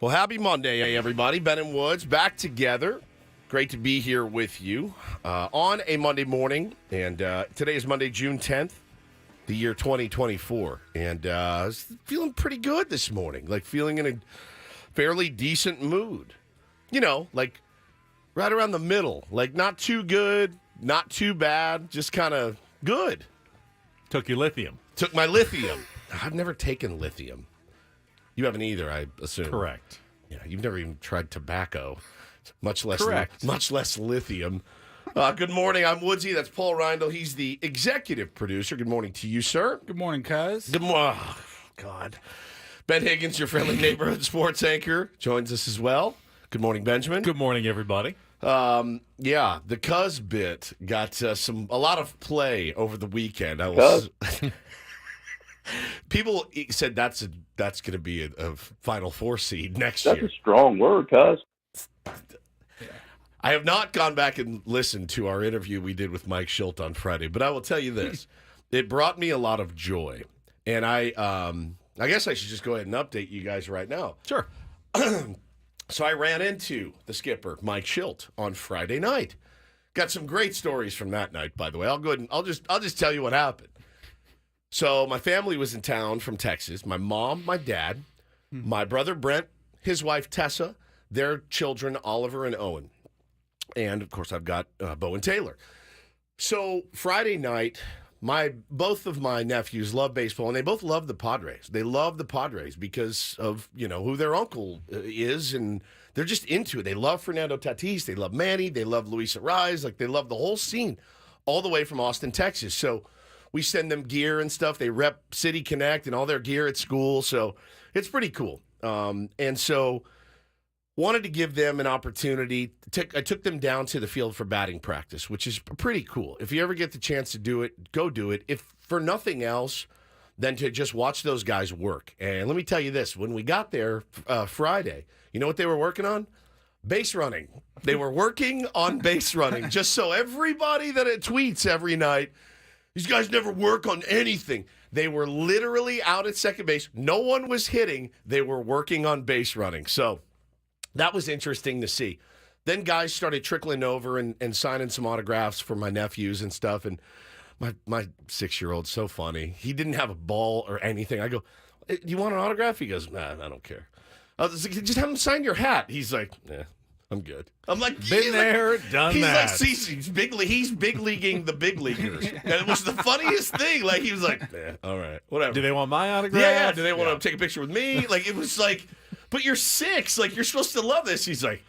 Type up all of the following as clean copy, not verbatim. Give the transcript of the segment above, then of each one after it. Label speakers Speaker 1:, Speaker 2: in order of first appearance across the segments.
Speaker 1: Well, happy Monday, everybody. Ben and Woods back together. Great to be here with you on a Monday morning. And today is Monday, June 10th, the year 2024. And I was feeling pretty good this morning, like feeling in a fairly decent mood. You know, like right around the middle, like not too good, not too bad, just kind of good.
Speaker 2: Took your lithium.
Speaker 1: Took my lithium. I've never taken lithium. You haven't either, I assume.
Speaker 2: Correct.
Speaker 1: Yeah, you've never even tried tobacco, much less lithium. Good morning. I'm Woodsy. That's Paul Reindl. He's the executive producer. Good morning to you, sir.
Speaker 3: Good morning, cuz.
Speaker 1: Good morning. Oh, God. Ben Higgins, your friendly neighborhood sports anchor, joins us as well. Good morning, Benjamin.
Speaker 2: Good morning, everybody.
Speaker 1: Yeah, the Cuz bit got a lot of play over the weekend. I was. People said that's going to be a Final Four seed next year.
Speaker 4: That's a strong word, cuz.
Speaker 1: I have not gone back and listened to our interview we did with Mike Schilt on Friday, but I will tell you this. It brought me a lot of joy. And I guess I should just go ahead and update you guys right now.
Speaker 2: Sure.
Speaker 1: So I ran into the skipper, Mike Schilt, on Friday night. Got some great stories from that night, by the way. I'll go ahead and I'll just tell you what happened. So my family was in town from Texas. My mom, my dad, my brother Brent, his wife Tessa, their children Oliver and Owen. And, of course, I've got Bo and Taylor. So Friday night, both of my nephews love baseball, and they both love the Padres. They love the Padres because of, who their uncle is, and they're just into it. They love Fernando Tatis. They love Manny. They love Luis Ariz. Like, they love the whole scene all the way from Austin, Texas. So we send them gear and stuff. They rep City Connect and all their gear at school. So it's pretty cool. And so wanted to give them an opportunity. I took them down to the field for batting practice, which is pretty cool. If you ever get the chance to do it, go do it. If for nothing else, than to just watch those guys work. And let me tell you this. When we got there Friday, you know what they were working on? Base running. They were working on base running. Just so everybody that it tweets every night, these guys never work on anything. They were literally out at second base. No one was hitting. They were working on base running. So that was interesting to see. Then guys started trickling over and signing some autographs for my nephews and stuff. And my 6-year-old's so funny. He didn't have a ball or anything. I go, do you want an autograph? He goes, nah, I don't care. I was like, just have him sign your hat. He's like, yeah. I'm good. I'm like,
Speaker 2: been there, done
Speaker 1: he's
Speaker 2: that.
Speaker 1: Like, he's big leaguing the big leaguers. And it was the funniest thing. Like, he was like, all right, whatever.
Speaker 2: Do they want my autograph?
Speaker 1: Yeah. Do they want to take a picture with me? Like, it was like, but you're 6. Like, you're supposed to love this. He's like,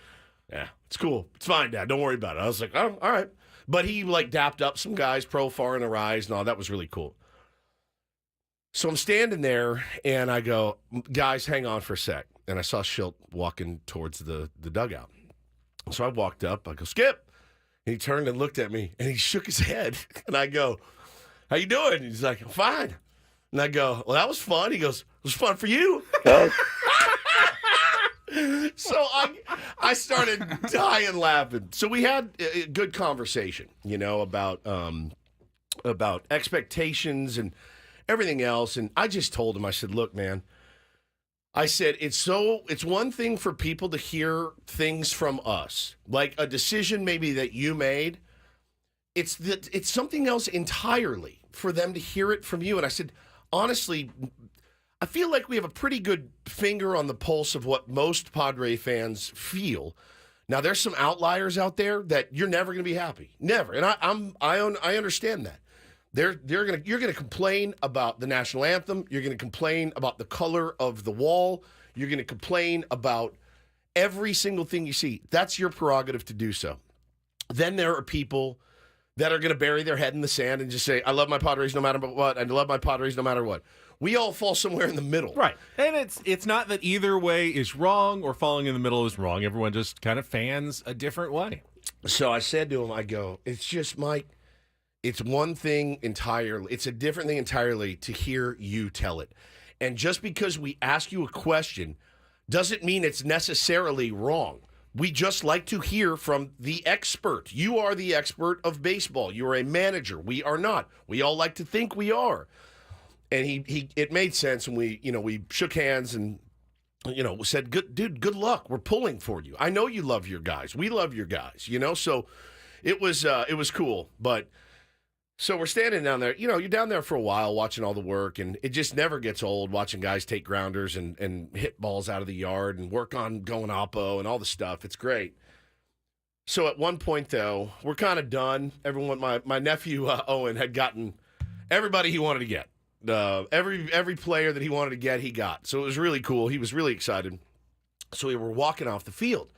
Speaker 1: yeah, it's cool. It's fine, Dad. Don't worry about it. I was like, oh, all right. But he, like, dapped up some guys, Profar and Ariz and all. That was really cool. So I'm standing there, and I go, guys, hang on for a sec. And I saw Schilt walking towards the dugout. So I walked up. I go, Skip. And he turned and looked at me, and he shook his head. And I go, how you doing? And he's like, I'm fine. And I go, well, that was fun. He goes, it was fun for you. So I started dying laughing. So we had a good conversation, about expectations and everything else. And I just told him, I said, look, man, I said, it's one thing for people to hear things from us, like a decision maybe that you made. It's something else entirely for them to hear it from you. And I said, honestly, I feel like we have a pretty good finger on the pulse of what most Padre fans feel. Now, there's some outliers out there that you're never going to be happy. Never. And I understand that. You're gonna complain about the national anthem. You're gonna complain about the color of the wall. You're gonna complain about every single thing you see. That's your prerogative to do so. Then there are people that are gonna bury their head in the sand and just say, "I love my Padres no matter what. I love my Padres no matter what." We all fall somewhere in the middle,
Speaker 2: right? And it's not that either way is wrong or falling in the middle is wrong. Everyone just kind of fans a different way.
Speaker 1: So I said to him, I go, "It's just Mike." It's one thing entirely. It's a different thing entirely to hear you tell it. And just because we ask you a question doesn't mean it's necessarily wrong. We just like to hear from the expert. You are the expert of baseball. You are a manager. We are not. We all like to think we are. And it made sense when we shook hands and said, good luck. We're pulling for you. I know you love your guys. We love your guys, So it was cool. But so we're standing down there. You're down there for a while watching all the work, and it just never gets old watching guys take grounders and hit balls out of the yard and work on going oppo and all the stuff. It's great. So at one point, though, we're kind of done. Everyone, my nephew Owen had gotten everybody he wanted to get. Every player that he wanted to get, he got. So it was really cool. He was really excited. So we were walking off the field,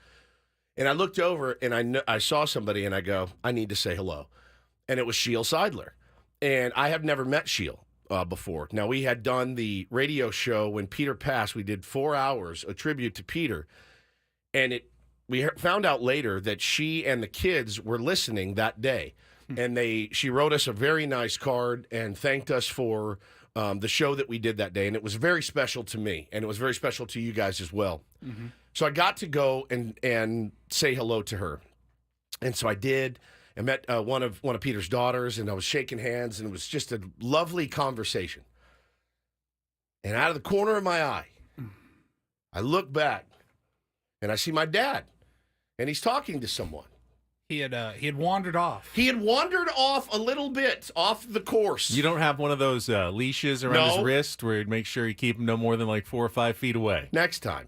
Speaker 1: and I looked over, and I saw somebody, and I go, I need to say hello. And it was Sheil Seidler. And I have never met Sheil before. Now, we had done the radio show when Peter passed. We did 4 hours, a tribute to Peter. And we found out later that she and the kids were listening that day. And she wrote us a very nice card and thanked us for the show that we did that day. And it was very special to me, and it was very special to you guys as well. Mm-hmm. So I got to go and say hello to her. And so I did. I met one of Peter's daughters, and I was shaking hands, and it was just a lovely conversation. And out of the corner of my eye, I look back, and I see my dad, and he's talking to someone.
Speaker 3: He had wandered off.
Speaker 1: He had wandered off a little bit, off the course.
Speaker 2: You don't have one of those leashes around his wrist where you'd make sure you keep him no more than like 4 or 5 feet away?
Speaker 1: Next time.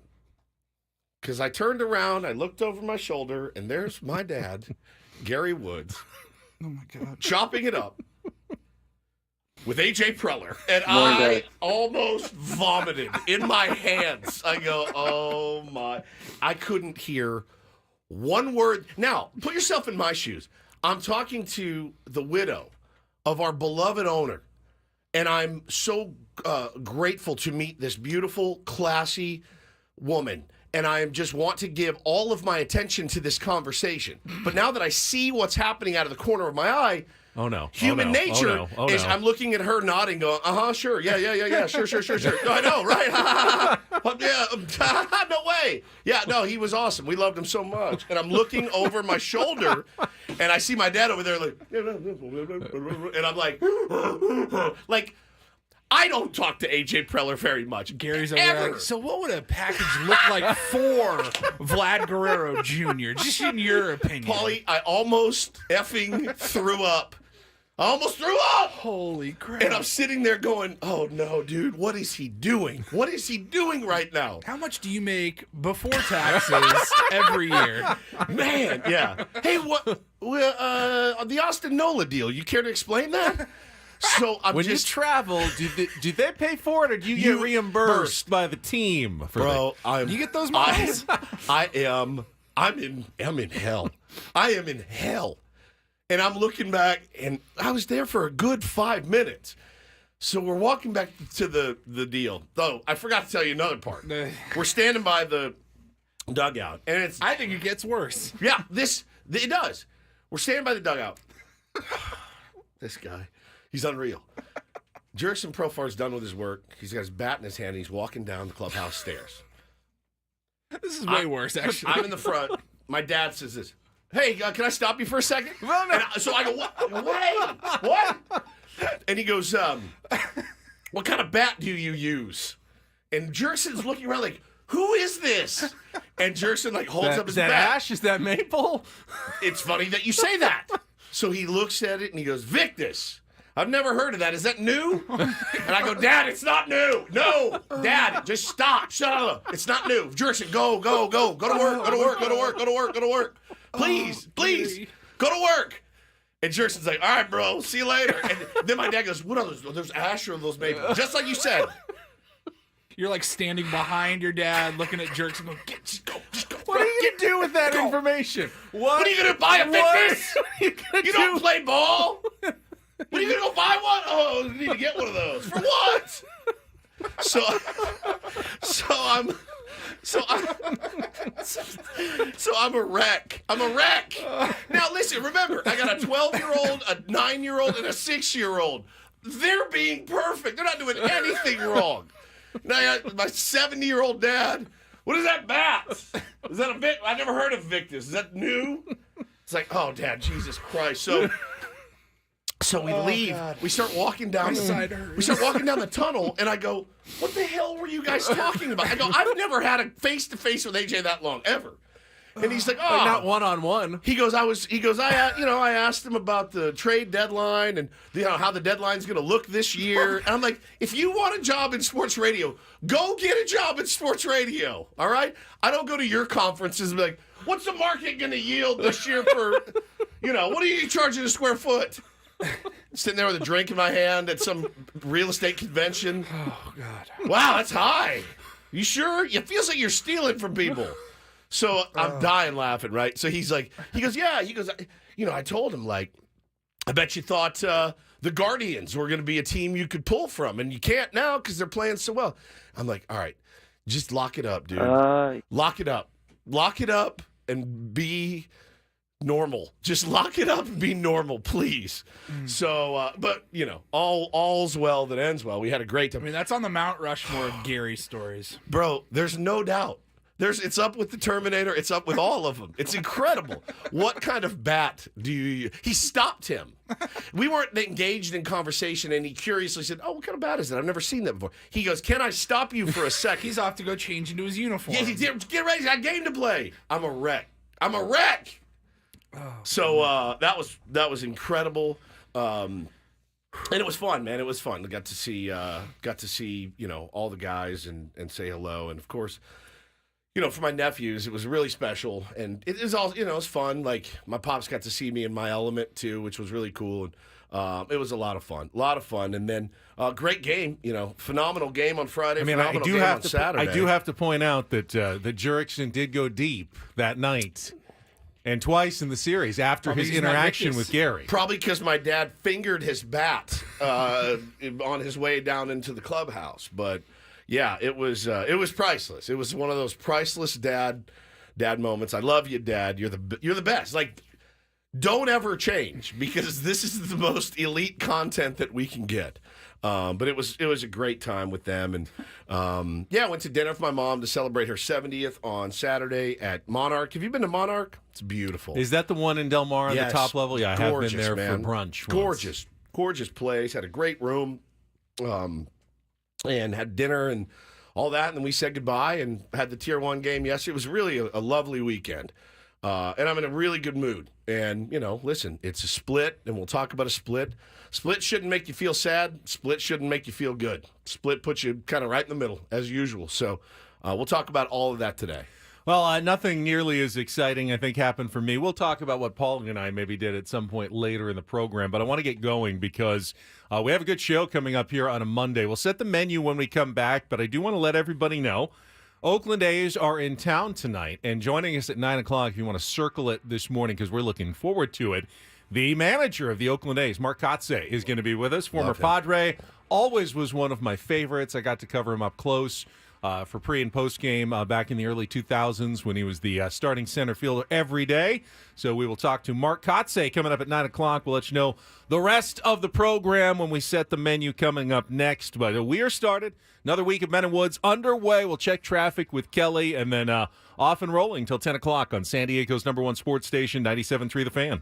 Speaker 1: Because I turned around, I looked over my shoulder, and there's my dad, Gary Woods.
Speaker 3: Oh, my God.
Speaker 1: Chopping it up with A.J. Preller. And I almost vomited in my hands. I go, oh, my. I couldn't hear one word. Now, put yourself in my shoes. I'm talking to the widow of our beloved owner, and I'm so grateful to meet this beautiful, classy woman, and I just want to give all of my attention to this conversation. But now that I see what's happening out of the corner of my eye,
Speaker 2: oh no!
Speaker 1: Human nature is I'm looking at her nodding, going, sure, yeah, sure. No, I know, right? Yeah, no way. Yeah, no, he was awesome. We loved him so much. And I'm looking over my shoulder, and I see my dad over there, like, and I'm like, I don't talk to A.J. Preller very much.
Speaker 3: Gary's over there. So what would a package look like for Vlad Guerrero Jr., just in your opinion?
Speaker 1: Paulie, I almost effing threw up.
Speaker 3: Holy crap.
Speaker 1: And I'm sitting there going, oh, no, dude, what is he doing? What is he doing right now?
Speaker 3: How much do you make before taxes every year?
Speaker 1: Man, yeah. Hey, what? The Austin Nola deal, you care to explain that? So
Speaker 2: when you travel, do they pay for it, or do you get reimbursed by the team?
Speaker 1: Bro,
Speaker 3: you get those miles?
Speaker 1: I'm in hell. I am in hell. And I'm looking back, and I was there for a good 5 minutes. So we're walking back to the deal. Though, I forgot to tell you another part. We're standing by the dugout, and
Speaker 3: I think it gets worse.
Speaker 1: Yeah, it does. We're standing by the dugout. This guy, he's unreal. Jurickson Profar's done with his work. He's got his bat in his hand, and he's walking down the clubhouse stairs.
Speaker 3: This is way worse, actually.
Speaker 1: I'm in the front. My dad says this. Hey, can I stop you for a second?
Speaker 2: Well, no.
Speaker 1: So I go, what? And he goes, what kind of bat do you use? And Jurickson's looking around like, who is this? And Jurickson holds up his bat.
Speaker 2: Is that ash? Is that maple?
Speaker 1: It's funny that you say that. So he looks at it and he goes, Victus. I've never heard of that. Is that new? And I go, Dad, it's not new. No, Dad, just stop. Shut up. It's not new. Jurickson, go. Go to work. Please, go to work. And Jurickson's like, all right, bro, see you later. And then my dad goes, what are those? There's ash or those maple? Just like you said.
Speaker 3: You're standing behind your dad, looking at Jurickson, going, just go.
Speaker 2: What are you going to do with that information?
Speaker 1: What are you going to buy a Victus? You don't play ball? What are you going to go buy one? Oh, you need to get one of those. For what? So I'm a wreck. Now listen, remember, I got a 12-year-old, a 9-year-old, and a 6-year-old. They're being perfect. They're not doing anything wrong. Now I got my 70-year-old dad. What is that bat? Is that a Vic? I've never heard of Victus. Is that new? It's like, oh, Dad, Jesus Christ. So So we leave.
Speaker 3: God.
Speaker 1: We start walking down.
Speaker 3: side hurts.
Speaker 1: We start walking down the tunnel, and I go, "What the hell were you guys talking about?" I go, "I've never had a face-to-face with AJ that long ever." And he's like, "Oh,
Speaker 2: Like not one-on-one.
Speaker 1: He goes, I asked him about the trade deadline and how the deadline's going to look this year. And I'm like, if you want a job in sports radio, go get a job in sports radio. All right? I don't go to your conferences and be like, what's the market going to yield this year for, what are you charging a square foot? Sitting there with a drink in my hand at some real estate convention.
Speaker 3: Oh, God.
Speaker 1: Wow, that's high. You sure? It feels like you're stealing from people. So I'm dying laughing, right? So he goes, yeah. He goes, I told him, like, I bet you thought the Guardians were going to be a team you could pull from, and you can't now because they're playing so well. I'm like, all right, just lock it up, dude. Lock it up. Lock it up and be normal. Just lock it up and be normal, please. So, but, all's well that ends well. We had a great time.
Speaker 3: I mean, that's on the Mount Rushmore of Gary stories.
Speaker 1: Bro, there's no doubt. It's up with the Terminator. It's up with all of them. It's incredible. What kind of bat do you use? He stopped him. We weren't engaged in conversation, and he curiously said, "Oh, what kind of bat is it? I've never seen that before." He goes, "Can I stop you for a second?"
Speaker 3: He's off to go change into his uniform.
Speaker 1: Yeah, get ready. I got a game to play. I'm a wreck. So that was incredible. And it was fun, man. It was fun. I got to see all the guys and say hello, and of course, for my nephews, it was really special, and it is all, it's fun. Like, my pops got to see me in my element, too, which was really cool, and it was a lot of fun. And then, great game, phenomenal game on Friday,
Speaker 2: I do have to
Speaker 1: Saturday.
Speaker 2: I do have to point out that Jurickson did go deep that night, and twice in the series after his interaction with Gary.
Speaker 1: Probably because my dad fingered his bat on his way down into the clubhouse, but... Yeah, it was priceless. It was one of those priceless dad moments. I love you, Dad. You're the best. Like, don't ever change, because this is the most elite content that we can get. But it was a great time with them, and I went to dinner with my mom to celebrate her 70th on Saturday at Monarch. Have you been to Monarch? It's beautiful.
Speaker 2: Is that the one in Del Mar on the top level? Yeah, I have been there, man. For brunch.
Speaker 1: Gorgeous place. Had a great room. And had dinner and all that, and then we said goodbye and had the Tier 1 game yesterday. It was really a lovely weekend, and I'm in a really good mood. And, listen, it's a split, and we'll talk about a split. Split shouldn't make you feel sad. Split shouldn't make you feel good. Split puts you kind of right in the middle, as usual. So we'll talk about all of that today.
Speaker 2: Well, nothing nearly as exciting, I think, happened for me. We'll talk about what Paul and I maybe did at some point later in the program, but I want to get going because we have a good show coming up here on a Monday. We'll set the menu when we come back, but I do want to let everybody know Oakland A's are in town tonight, and joining us at 9 o'clock, if you want to circle it this morning because we're looking forward to it, the manager of the Oakland A's, Mark Kotsay, is going to be with us, former Padre. Always was one of my favorites. I got to cover him up close. For pre- and post-game back in the early 2000s when he was the starting center fielder every day. So we will talk to Mark Kotsay coming up at 9 o'clock. We'll let you know the rest of the program when we set the menu coming up next. But we are started. Another week of Men and Woods underway. We'll check traffic with Kelly and then off and rolling till 10 o'clock on San Diego's #1 sports station, 97.3 The Fan.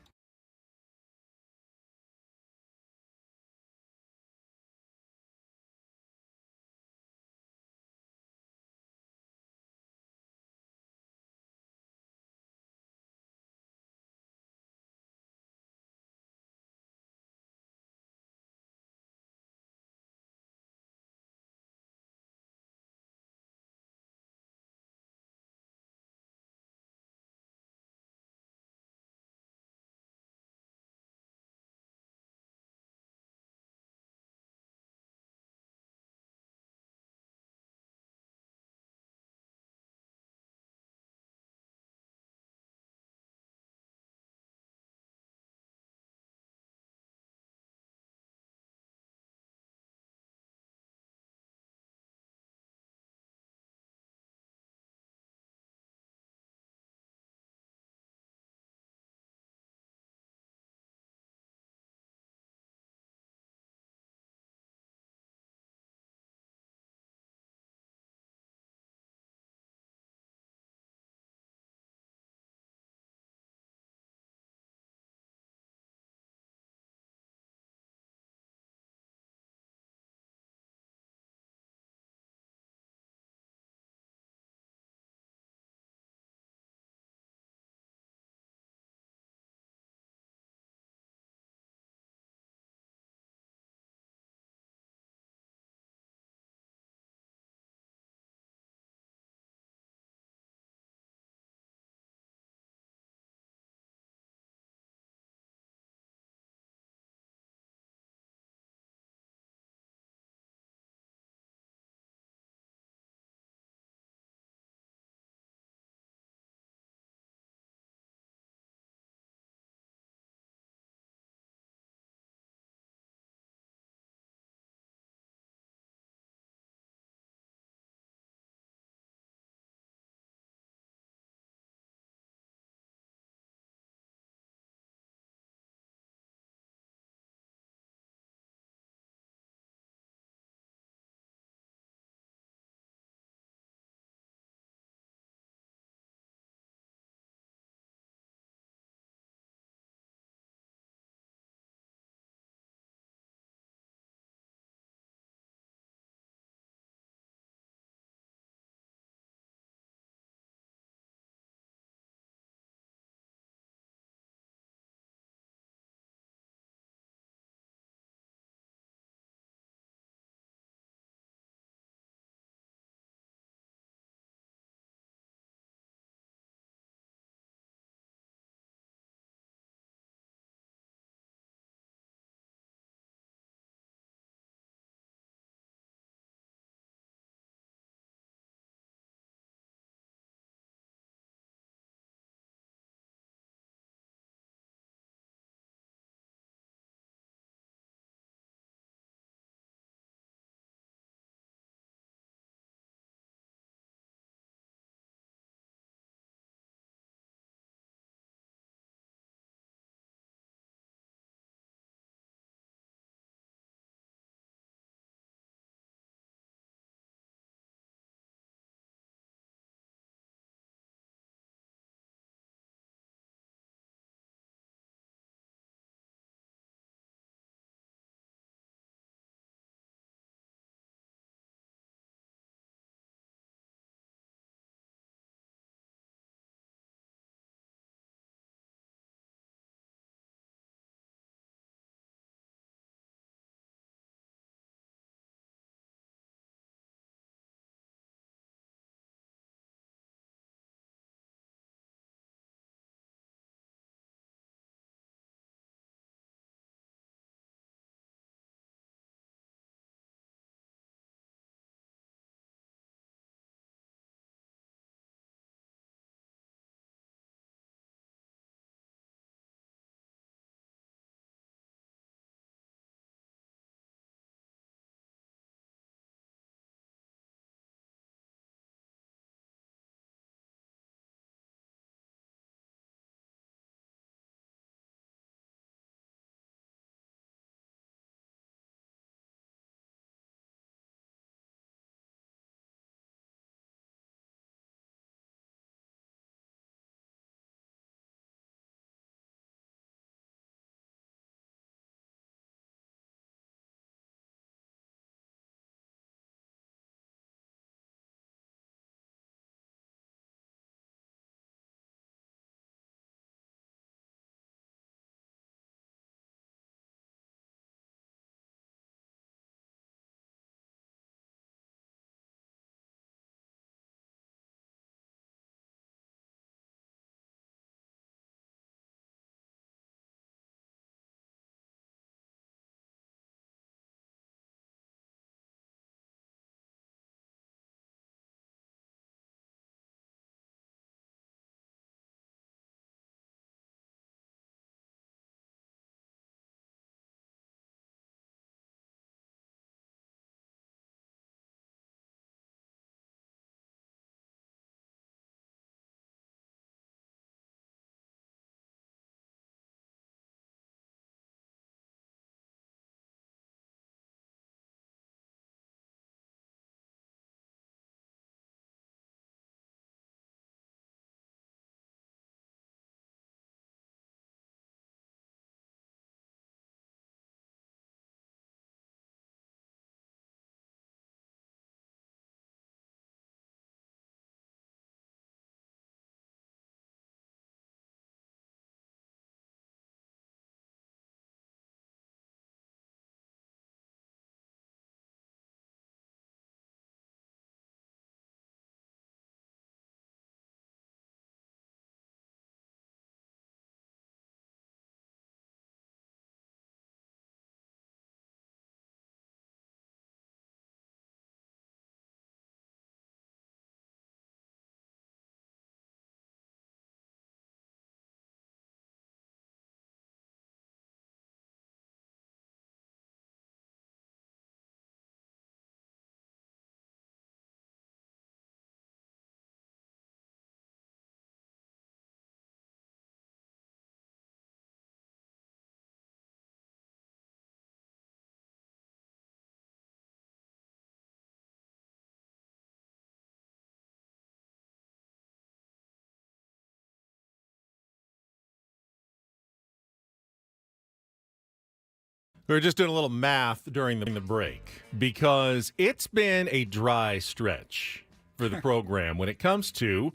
Speaker 2: We were just doing a little math during the break because it's been a dry stretch for the program when it comes to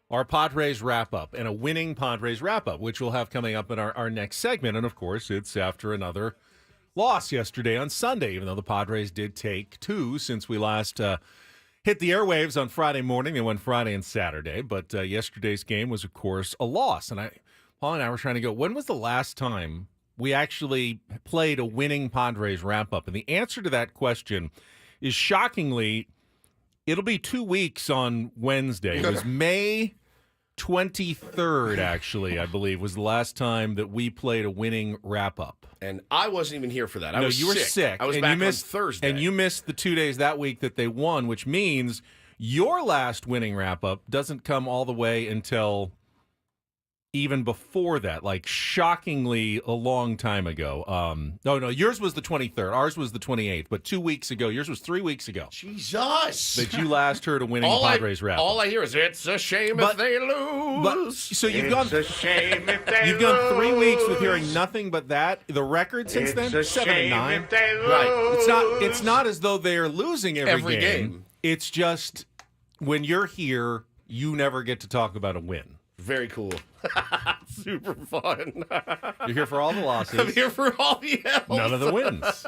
Speaker 2: our Padres Wrap-Up and a winning Padres Wrap-Up, which we'll have coming up in our next segment. And, of course, it's after another loss yesterday on Sunday, even though the Padres did take 2 since we last hit the airwaves on Friday morning. They went Friday and Saturday, but yesterday's game was, of course, a loss. And Paul and I were trying to go, when was the last time we actually played a winning Padres Wrap-Up? And the answer to that question is shockingly, it'll be 2 weeks on Wednesday. It was May 23rd, actually, I believe, was the last time that we played a winning wrap-up.
Speaker 1: And I wasn't even here for that. I was
Speaker 2: you were sick.
Speaker 1: I was back on Thursday.
Speaker 2: And you missed the 2 days that week that they won, which means your last winning wrap-up doesn't come all the way until even before that, like shockingly a long time ago. No, yours was the 23rd. Ours was the 28th. But 2 weeks ago, yours was 3 weeks ago.
Speaker 1: Jesus.
Speaker 2: That you last heard a winning Padres wrap-up.
Speaker 1: All I hear is, it's a shame if they lose.
Speaker 2: So you've gone 3 weeks with hearing nothing but that. The record since then, 7-9. Right. It's not as though they're losing every game. It's just when you're here, you never get to talk about a win.
Speaker 1: Very cool. Super fun.
Speaker 2: You're here for all the losses.
Speaker 1: I'm here for all the L's.
Speaker 2: None of the wins.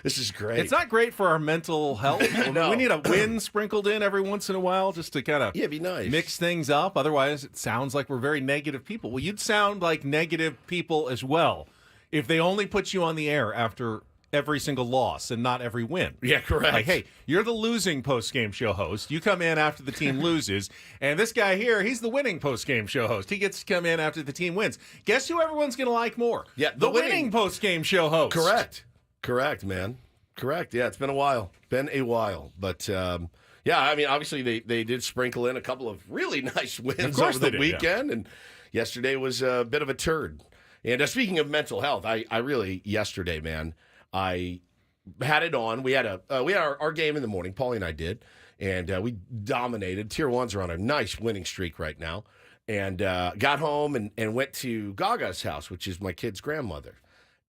Speaker 1: This is great.
Speaker 2: It's not great for our mental health.
Speaker 1: No.
Speaker 2: We need a win sprinkled in every once in a while just to kind of
Speaker 1: be nice.
Speaker 2: Mix things up. Otherwise, it sounds like we're very negative people. Well, you'd sound like negative people as well if they only put you on the air after every single loss and not every win.
Speaker 1: Yeah, correct.
Speaker 2: Like, hey, you're the losing post-game show host. You come in after the team loses. And this guy here, he's the winning post-game show host. He gets to come in after the team wins. Guess who everyone's going to like more?
Speaker 1: Yeah,
Speaker 2: the winning post-game show host.
Speaker 1: Correct, man. Correct. Yeah, it's been a while. But, yeah, I mean, obviously they did sprinkle in a couple of really nice wins over the weekend. Yeah. And yesterday was a bit of a turd. And speaking of mental health, I really, yesterday, man, I had it on. We had our game in the morning. Paulie and I did, and we dominated. Tier 1s are on a nice winning streak right now. And got home and went to Gaga's house, which is my kid's grandmother.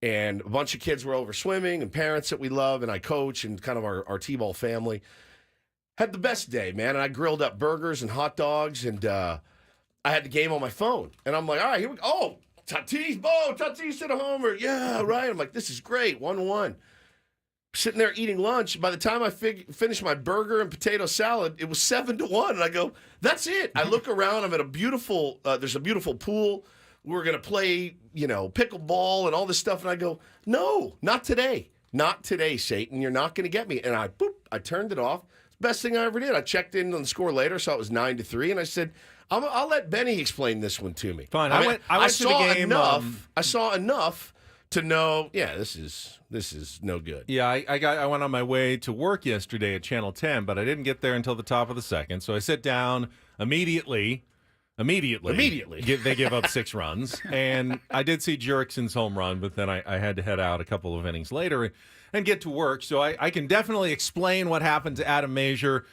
Speaker 1: And a bunch of kids were over swimming and parents that we love, and I coach and kind of our T-ball family. Had the best day, man. And I grilled up burgers and hot dogs, and I had the game on my phone. And I'm like, all right, here we go. Oh, Tatis hit a homer. Yeah, right. I'm like, this is great. 1-1. Sitting there eating lunch. By the time I finished my burger and potato salad, it was 7-1. And I go, that's it. I look around. I'm at a beautiful, there's a beautiful pool. We're going to play, pickleball and all this stuff. And I go, no, not today. Not today, Satan. You're not going to get me. And I turned it off. Best thing I ever did. I checked in on the score later, saw it was 9-3. And I said, I'll let Benny explain this one to me.
Speaker 2: Fine. I went to the game.
Speaker 1: I saw enough to know, this is no good.
Speaker 2: Yeah, I went on my way to work yesterday at Channel 10, but I didn't get there until the top of the second. So I sit down immediately. They give up 6 runs, and I did see Jurickson's home run, but then I had to head out a couple of innings later and get to work. So I can definitely explain what happened to Adam Mazur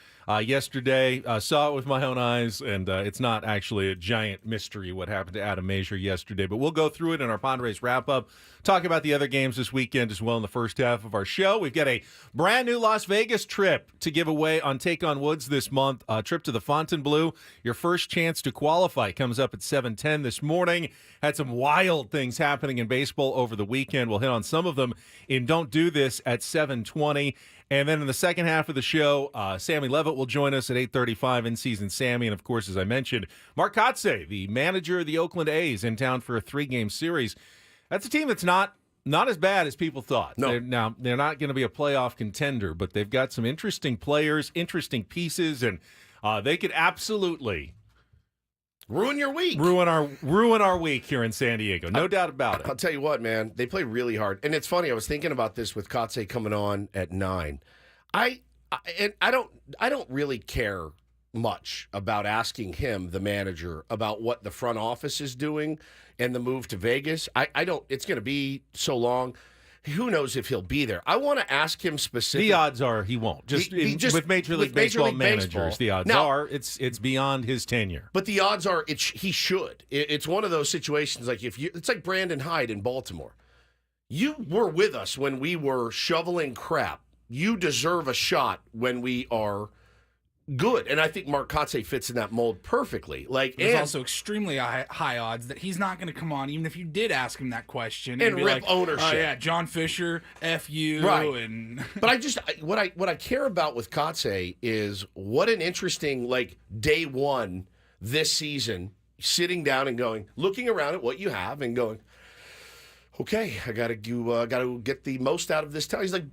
Speaker 2: yesterday. Saw it with my own eyes, and it's not actually a giant mystery what happened to Adam Mazur yesterday, but we'll go through it in our Padres Wrap-Up, talk about the other games this weekend as well in the first half of our show. We've got a brand new Las Vegas trip to give away on Take on Woods this month, a trip to the Fontainebleau. Your first chance to qualify comes up at 7:10 this morning. Had some wild things happening in baseball over the weekend. We'll hit on some of them in Don't Do This at 7:20. And then in the second half of the show, Sammy Levitt will join us at 8:35 in season Sammy. And, of course, as I mentioned, Mark Kotsay, the manager of the Oakland A's, in town for a 3-game series. That's a team that's not as bad as people thought.
Speaker 1: No.
Speaker 2: They're not going to be a playoff contender, but they've got some interesting players, interesting pieces, and they could absolutely
Speaker 1: ruin your week.
Speaker 2: Ruin our week here in San Diego. No doubt about it.
Speaker 1: I'll tell you what, man. They play really hard. And it's funny, I was thinking about this with Kotsay coming on at 9. I don't really care much about asking him, the manager, about what the front office is doing and the move to Vegas. I don't. It's going to be so long. Who knows if he'll be there? I want to ask him specifically.
Speaker 2: The odds are he won't. With Major League Baseball managers, the odds are it's beyond his tenure.
Speaker 1: But the odds are he should. It's one of those situations like it's like Brandon Hyde in Baltimore. You were with us when we were shoveling crap. You deserve a shot when we are good. And I think Mark Kotsay fits in that mold perfectly.
Speaker 3: There's also extremely high odds that he's not going to come on, even if you did ask him that question
Speaker 1: and
Speaker 3: be
Speaker 1: rip
Speaker 3: like,
Speaker 1: ownership.
Speaker 3: Oh yeah, John Fisher, F you,
Speaker 1: Right.
Speaker 3: and
Speaker 1: But what I care about with Kotsay is what an interesting day one this season, sitting down and looking around at what you have and going, okay, I got to get the most out of this town. He's like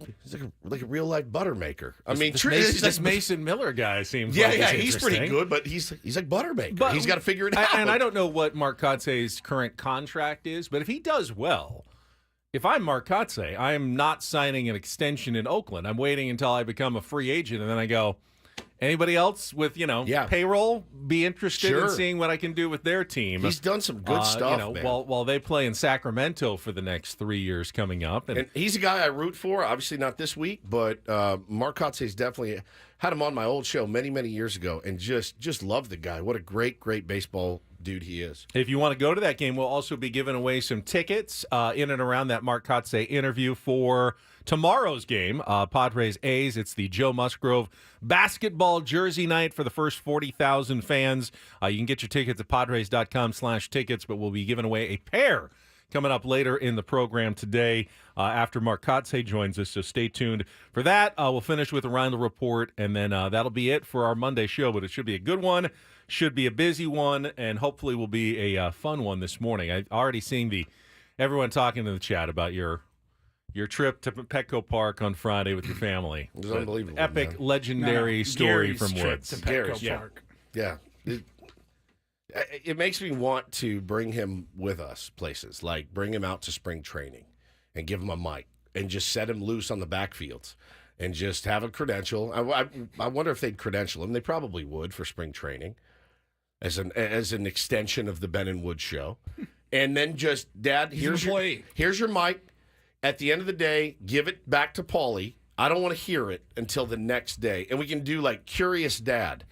Speaker 1: a real life butter maker. I mean,
Speaker 2: This Mason Miller guy seems
Speaker 1: yeah,
Speaker 2: like
Speaker 1: yeah,
Speaker 2: he's
Speaker 1: pretty
Speaker 2: interesting.
Speaker 1: good, but he's like butter maker.
Speaker 2: But
Speaker 1: He's got to figure it out.
Speaker 2: And I don't know what Mark Kotsay's current contract is, but if he does well, if I'm Mark Kotsay, I am not signing an extension in Oakland. I'm waiting until I become a free agent, and then I go, anybody else with, payroll be interested in seeing what I can do with their team?
Speaker 1: He's done some good stuff, man.
Speaker 2: While they play in Sacramento for the next 3 years coming up.
Speaker 1: And he's a guy I root for, obviously not this week, but Mark Kotsay's definitely had him on my old show many, many years ago, and just love the guy. What a great, great baseball dude he is.
Speaker 2: If you want to go to that game, we'll also be giving away some tickets in and around that Mark Kotsay interview for tomorrow's game, Padres A's. It's the Joe Musgrove basketball jersey night for the first 40,000 fans. You can get your tickets at padres.com/tickets, but we'll be giving away a pair coming up later in the program today after Mark Kotsay joins us, so stay tuned for that. We'll finish with a Reindl Report, and then that'll be it for our Monday show, but it should be a good one, should be a busy one, and hopefully will be a fun one this morning. I'm already seeing everyone talking in the chat about your trip to Petco Park on Friday with your family.
Speaker 1: It was unbelievable.
Speaker 2: Epic, legendary story
Speaker 3: Gary's
Speaker 2: from
Speaker 3: trip
Speaker 2: Woods.
Speaker 3: to Petco
Speaker 1: Yeah.
Speaker 3: Park.
Speaker 1: Yeah. It makes me want to bring him with us places, like bring him out to spring training and give him a mic and just set him loose on the backfields and just have a credential. I wonder if they'd credential him. They probably would for spring training as an extension of the Ben and Wood show. And then just, Dad, here's your mic. At the end of the day, give it back to Paulie. I don't want to hear it until the next day. And we can do Curious Dad.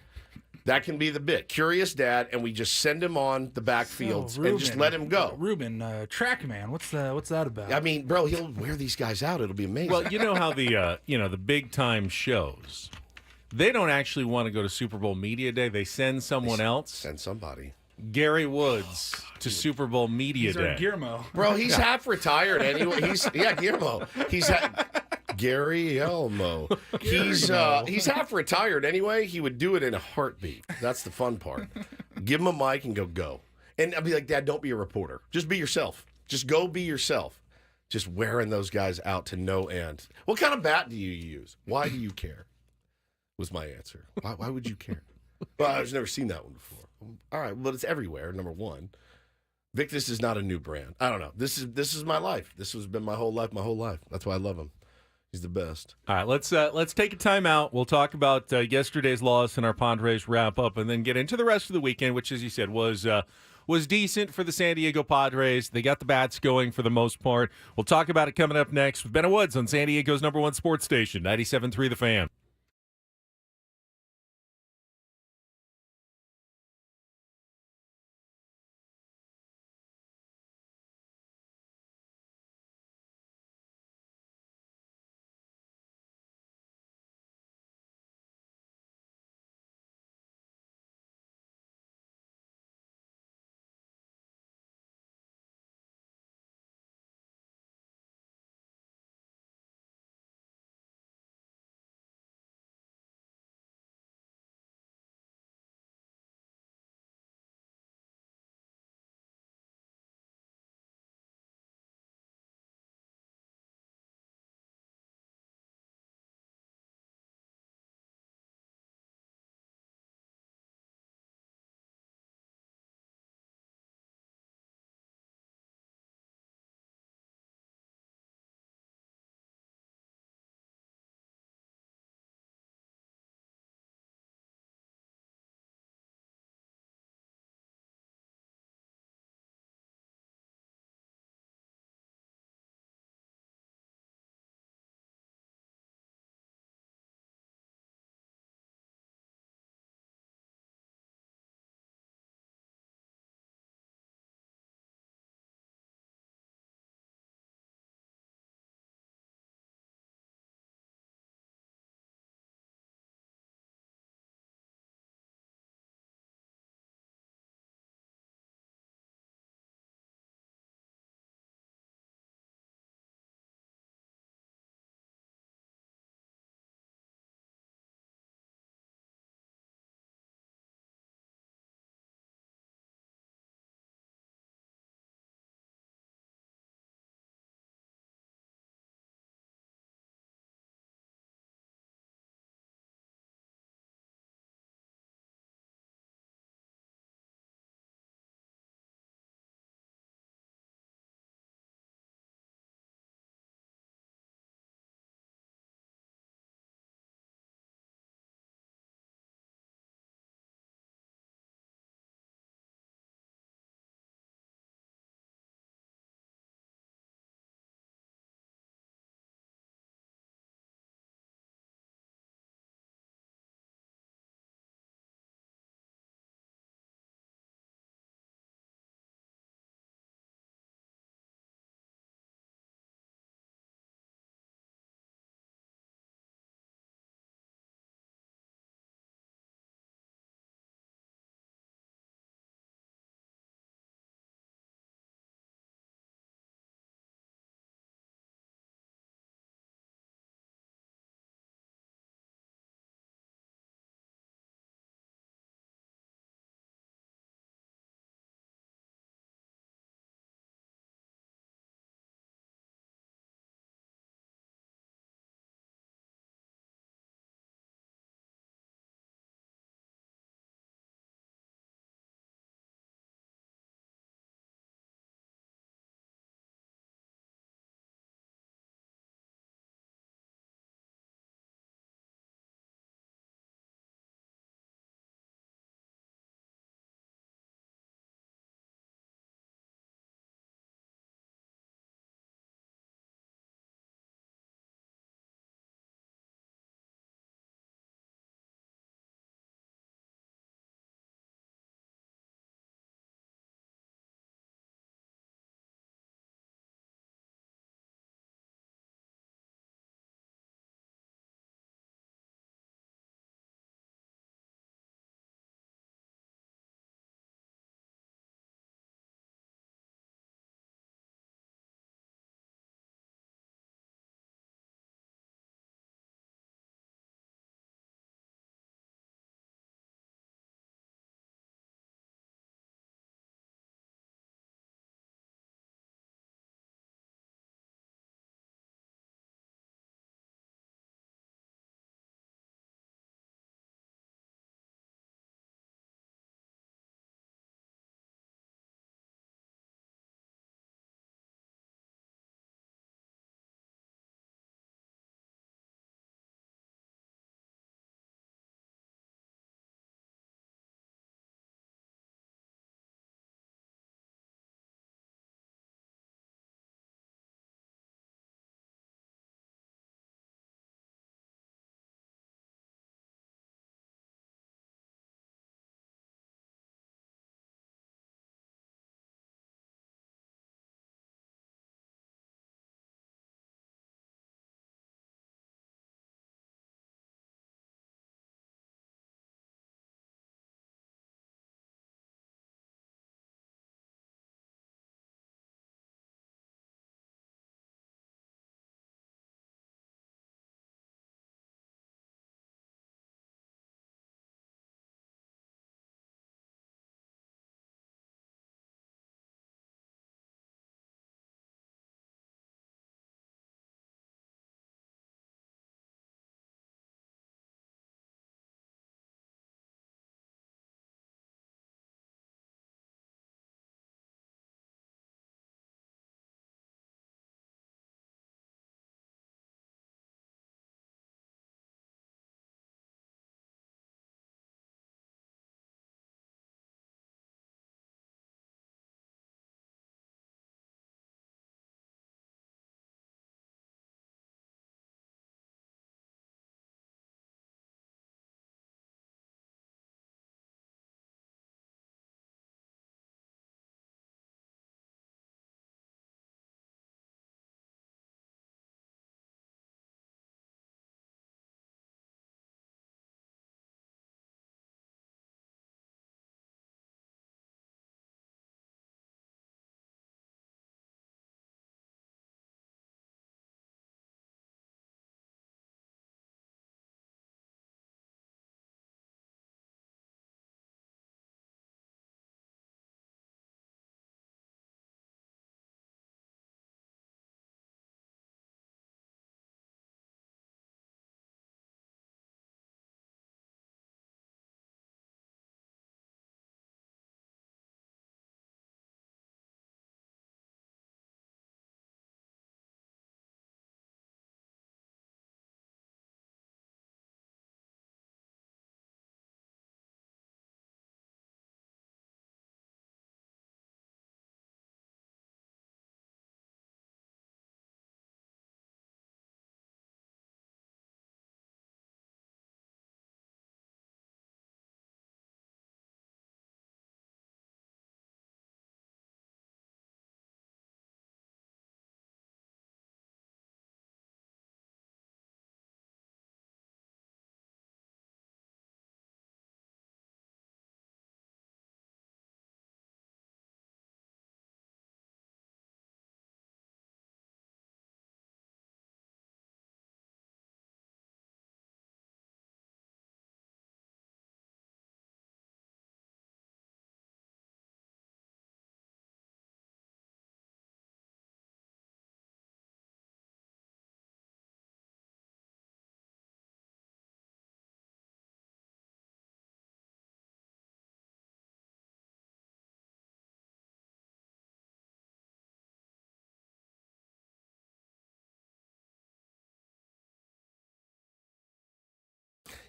Speaker 1: That can be the bit. Curious Dad, and we just send him on the backfields and just let him go.
Speaker 3: Ruben, TrackMan, what's that about?
Speaker 1: I mean, bro, he'll wear these guys out. It'll be amazing.
Speaker 2: Well, you know how the big time shows, they don't actually want to go to Super Bowl Media Day. They send someone else.
Speaker 1: Send somebody.
Speaker 2: Gary Woods to Super Bowl Media Day.
Speaker 3: Guillermo.
Speaker 1: Bro, he's half retired anyway. Guillermo. Gary Elmo. He's half retired anyway. He would do it in a heartbeat. That's the fun part. Give him a mic and go. And I'd be like, Dad, don't be a reporter. Just be yourself. Just go be yourself. Just wearing those guys out to no end. What kind of bat do you use? Why do you care? Was my answer. Why would you care? Well, I've never seen that one before. All right, well, it's everywhere. Number one, Victus is not a new brand. I don't know. This is my life. This has been my whole life. That's why I love him. He's the best.
Speaker 2: All right, let's take a time out. We'll talk about yesterday's loss in our Padres wrap-up, and then get into the rest of the weekend, which, as you said, was decent for the San Diego Padres. They got the bats going for the most part. We'll talk about it coming up next with Ben Woods on San Diego's #1 sports station, 97.3 The Fan.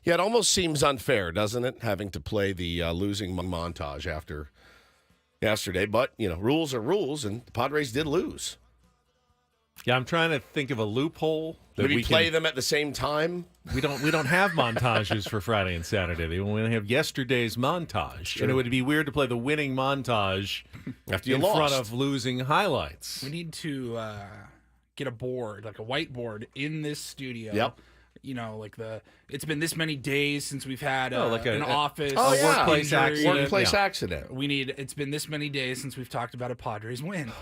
Speaker 1: Yeah, it almost seems unfair, doesn't it, having to play the losing montage after yesterday. But, rules are rules, and the Padres did lose.
Speaker 2: Yeah, I'm trying to think of a loophole. That
Speaker 1: Maybe play them at the same time?
Speaker 2: We don't have montages for Friday and Saturday. We only have yesterday's montage.
Speaker 1: Sure.
Speaker 2: And it would be weird to play the winning montage
Speaker 1: After you
Speaker 2: in
Speaker 1: lost.
Speaker 2: front of losing highlights.
Speaker 3: We need to get a board, like a whiteboard, in this studio.
Speaker 1: Yep.
Speaker 3: It's been this many days since we've had an office.
Speaker 2: workplace accident.
Speaker 1: Workplace accident.
Speaker 3: It's been this many days since we've talked about a Padres win.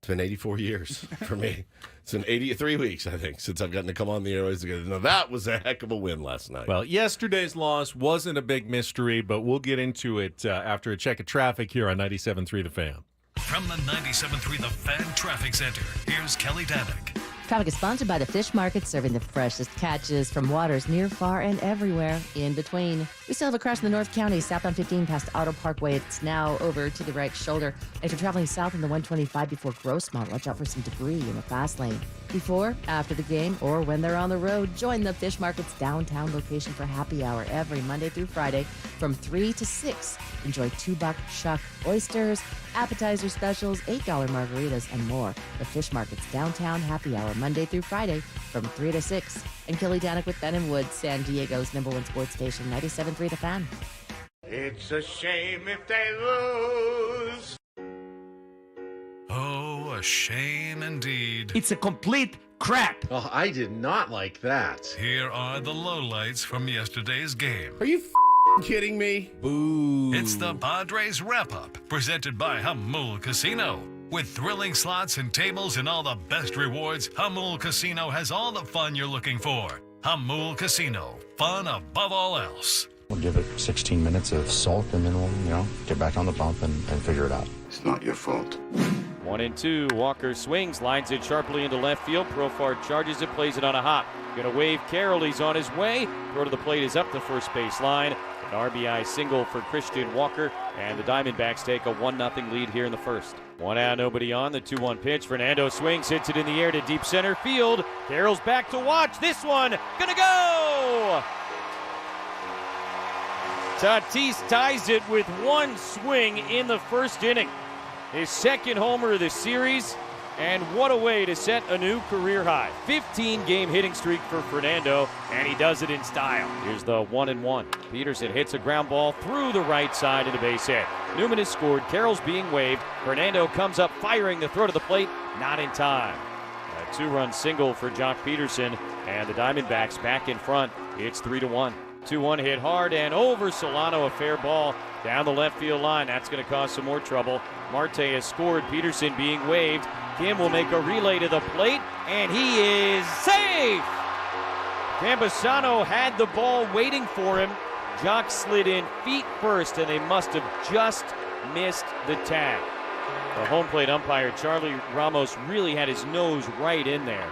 Speaker 1: It's been 84 years for me. It's been 83 weeks, I think, since I've gotten to come on the airways together. Now, that was a heck of a win last night.
Speaker 2: Well, yesterday's loss wasn't a big mystery, but we'll get into it after a check of traffic here on 97.3 The Fan.
Speaker 4: From the 97.3 The Fan Traffic Center, here's Kelly Danick.
Speaker 5: Traffic is sponsored by the Fish Market, serving the freshest catches from waters near, far, and everywhere in between. We still have a crash in the North County, southbound 15 past Auto Parkway. It's now over to the right shoulder. If you're traveling south in the 125 before Grossmont, watch out for some debris in the fast lane. Before, after the game, or when they're on the road, join the Fish Market's downtown location for happy hour every Monday through Friday from 3 to 6. Enjoy $2 shuck oysters, appetizer specials, $8 margaritas, and more. The Fish Market's downtown happy hour Monday through Friday from 3 to 6. And Kelly Danick with Ben and Woods, San Diego's #1 sports station, 97.3 The Fan.
Speaker 6: It's a shame if they lose.
Speaker 4: Oh, a shame indeed.
Speaker 6: It's a complete crap.
Speaker 7: Oh, I did not like that.
Speaker 4: Here are the lowlights from yesterday's game.
Speaker 1: Are you kidding me?
Speaker 2: Boo.
Speaker 4: It's the Padres Wrap-Up, presented by Hamul Casino. With thrilling slots and tables and all the best rewards, Hamul Casino has all the fun you're looking for. Hamul Casino, fun above all else.
Speaker 8: We'll give it 16 minutes of sulk, and then we'll, get back on the bump and figure it out.
Speaker 6: It's not your fault.
Speaker 9: 1-2. Walker swings, lines it sharply into left field. Profar charges it, plays it on a hop. Gonna wave Carroll, he's on his way. Throw to the plate is up the first base line. An RBI single for Christian Walker, and the Diamondbacks take a 1-0 lead here in the first. 1 out, nobody on. The 2-1 pitch. Fernando swings, hits it in the air to deep center field. Carroll's back to watch. This one gonna go! Tatis ties it with one swing in the first inning. His second homer of the series, and what a way to set a new career high. 15-game hitting streak for Fernando, and he does it in style. Here's the 1-1. Peterson hits a ground ball through the right side into base hit. Newman has scored. Carroll's being waved. Fernando comes up firing the throw to the plate, not in time. A 2-run single for Jock Peterson, and the Diamondbacks back in front. It's 3-1. 2-1 hit hard and over Solano, a fair ball down the left field line. That's going to cause some more trouble. Marte has scored. Peterson being waved. Kim will make a relay to the plate, and he is safe! Campusano had the ball waiting for him. Jock slid in feet first, and they must have just missed the tag. The home plate umpire, Charlie Ramos, really had his nose right in there,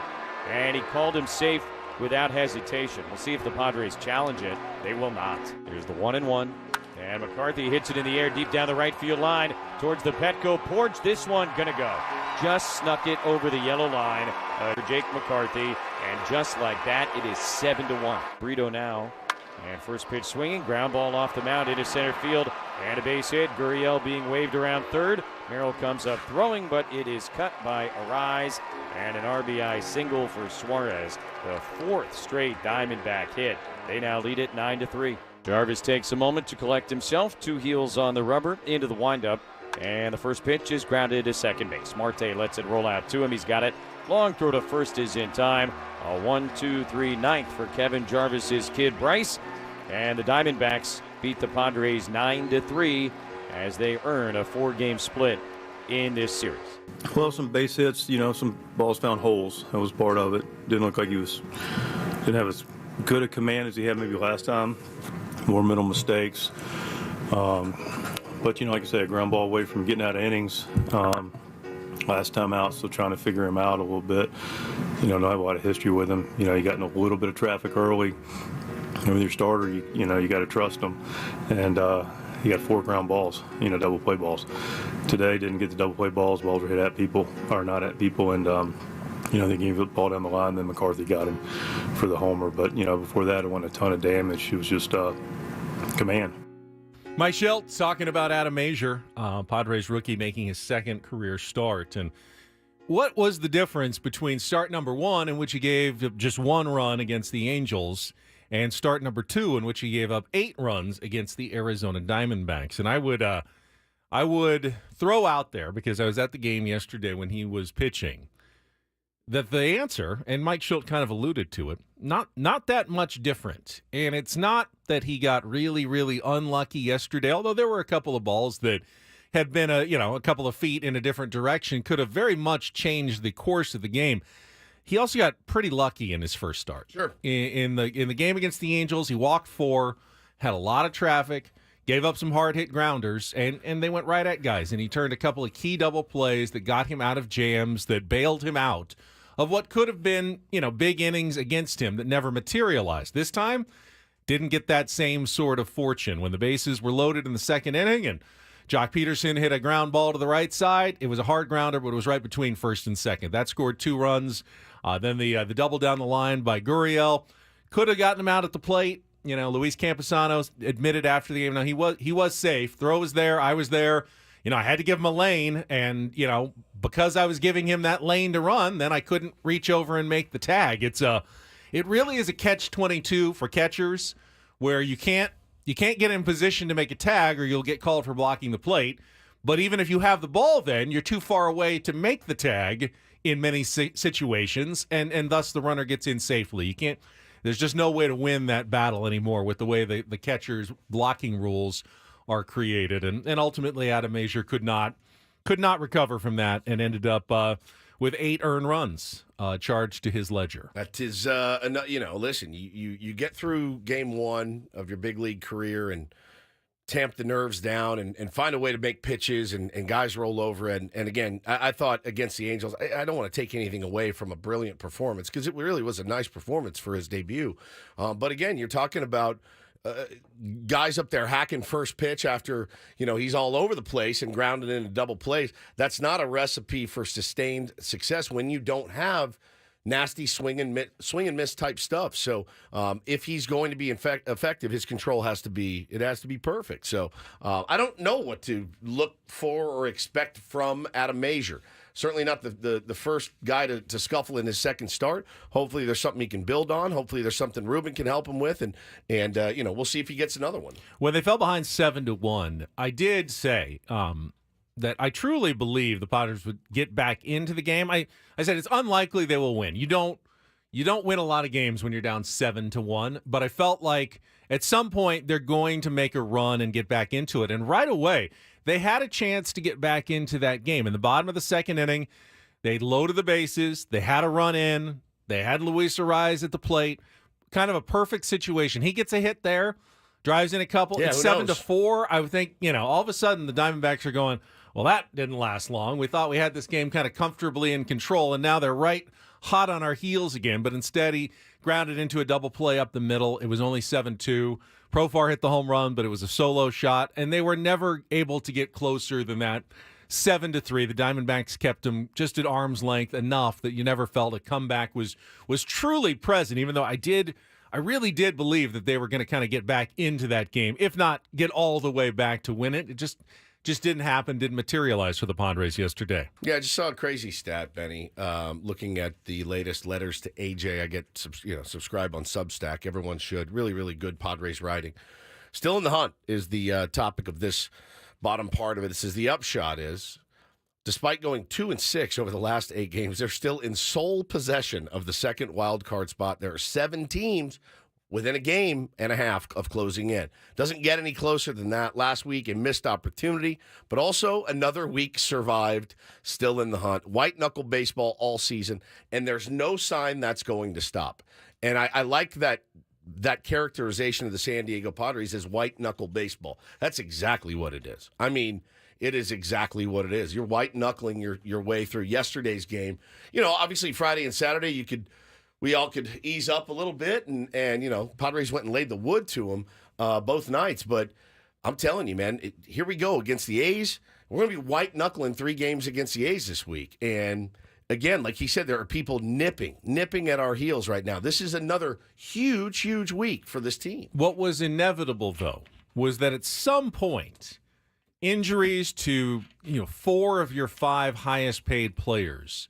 Speaker 9: and he called him safe without hesitation. We'll see if the Padres challenge it. They will not. Here's the 1-1. And McCarthy hits it in the air deep down the right field line towards the Petco porch. This one gonna go. Just snuck it over the yellow line for Jake McCarthy. And just like that, it is 7-1. Brito now. And first pitch swinging. Ground ball off the mound into center field. And a base hit. Gurriel being waved around third. Merrill comes up throwing, but it is cut by Arise. And an RBI single for Suarez. The fourth straight Diamondback hit. They now lead it 9-3. Jarvis takes a moment to collect himself. 2 heels on the rubber into the windup. And the first pitch is grounded to second base. Marte lets it roll out to him. He's got it. Long throw to first is in time. A 1-2-3 ninth for Kevin Jarvis's kid Bryce. And the Diamondbacks beat the Padres 9-3 as they earn a 4-game split in this series.
Speaker 10: Well, some base hits, some balls found holes. That was part of it. Didn't look like didn't have as good a command as he had maybe last time. More mental mistakes. But, like I said, a ground ball away from getting out of innings. Last time out, still trying to figure him out a little bit. Don't have a lot of history with him. He got in a little bit of traffic early. And with your starter, you got to trust him. And he got 4 ground balls, double play balls. Today, didn't get the double play balls. Balls were hit at people, or not at people. And They gave the ball down the line, then McCarthy got him for the homer. But, before that, it wasn't a ton of damage. It was just command.
Speaker 2: Mike Schilt talking about Adam Azier, Padres rookie making his second career start. And what was the difference between start number 1, in which he gave just 1 run against the Angels, and start number 2, in which he gave up 8 runs against the Arizona Diamondbacks? And I would throw out there, because I was at the game yesterday when he was pitching, that the answer, and Mike Schilt kind of alluded to it, not that much different. And it's not that he got really, really unlucky yesterday, although there were a couple of balls that had been a couple of feet in a different direction, could have very much changed the course of the game. He also got pretty lucky in his first start.
Speaker 1: Sure.
Speaker 2: In the game against the Angels, he walked 4, had a lot of traffic, gave up some hard-hit grounders, and they went right at guys. And he turned a couple of key double plays that got him out of jams, that bailed him out of what could have been, big innings against him that never materialized. This time, didn't get that same sort of fortune when the bases were loaded in the second inning, and Jock Peterson hit a ground ball to the right side. It was a hard grounder, but it was right between first and second. That scored 2 runs. Then the double down the line by Gurriel could have gotten him out at the plate. Luis Campusano admitted after the game, no, he was safe. Throw was there. I was there. I had to give him a lane, and, because I was giving him that lane to run, then I couldn't reach over and make the tag. It really is a catch-22 for catchers, where you can't get in position to make a tag, or you'll get called for blocking the plate. But even if you have the ball, then you're too far away to make the tag in many situations, and thus the runner gets in safely. You can't. There's just no way to win that battle anymore with the way the catcher's blocking rules are created, and ultimately Adam Azier could not recover from that, and ended up with 8 earned runs charged to his ledger.
Speaker 1: That is, listen, you get through game 1 of your big league career and tamp the nerves down and find a way to make pitches and guys roll over. And again, I thought against the Angels, I don't want to take anything away from a brilliant performance, because it really was a nice performance for his debut. But again, you're talking about guys up there hacking first pitch after, he's all over the place and grounded into double plays. That's not a recipe for sustained success when you don't have nasty swing and miss type stuff. So if he's going to be effective, his control has to be perfect. So I don't know what to look for or expect from Adam Azier. Certainly not the first guy to scuffle in his second start. Hopefully there's something he can build on. Hopefully there's something Ruben can help him with, and we'll see if he gets another one.
Speaker 2: When they fell behind 7-1, I did say that I truly believe the Padres would get back into the game. I said it's unlikely they will win. You don't win a lot of games when you're down 7-1, but I felt like at some point they're going to make a run and get back into it. And right away, they had a chance to get back into that game. In the bottom of the second inning, they loaded the bases. They had a run in. They had Luis Ariz at the plate. Kind of a perfect situation. He gets a hit there, drives in a couple.
Speaker 1: Yeah,
Speaker 2: it's 7-4. I would think, all of a sudden the Diamondbacks are going, well, that didn't last long. We thought we had this game kind of comfortably in control, and now they're right hot on our heels again. But instead, he grounded into a double play up the middle. It was only 7-2. Profar hit the home run, but it was a solo shot, and they were never able to get closer than that. 7-3. The Diamondbacks kept them just at arm's length enough that you never felt a comeback was truly present, even though I really did believe that they were going to kind of get back into that game, if not get all the way back to win it. It just didn't happen, didn't materialize for the Padres yesterday.
Speaker 1: Yeah, I just saw a crazy stat, Benny. Looking at the latest letters to AJ, I get subscribe on Substack. Everyone should. Really, really good Padres writing. Still in the hunt is the topic of this bottom part of it. It says the upshot is, despite going 2-6 over the last 8 games, they're still in sole possession of the second wild card spot. There are 7 teams within a game and a half of closing in. Doesn't get any closer than that. Last week, a missed opportunity, but also another week survived, still in the hunt. White-knuckle baseball all season, and there's no sign that's going to stop. And I like that characterization of the San Diego Padres as white-knuckle baseball. That's exactly what it is. I mean, it is exactly what it is. You're white-knuckling your way through yesterday's game. Obviously Friday and Saturday we all could ease up a little bit, and Padres went and laid the wood to them both nights. But I'm telling you, man, here we go against the A's. We're going to be white-knuckling 3 games against the A's this week. And again, like he said, there are people nipping at our heels right now. This is another huge, huge week for this team.
Speaker 2: What was inevitable, though, was that at some point, injuries to 4 of your 5 highest paid players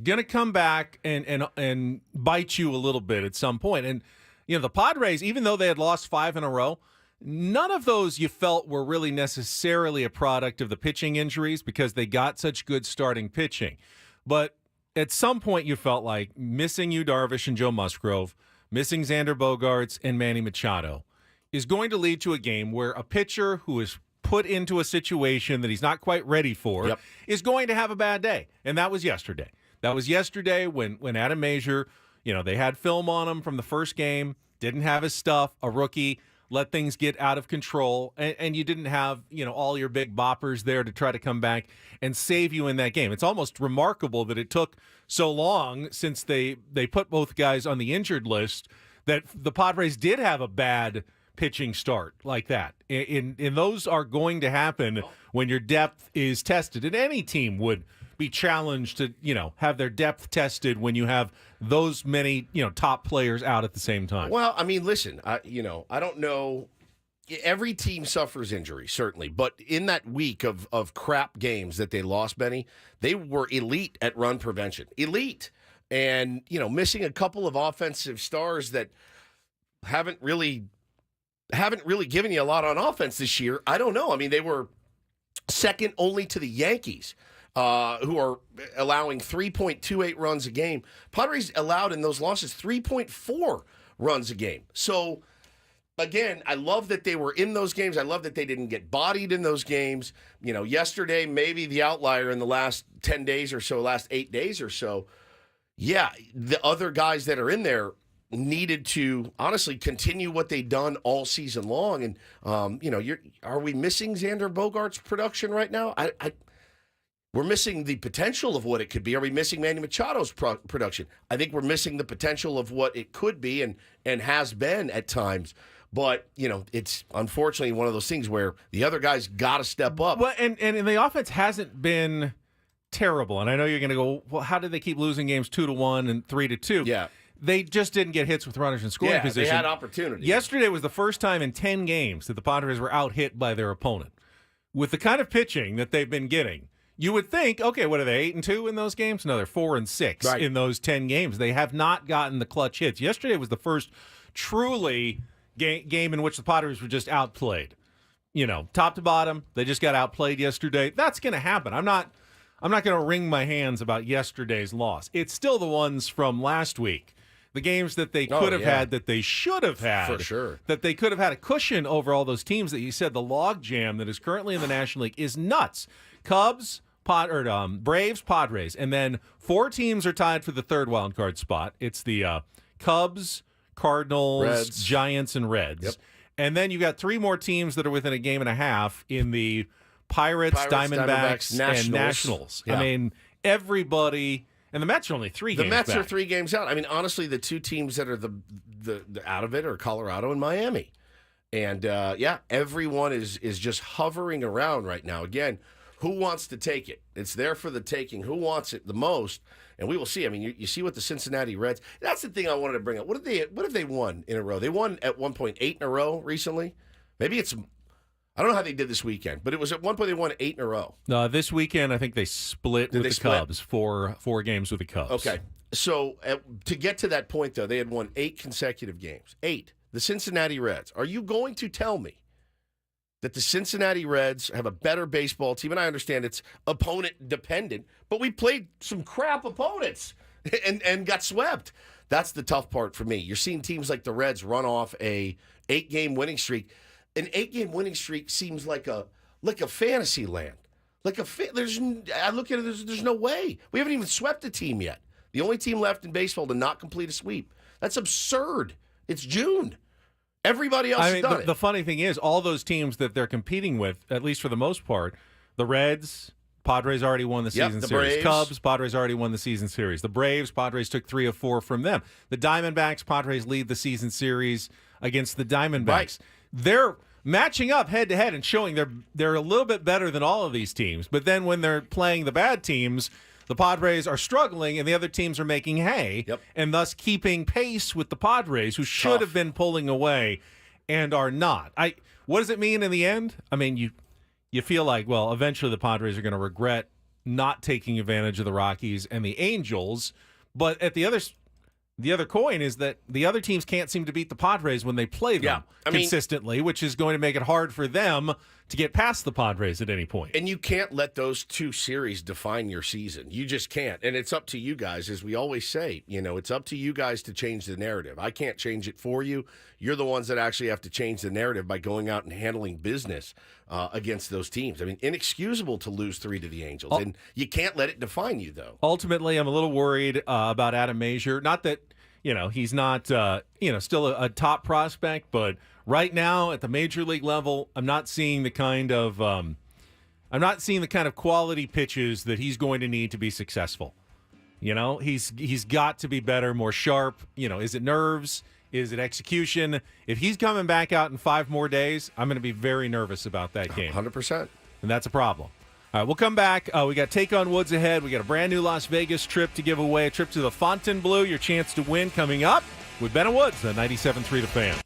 Speaker 2: going to come back and bite you a little bit at some point. And the Padres, even though they had lost 5 in a row, none of those you felt were really necessarily a product of the pitching injuries because they got such good starting pitching. But at some point you felt like missing Yu Darvish and Joe Musgrove, missing Xander Bogaerts and Manny Machado is going to lead to a game where a pitcher who is put into a situation that he's not quite ready for is going to have a bad day. And that was yesterday. That was yesterday when Adam Mazur, they had film on him from the first game, didn't have his stuff, a rookie, let things get out of control, and you didn't have, all your big boppers there to try to come back and save you in that game. It's almost remarkable that it took so long since they put both guys on the injured list that the Padres did have a bad pitching start like that. And those are going to happen when your depth is tested. And any team would be challenged to, have their depth tested when you have those many, top players out at the same time.
Speaker 1: Well, I mean, listen, I don't know. Every team suffers injury, certainly. But in that week of crap games that they lost, Benny, they were elite at run prevention. Elite. And, missing a couple of offensive stars that haven't really given you a lot on offense this year. I don't know. I mean, they were second only to the Yankees, who are allowing 3.28 runs a game. Padres allowed in those losses 3.4 runs a game. So, again, I love that they were in those games. I love that they didn't get bodied in those games. Yesterday, maybe the outlier in the last 10 days or so, last 8 days or so. Yeah, the other guys that are in there needed to honestly continue what they've done all season long. And, are we missing Xander Bogaerts' production right now? We're missing the potential of what it could be. Are we missing Manny Machado's production? I think we're missing the potential of what it could be and has been at times. But, it's unfortunately one of those things where the other guys got to step up.
Speaker 2: Well, and the offense hasn't been terrible. And I know you're going to go, well, how did they keep losing games 2-1 and 3-2?
Speaker 1: Yeah.
Speaker 2: They just didn't get hits with runners in scoring position.
Speaker 1: They had opportunity.
Speaker 2: Yesterday was the first time in 10 games that the Padres were out-hit by their opponent. With the kind of pitching that they've been getting, you would think, okay, what are they, 8-2 in those games? No, they're 4-6 in those 10 games. They have not gotten the clutch hits. Yesterday was the first truly game in which the Padres were just outplayed. Top to bottom, they just got outplayed yesterday. That's going to happen. I'm not going to wring my hands about yesterday's loss. It's still the ones from last week. The games that they could have had, that they should have had.
Speaker 1: For sure.
Speaker 2: That they could have had a cushion over all those teams that you said the log jam that is currently in the National League is nuts. Cubs, Braves, Padres. And then 4 teams are tied for the third wild card spot. It's the Cubs, Cardinals,
Speaker 1: Reds.
Speaker 2: Giants, and Reds. Yep. And then you've got 3 more teams that are within a game and a half in the Pirates, Diamondbacks, and Nationals.
Speaker 1: Yeah.
Speaker 2: I mean, everybody... And the Mets are only 3 games back.
Speaker 1: The Mets are 3 games out. I mean, honestly, the 2 teams that are the out of it are Colorado and Miami. And, everyone is just hovering around right now. Again, who wants to take it? It's there for the taking. Who wants it the most? And we will see. I mean, you see what the Cincinnati Reds. That's the thing I wanted to bring up. What have they won in a row? They won at one point 8 in a row recently. Maybe it's. I don't know how they did this weekend, but it was at one point they won 8 in a row.
Speaker 2: This weekend, I think they split with the Cubs. 4 games with the Cubs.
Speaker 1: Okay. So to get to that point, though, they had won 8 consecutive games. 8. The Cincinnati Reds. Are you going to tell me that the Cincinnati Reds have a better baseball team? And I understand it's opponent dependent, but we played some crap opponents and got swept. That's the tough part for me. You're seeing teams like the Reds run off a 8-game winning streak. An 8-game winning streak seems like a fantasy land. I look at it. There's no way. We haven't even swept a team yet. The only team left in baseball to not complete a sweep. That's absurd. It's June. Everybody else has done it.
Speaker 2: The funny thing is, all those teams that they're competing with, at least for the most part, the Reds, Padres already won the season
Speaker 1: the
Speaker 2: series.
Speaker 1: Braves.
Speaker 2: Cubs, Padres already won the season series. The Braves, Padres took 3 of 4 from them. The Diamondbacks, Padres lead the season series against the Diamondbacks.
Speaker 1: Right.
Speaker 2: They're matching up head-to-head and showing they're a little bit better than all of these teams. But then when they're playing the bad teams, the Padres are struggling and the other teams are making hay, and thus keeping pace with the Padres, who should have been pulling away and are not. What does it mean in the end? I mean, you feel like, well, eventually the Padres are going to regret not taking advantage of the Rockies and the Angels, but at the other coin is that the other teams can't seem to beat the Padres when they play them consistently, which is going to make it hard for them to get past the Padres at any point.
Speaker 1: And you can't let those two series define your season. You just can't. And it's up to you guys, as we always say. It's up to you guys to change the narrative. I can't change it for you. You're the ones that actually have to change the narrative by going out and handling business against those teams. I mean, inexcusable to lose 3 to the Angels. And you can't let it define you, though.
Speaker 2: Ultimately, I'm a little worried about Adam Mazur. Not that, he's not, still a top prospect, but right now at the major league level, I'm not seeing the kind of quality pitches that he's going to need to be successful. He's got to be better, more sharp. Is it nerves? Is it execution? If he's coming back out in 5 more days, I'm going to be very nervous about that game.
Speaker 1: 100%.
Speaker 2: And that's a problem. All right, we'll come back. We got Take on Woods ahead. We got a brand new Las Vegas trip to give away, a trip to the Fontainebleau, your chance to win coming up with Ben and Woods, the 97.3 The Fan.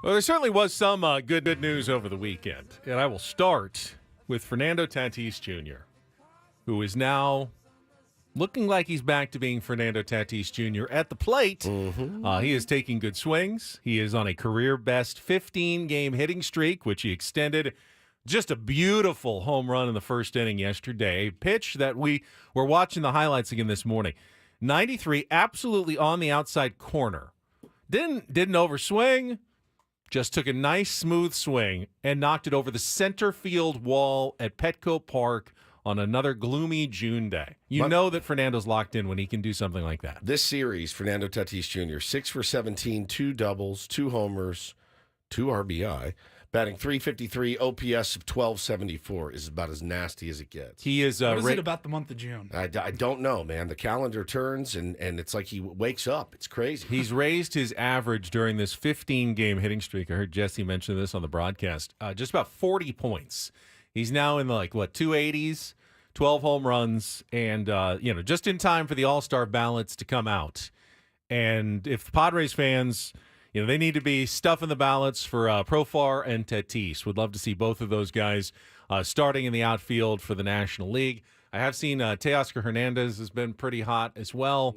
Speaker 2: Well, there certainly was some good news over the weekend. And I will start with Fernando Tatis Jr., who is now looking like he's back to being Fernando Tatis Jr. at the plate. He is taking good swings. He is on a career-best 15-game hitting streak, which he extended. Just a beautiful home run in the first inning yesterday. A pitch that we were watching the highlights again this morning. 93, absolutely on the outside corner. Didn't overswing. Just took a nice, smooth swing and knocked it over the center field wall at Petco Park on another gloomy June day. You know that Fernando's locked in when he can do something like that.
Speaker 1: This series, Fernando Tatis Jr., 6 for 17, 2 doubles, 2 homers, 2 RBI. Batting .353, OPS of 1274 is about as nasty as it gets.
Speaker 2: He is.
Speaker 3: What is it about the month of June?
Speaker 1: I don't know, man. The calendar turns, and it's like he wakes up. It's crazy.
Speaker 2: He's raised his average during this 15-game hitting streak. I heard Jesse mention this on the broadcast. Just about 40 points. He's now in the 280s, 12 home runs, and just in time for the All-Star ballots to come out. And if the Padres fans, they need to be stuffing the ballots for Profar and Tatis. Would love to see both of those guys starting in the outfield for the National League. I have seen Teoscar Hernandez has been pretty hot as well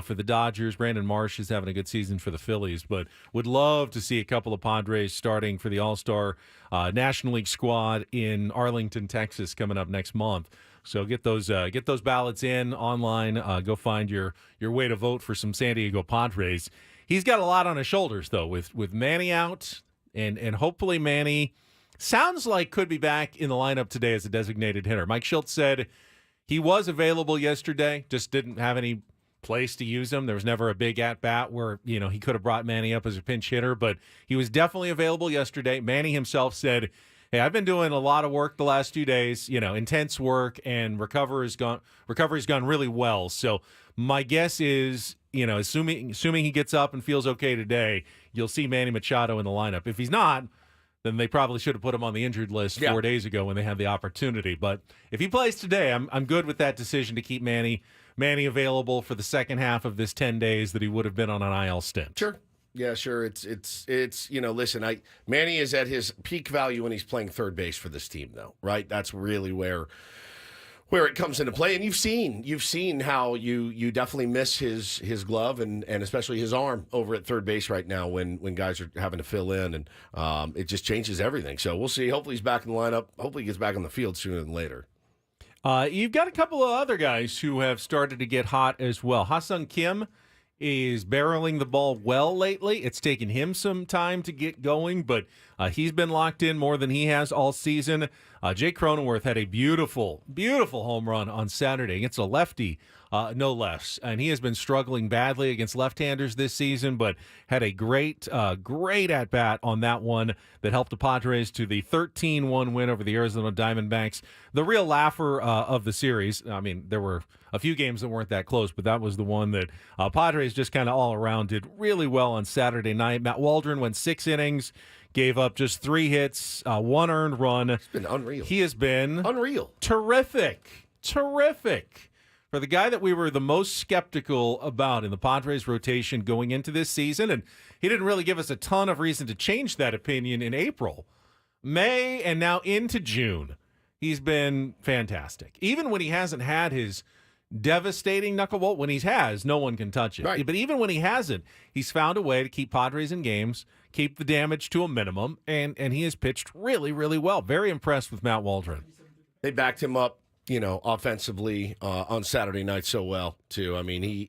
Speaker 2: for the Dodgers. Brandon Marsh is having a good season for the Phillies, but would love to see a couple of Padres starting for the All-Star National League squad in Arlington, Texas, coming up next month. So get those ballots in online. Go find your way to vote for some San Diego Padres. He's got a lot on his shoulders, though, with Manny out, and hopefully Manny sounds like could be back in the lineup today as a designated hitter. Mike Schultz said he was available yesterday, just didn't have any place to use him. There was never a big at-bat where, he could have brought Manny up as a pinch hitter, but he was definitely available yesterday. Manny himself said, hey, I've been doing a lot of work the last 2 days, intense work, and recovery's gone really well. So my guess is, assuming he gets up and feels okay today, you'll see Manny Machado in the lineup. If he's not, then they probably should have put him on the injured list 4 days ago when they had the opportunity. But if he plays today, I'm good with that decision to keep Manny available for the second half of this 10 days that he would have been on an IL stint.
Speaker 1: Sure. Yeah, sure. It's listen, Manny is at his peak value when he's playing third base for this team, though, right? That's really where it comes into play. And you've seen how you definitely miss his glove and especially his arm over at third base right now when guys are having to fill in, and it just changes everything. So we'll see. Hopefully he's back in the lineup. Hopefully he gets back on the field sooner than later.
Speaker 2: You've got a couple of other guys who have started to get hot as well. Ha-Seong Kim is barreling the ball well lately. It's taken him some time to get going, but he's been locked in more than he has all season. Jake Cronenworth had a beautiful, beautiful home run on Saturday against a lefty, no less. And he has been struggling badly against left-handers this season, but had a great at-bat on that one that helped the Padres to the 13-1 win over the Arizona Diamondbacks. The real laugher of the series, I mean, there were a few games that weren't that close, but that was the one that Padres just kind of all around did really well on Saturday night. Matt Waldron went 6 innings, gave up just 3 hits, 1 earned run.
Speaker 1: It's been unreal.
Speaker 2: He has been
Speaker 1: unreal.
Speaker 2: Terrific. For the guy that we were the most skeptical about in the Padres rotation going into this season, and he didn't really give us a ton of reason to change that opinion in April, May, and now into June. He's been fantastic. Even when he hasn't had his devastating knuckleball, when he has, no one can touch it.
Speaker 1: Right.
Speaker 2: But even when he hasn't, he's found a way to keep Padres in games, keep the damage to a minimum, and he has pitched really, really well. Very impressed with Matt Waldron.
Speaker 1: They backed him up, offensively on Saturday night so well too. I mean, he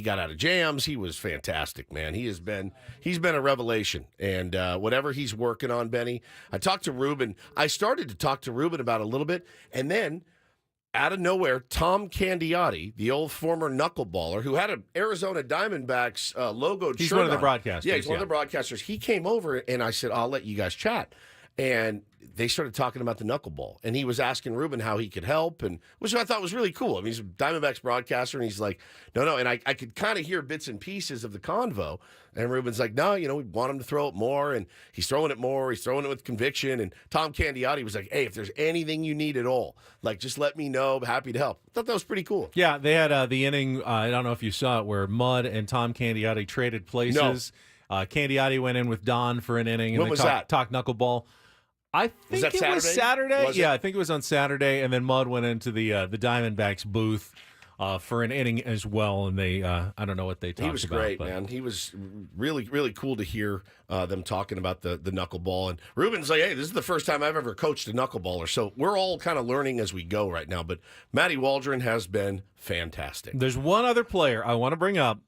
Speaker 1: got out of jams. He was fantastic, man. He's been a revelation, and whatever he's working on, Benny. I started to talk to Ruben about it a little bit, and then out of nowhere, Tom Candiotti, the old former knuckleballer who had an Arizona Diamondbacks logoed shirt.
Speaker 2: He's one of the broadcasters.
Speaker 1: Yeah, he's one of the broadcasters. He came over, and I said, I'll let you guys chat. And they started talking about the knuckleball. And he was asking Ruben how he could help, and which I thought was really cool. I mean, he's a Diamondbacks broadcaster, and he's like, no. And I could kind of hear bits and pieces of the convo. And Ruben's like, no, we want him to throw it more. And he's throwing it more. He's throwing it with conviction. And Tom Candiotti was like, hey, if there's anything you need at all, just let me know. Happy to help. I thought that was pretty cool.
Speaker 2: Yeah, they had the inning, I don't know if you saw it, where Mudd and Tom Candiotti traded places.
Speaker 1: No.
Speaker 2: Candiotti went in with Don for an inning. And
Speaker 1: When was that?
Speaker 2: Talked knuckleball. I think
Speaker 1: that
Speaker 2: it was Saturday.
Speaker 1: Was
Speaker 2: yeah,
Speaker 1: it?
Speaker 2: I think it was on Saturday. And then Mudd went into the Diamondbacks booth for an inning as well. And they, I don't know what they talked about.
Speaker 1: He was great, man. He was really, really cool to hear them talking about the knuckleball. And Ruben's like, hey, this is the first time I've ever coached a knuckleballer. So we're all kind of learning as we go right now. But Matty Waldron has been fantastic.
Speaker 2: There's one other player I want to bring up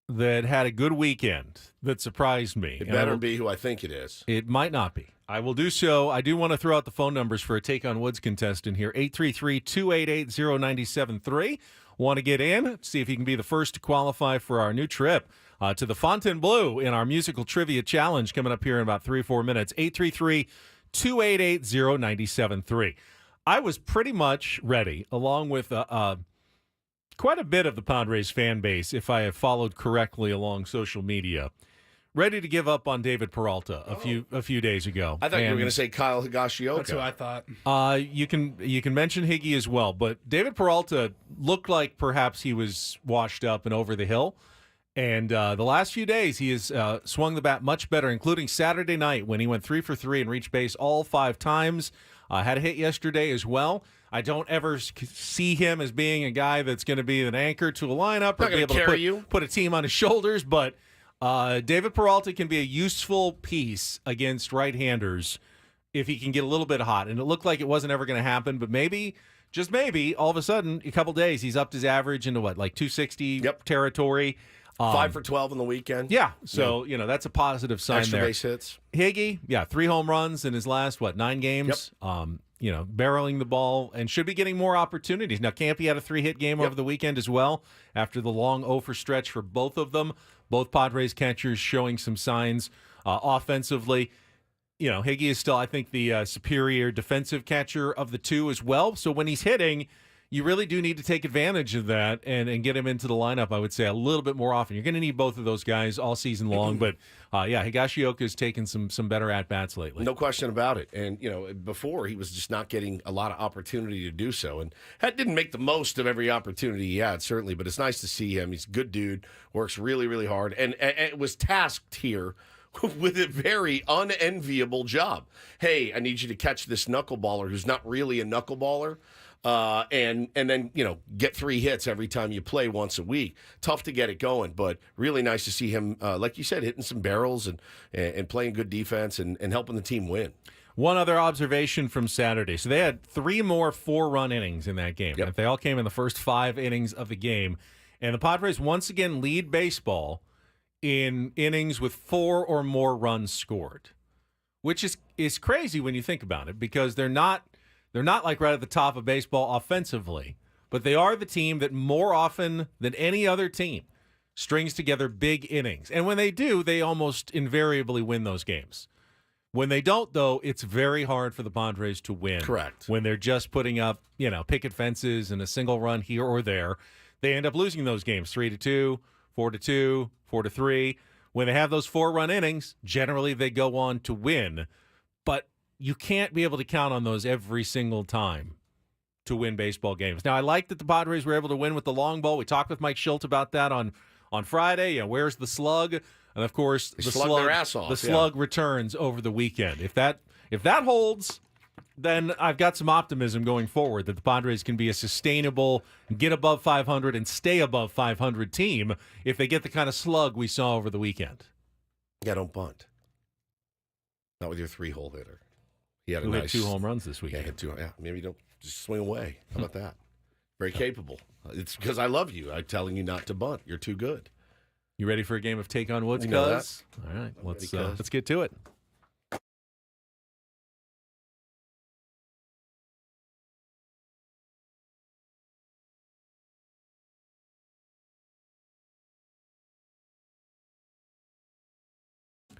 Speaker 2: that had a good weekend that surprised me.
Speaker 1: It better be who I think it is.
Speaker 2: It might not be. I will do so. I do want to throw out the phone numbers for a Take on Woods contestant here. 833-288-0973. Want to get in? See if you can be the first to qualify for our new trip to the Fontainebleau in our musical trivia challenge coming up here in about 3 or 4 minutes. 833-288-0973. I was pretty much ready, along with quite a bit of the Padres fan base, if I have followed correctly along social media, ready to give up on David Peralta a few days ago.
Speaker 1: I thought you were going to say Kyle Higashioka.
Speaker 3: That's what I thought.
Speaker 2: You can mention Higgy as well, but David Peralta looked like perhaps he was washed up and over the hill. And the last few days, he has swung the bat much better, including Saturday night when he went 3 for 3 and reached base all 5 times. Had a hit yesterday as well. I don't ever see him as being a guy that's going to be an anchor to a lineup or be able to put a team on his shoulders, but David Peralta can be a useful piece against right-handers if he can get a little bit hot. And it looked like it wasn't ever going to happen, but maybe, just maybe, all of a sudden, a couple days, he's upped his average into what, like 260 territory.
Speaker 1: 5 for 12 on the weekend.
Speaker 2: Yeah, so, that's a positive sign
Speaker 1: Extra
Speaker 2: there.
Speaker 1: base hits.
Speaker 2: Higgy, 3 home runs in his last, 9 games? Barreling the ball and should be getting more opportunities. Now, Campy had a 3-hit game over the weekend as well after the long 0 for stretch for both of them. Both Padres catchers showing some signs offensively. Higgy is still, I think, the superior defensive catcher of the two as well. So when he's hitting, you really do need to take advantage of that and get him into the lineup, I would say, a little bit more often. You're going to need both of those guys all season long. But, Higashioka has taken some better at-bats lately.
Speaker 1: No question about it. And, before he was just not getting a lot of opportunity to do so. And didn't make the most of every opportunity he had, certainly. But it's nice to see him. He's a good dude, works really, really hard, and was tasked here with a very unenviable job. Hey, I need you to catch this knuckleballer who's not really a knuckleballer. And then, get 3 hits every time you play once a week. Tough to get it going, but really nice to see him, like you said, hitting some barrels and playing good defense and helping the team win.
Speaker 2: One other observation from Saturday. So they had 3 more 4-run innings in that game.
Speaker 1: Yep.
Speaker 2: They all came in the first 5 innings of the game. And the Padres once again lead baseball in innings with 4 or more runs scored, which is crazy when you think about it because they're not like right at the top of baseball offensively, but they are the team that more often than any other team strings together big innings. And when they do, they almost invariably win those games. When they don't, though, it's very hard for the Padres to win.
Speaker 1: Correct.
Speaker 2: When they're just putting up, picket fences and a single run here or there, they end up losing those games 3-2, 4-2, 4-3. When they have those 4-run innings, generally they go on to win. But you can't be able to count on those every single time to win baseball games. Now, I like that the Padres were able to win with the long ball. We talked with Mike Schilt about that on Friday. Where's the slug? And, of course, the slug,
Speaker 1: their ass off,
Speaker 2: the slug returns over the weekend. If that holds, then I've got some optimism going forward that the Padres can be a sustainable, get above 500 and stay above 500 team if they get the kind of slug we saw over the weekend.
Speaker 1: Yeah, don't bunt. Not with your 3-hole hitter. He had
Speaker 2: Who hit 2 home runs this weekend.
Speaker 1: Yeah, hit 2. Yeah, maybe don't just swing away. How about that? Very capable. It's because I love you. I'm telling you not to bunt. You're too good.
Speaker 2: You ready for a game of Take on Woods,
Speaker 1: You know
Speaker 2: Cuz? All right, let's get to it.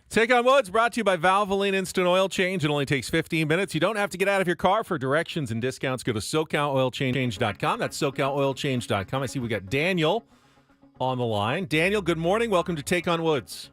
Speaker 2: Take on Woods brought to you by Valvoline Instant Oil Change. It only takes 15 minutes. You don't have to get out of your car. For directions and discounts, go to SoCalOilChange.com. That's SoCalOilChange.com. I see we got Daniel on the line. Daniel, good morning. Welcome to Take on Woods.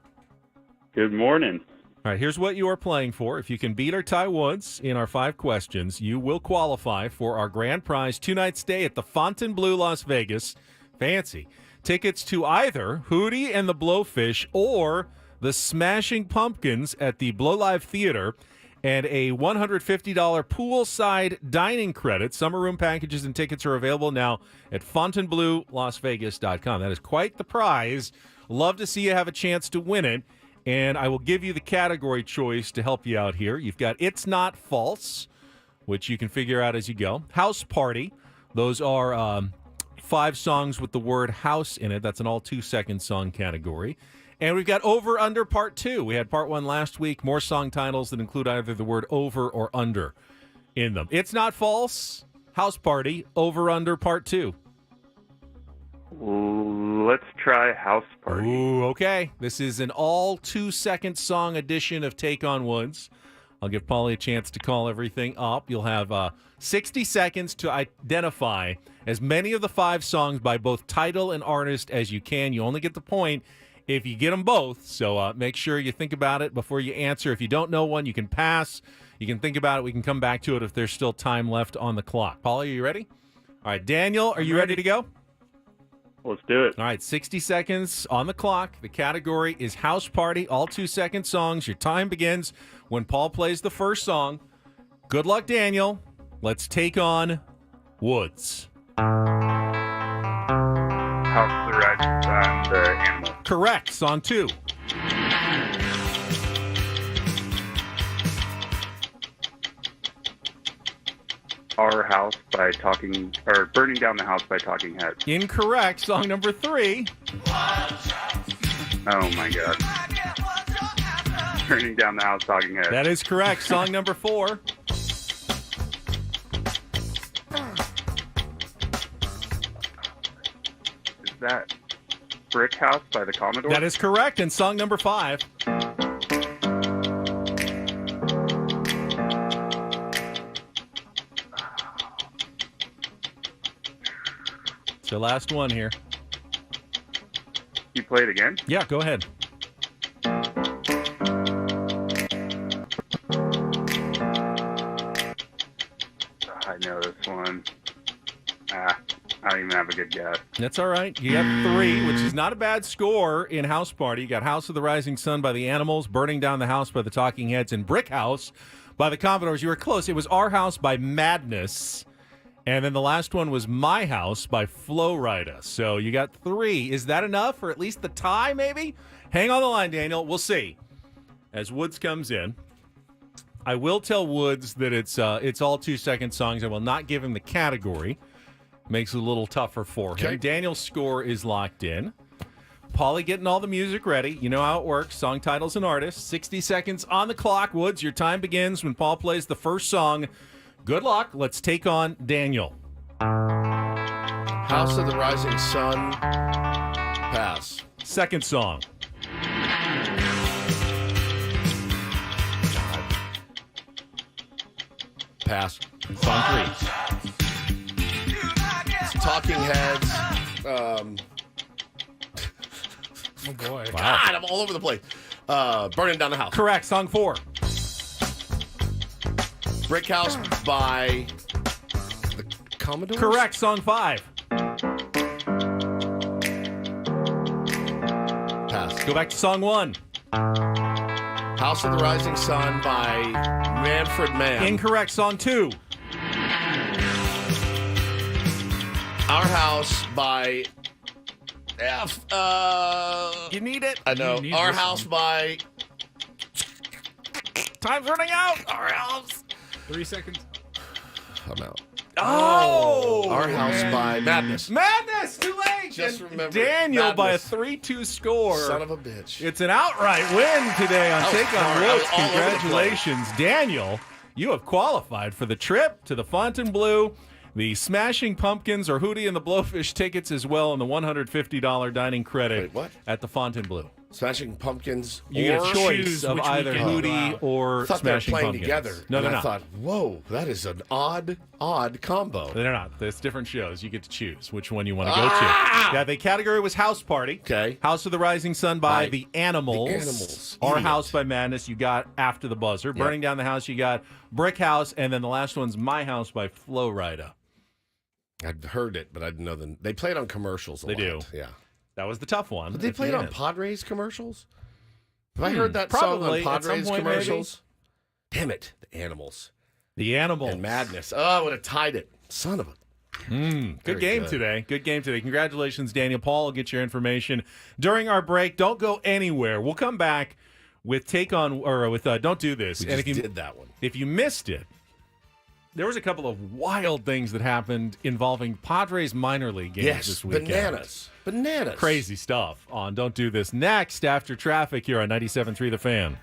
Speaker 11: Good morning.
Speaker 2: All right, here's what you are playing for. If you can beat or tie Woods in our 5 questions, you will qualify for our grand prize 2-night stay at the Fontainebleau, Las Vegas. Fancy. Tickets to either Hootie and the Blowfish or the Smashing Pumpkins at the Blow Live Theater, and a $150 poolside dining credit. Summer room packages and tickets are available now at FontainebleauLasVegas.com. That is quite the prize. Love to see you have a chance to win it. And I will give you the category choice to help you out here. You've got It's Not False, which you can figure out as you go. House Party. Those are 5 songs with the word house in it. That's an all 2-second song category. And we've got Over Under Part 2. We had Part 1 last week. More song titles that include either the word over or under in them. It's Not False, House Party, Over Under Part 2.
Speaker 11: Let's try House Party.
Speaker 2: Ooh, okay. This is an all 2-second song edition of Take on Woods. I'll give Paulie a chance to call everything up. You'll have 60 seconds to identify as many of the 5 songs by both title and artist as you can. You only get the point if you get them both. So make sure you think about it before you answer. If you don't know one, you can pass. You can think about it. We can come back to it if there's still time left on the clock. Paulie, are you ready? All right, Daniel, are you ready to go?
Speaker 11: Let's do it.
Speaker 2: All right, 60 seconds on the clock. The category is House Party, all 2-second songs. Your time begins when Paul plays the first song. Good luck, Daniel. Let's take on Woods.
Speaker 11: House of the Rising Sun, the Animals.
Speaker 2: Correct. Song 2.
Speaker 11: Our House by Talking, or Burning Down the House by Talking Heads.
Speaker 2: Incorrect. Song number 3.
Speaker 11: Oh my God. Burning Down the House, Talking Heads.
Speaker 2: That is correct. Song number 4.
Speaker 11: Is that Brick House by the Commodores?
Speaker 2: That is correct. And song number 5. It's your last one here.
Speaker 11: You play it again?
Speaker 2: Yeah, go ahead.
Speaker 11: I know this one. I don't even have a good guess.
Speaker 2: That's all right. You got 3, which is not a bad score in House Party. You got House of the Rising Sun by the Animals, Burning Down the House by the Talking Heads, and Brick House by the Commodores. You were close. It was Our House by Madness. And then the last one was My House by Flo Rida. So you got 3. Is that enough, or at least the tie, maybe? Hang on the line, Daniel. We'll see. As Woods comes in, I will tell Woods that it's all 2-second songs. I will not give him the category. Makes it a little tougher for him.
Speaker 1: Okay.
Speaker 2: Daniel's score is locked in. Paulie getting all the music ready. You know how it works. Song titles and artists. 60 seconds on the clock. Woods, your time begins when Paul plays the first song. Good luck. Let's take on Daniel.
Speaker 1: House of the Rising Sun. Pass.
Speaker 2: Second song.
Speaker 1: Pass.
Speaker 2: Song 3.
Speaker 1: Talking Heads.
Speaker 3: Oh boy.
Speaker 2: Wow.
Speaker 1: God, I'm all over the place. Burning Down the House.
Speaker 2: Correct. Song 4.
Speaker 1: Brick House by the Commodores.
Speaker 2: Correct. Song 5.
Speaker 1: Pass.
Speaker 2: Go back to song 1.
Speaker 1: House of the Rising Sun by Manfred Mann.
Speaker 2: Incorrect. Song 2.
Speaker 1: Our House by
Speaker 2: You need it.
Speaker 1: I know.
Speaker 3: You need
Speaker 1: Our
Speaker 3: this
Speaker 1: House
Speaker 3: one.
Speaker 1: by
Speaker 2: Time's running out.
Speaker 1: Our House.
Speaker 3: 3 seconds.
Speaker 1: I'm out.
Speaker 2: Oh!
Speaker 1: Our House by Madness.
Speaker 2: Madness! Too late!
Speaker 1: Just
Speaker 2: And
Speaker 1: remember
Speaker 2: Daniel by a
Speaker 1: Madness.
Speaker 2: 3-2 score.
Speaker 1: Son of a bitch.
Speaker 2: It's an outright win today on
Speaker 1: That was
Speaker 2: Take on
Speaker 1: hard. I was
Speaker 2: Woods.
Speaker 1: all over the place.
Speaker 2: Congratulations, Daniel. You have qualified for the trip to the Fontainebleau, the Smashing Pumpkins, or Hootie and the Blowfish tickets as well, and the $150 dining credit
Speaker 1: Wait, what?
Speaker 2: at the Fontainebleau.
Speaker 1: Smashing Pumpkins.
Speaker 2: You get a choice
Speaker 3: choose
Speaker 2: of
Speaker 3: which
Speaker 2: either
Speaker 3: weekend.
Speaker 2: Hootie
Speaker 3: Wow.
Speaker 2: or
Speaker 1: I thought they were
Speaker 2: Smashing
Speaker 1: playing
Speaker 2: Pumpkins.
Speaker 1: together.
Speaker 2: No,
Speaker 1: and
Speaker 2: they're
Speaker 1: I
Speaker 2: not.
Speaker 1: thought, whoa, that is an odd combo.
Speaker 2: They're not. There's different shows. You get to choose which one you want to go to. Yeah, the category was House Party.
Speaker 1: Okay.
Speaker 2: House of the Rising Sun by
Speaker 1: By
Speaker 2: the Animals.
Speaker 1: the Animals.
Speaker 2: Our
Speaker 1: Idiot.
Speaker 2: House by Madness you got after the buzzer. Burning Down the House you got Brick House. And then the last one's My House by Flo Rida.
Speaker 1: I'd heard it, but I didn't know they play it on commercials a
Speaker 2: They
Speaker 1: lot.
Speaker 2: do.
Speaker 1: Yeah.
Speaker 2: That was the tough one.
Speaker 1: But they
Speaker 2: at
Speaker 1: play
Speaker 2: the
Speaker 1: it on
Speaker 2: end.
Speaker 1: Padres commercials? Have I heard that
Speaker 2: Probably,
Speaker 1: song on
Speaker 2: at some
Speaker 1: Padres
Speaker 2: point,
Speaker 1: commercials? Damn it, the animals.
Speaker 2: The Animals.
Speaker 1: And Madness. Oh, I would have tied it. Son of a...
Speaker 2: Good game today. Good game today. Congratulations, Daniel. Paul will get your information during our break. Don't go anywhere. We'll come back with Don't Do This.
Speaker 1: We just did that one.
Speaker 2: If you missed it, there was a couple of wild things that happened involving Padres minor league games this weekend.
Speaker 1: Bananas.
Speaker 2: Crazy stuff on Don't Do This next after traffic here on 97.3 The Fan.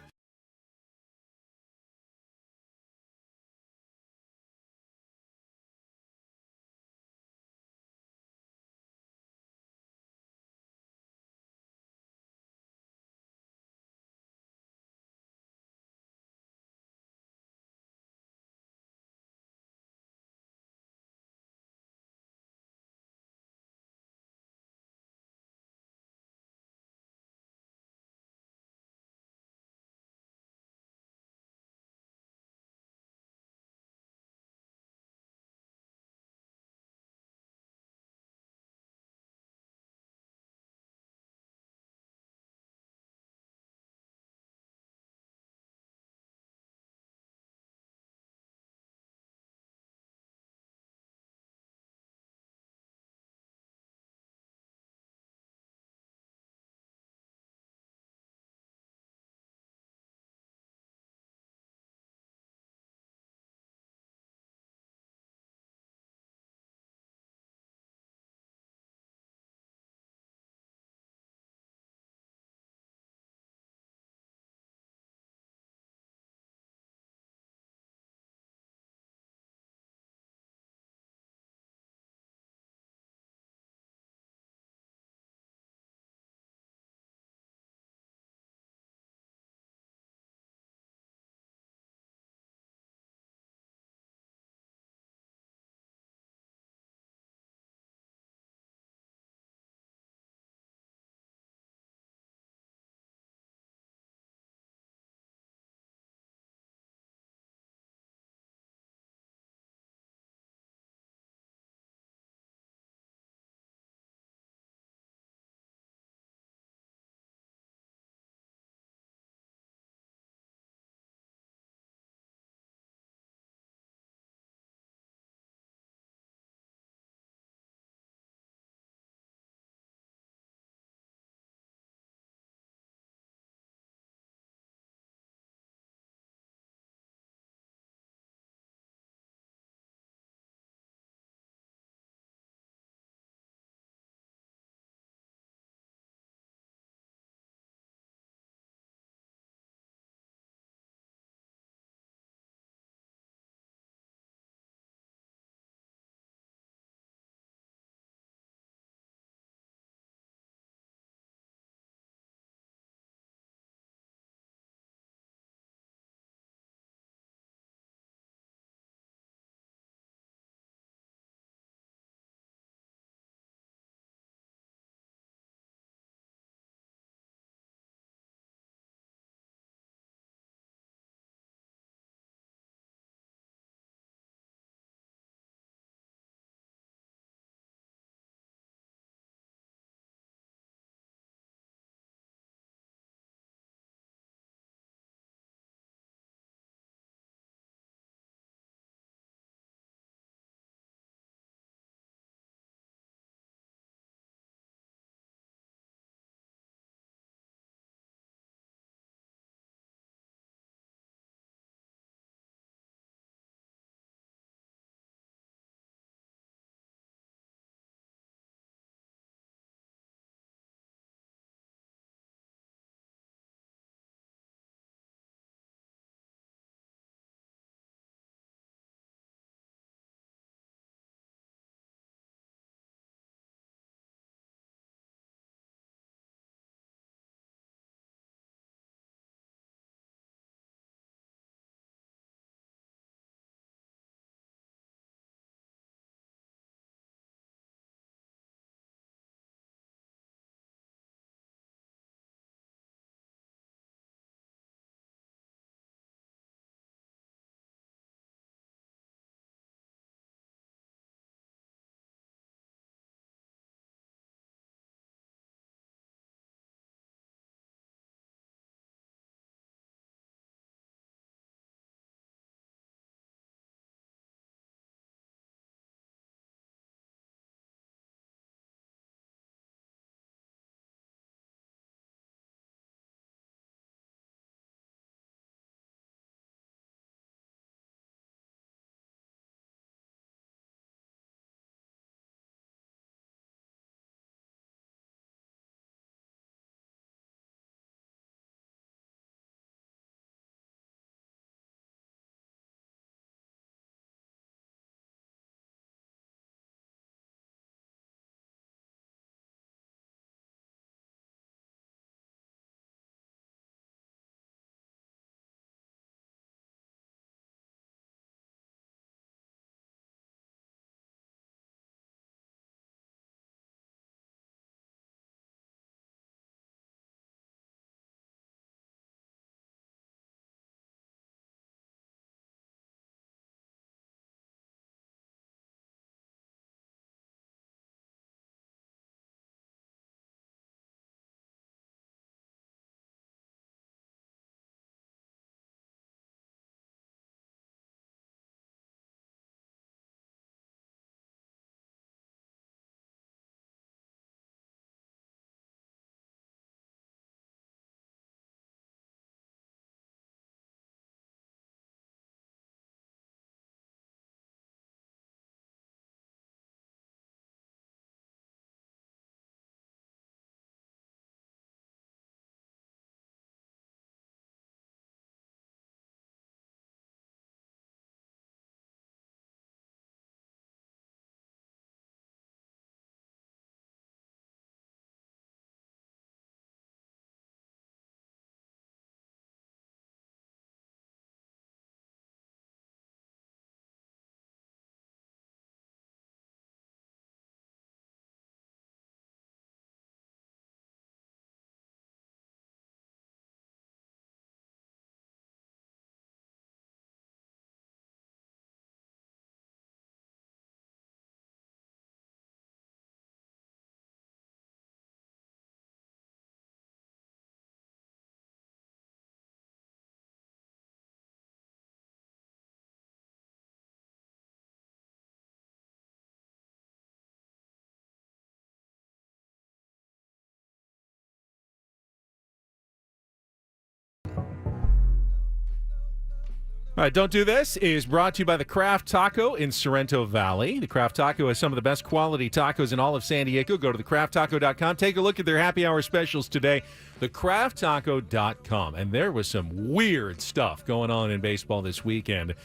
Speaker 2: All right, Don't Do This is brought to you by the Craft Taco in Sorrento Valley. The Craft Taco has some of the best quality tacos in all of San Diego. Go to thecrafttaco.com. Take a look at their happy hour specials today. Thecrafttaco.com. And there was some weird stuff going on in baseball this weekend.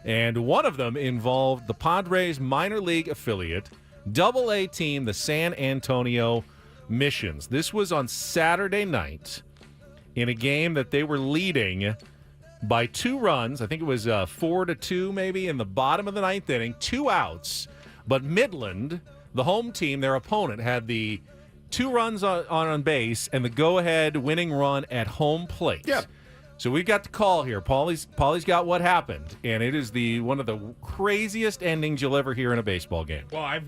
Speaker 2: And one of them involved the Padres minor league affiliate, Double-A team, the San Antonio Missions. This was on Saturday night in a game that they were leading by 2 runs. I think it was 4-2 maybe in the bottom of the 9th inning, 2 outs. But Midland, the home team, their opponent, had the 2 runs on base and the go-ahead winning run at home plate.
Speaker 1: Yeah.
Speaker 2: So we've got the call here. Paulie's got what happened, and it is one of the craziest endings you'll ever hear in a baseball game.
Speaker 3: Well,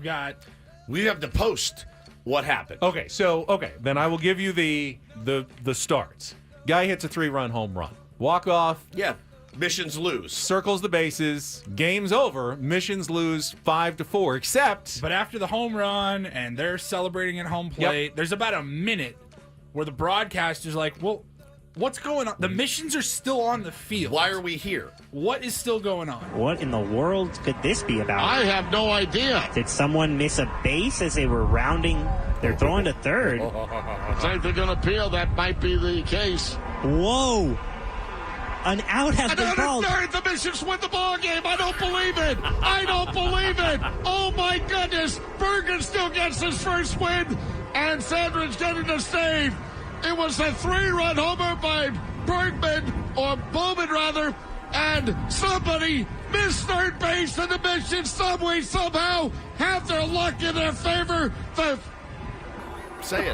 Speaker 1: we have to post what happened.
Speaker 2: Okay, then I will give you the starts. Guy hits a 3-run home run. Walk off.
Speaker 1: Yeah. Missions lose.
Speaker 2: Circles the bases. Game's over. Missions lose 5-4, except.
Speaker 3: But after the home run and they're celebrating at home plate, there's about a minute where the broadcaster's like, well, what's going on? The Missions are still on the field.
Speaker 1: Why are we here?
Speaker 3: What is still going on?
Speaker 12: What in the world could this be about?
Speaker 6: I have no idea.
Speaker 12: Did someone miss a base as they were rounding? They're throwing to third.
Speaker 6: I think they're going to appeal. That might be the case.
Speaker 12: Whoa. An out has been called.
Speaker 6: Third, the Missions win the ball game. I don't believe it. I don't believe it. Oh, my goodness. Bergen still gets his first win, and Sandridge getting a save. It was a 3-run homer by Bowman rather, and somebody missed third base, and the Missions some way, somehow have their luck in their favor. The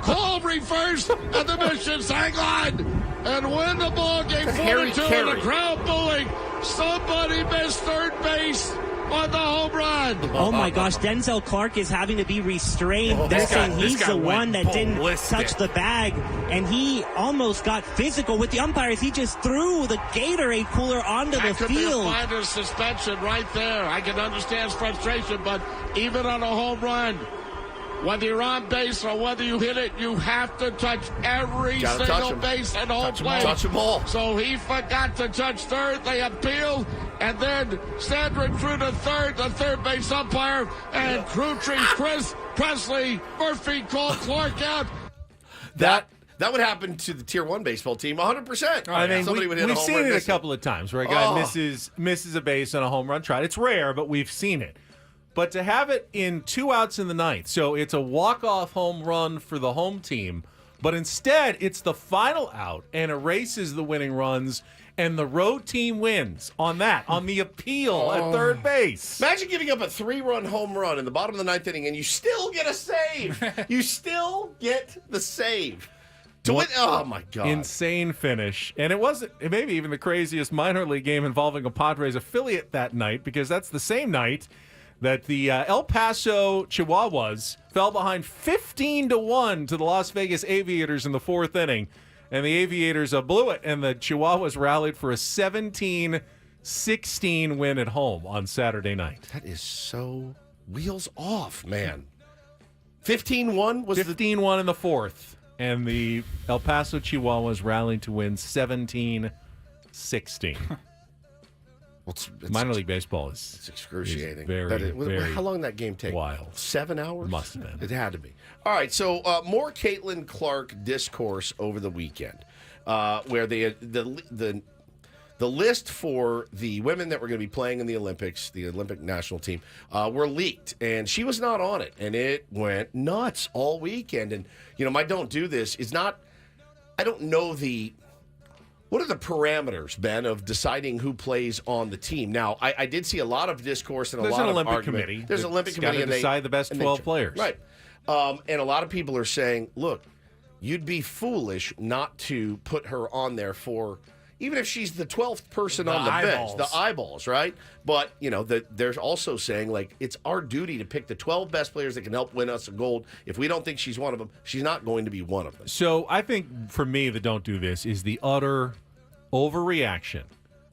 Speaker 6: call reversed, and the Missions hang on and win the ball game 4-2, and the crowd booing. Somebody missed third base on the home run.
Speaker 12: Oh my gosh, Denzel Clark is having to be restrained. They're saying he's the one that didn't touch the bag, and he almost got physical with the umpires. He just threw the Gatorade cooler onto the
Speaker 6: field. That could be a finder's suspension right there. I can understand his frustration, but even on a home run, whether you're on base or whether you hit it, you have to touch every single base and home plate.
Speaker 1: Touch them all.
Speaker 6: So he forgot to touch third. They appealed, and then Sandridge threw to third, the third base umpire, and crew chief Chris Presley Murphy called Clark out.
Speaker 1: That would happen to the Tier 1 baseball team 100%.
Speaker 2: I mean,
Speaker 1: somebody would hit a home
Speaker 2: we've
Speaker 1: run.
Speaker 2: seen it a couple of times where a guy misses a base on a home run try. It's rare, but we've seen it. But to have it in 2 outs in the 9th, so it's a walk-off home run for the home team, but instead it's the final out and erases the winning runs, and the road team wins on the appeal at third base.
Speaker 1: Imagine giving up a 3-run home run in the bottom of the 9th inning, and you still get a save. You still get the save. To win, oh my God.
Speaker 2: Insane finish. And it wasn't maybe even the craziest minor league game involving a Padres affiliate that night, because that's the same night that the El Paso Chihuahuas fell behind 15-1 to the Las Vegas Aviators in the 4th inning. And the Aviators blew it, and the Chihuahuas rallied for a 17-16 win at home on Saturday night.
Speaker 1: That is so wheels off, man. 15-1 was
Speaker 2: 15-1 in the 4th, and the El Paso Chihuahuas rallied to win 17-16. Minor league baseball is
Speaker 1: excruciating.
Speaker 2: Very
Speaker 1: how long did that game take?
Speaker 2: Wild.
Speaker 1: 7 hours?
Speaker 2: Must have been.
Speaker 1: It had to be. All right, so more Caitlin Clark discourse over the weekend, where the list for the women that were going to be playing in the Olympics, the Olympic national team, were leaked, and she was not on it, and it went nuts all weekend. And my don't do this is not. I don't know what are the parameters, Ben, of deciding who plays on the team? Now, I did see a lot of discourse and a lot of argument.
Speaker 2: Olympic committee.
Speaker 1: There's an Olympic committee,
Speaker 2: and they decide the best 12 players.
Speaker 1: Right. And a lot of people are saying, look, you'd be foolish not to put her on there for, even if she's the 12th person on the bench, the eyeballs, right? But, they're also saying, like, it's our duty to pick the 12 best players that can help win us a gold. If we don't think she's one of them, she's not going to be one of them.
Speaker 2: So I think, for me, the don't do this is the utter overreaction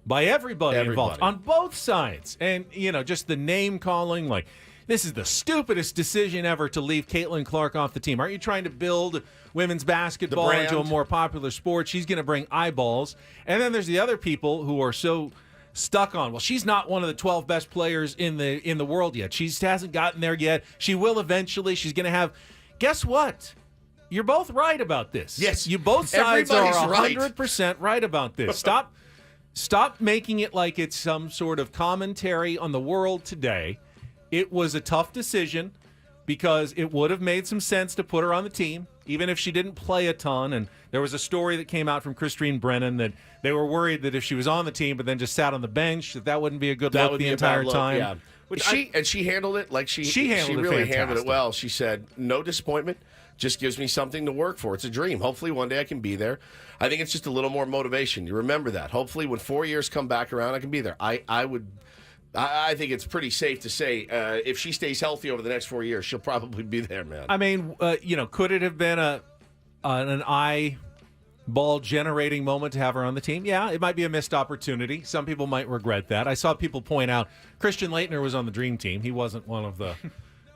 Speaker 2: by everybody involved on both sides. And, just the name calling, like, this is the stupidest decision ever to leave Caitlin Clark off the team. Aren't you trying to build women's basketball into a more popular sport? She's going to bring eyeballs. And then there's the other people who are so stuck on, well, she's not one of the 12 best players in the world yet. She hasn't gotten there yet. She will eventually. She's going to have. Guess what? You're both right about this.
Speaker 1: Yes.
Speaker 2: You both sides are
Speaker 1: Everybody's
Speaker 2: 100% right about this. Stop making it like it's some sort of commentary on the world today. It was a tough decision because it would have made some sense to put her on the team, even if she didn't play a ton. And there was a story that came out from Christine Brennan that they were worried that if she was on the team but then just sat on the bench, that wouldn't be a good look the entire time.
Speaker 1: Yeah. She handled it like she really handled it well. She said, no disappointment. Just gives me something to work for. It's a dream. Hopefully one day I can be there. I think it's just a little more motivation. You remember that. Hopefully when 4 years come back around, I can be there. I think it's pretty safe to say if she stays healthy over the next 4 years, she'll probably be there, man.
Speaker 2: I mean, could it have been an eyeball generating moment to have her on the team? Yeah, it might be a missed opportunity. Some people might regret that. I saw people point out Christian Laettner was on the dream team. He wasn't one of the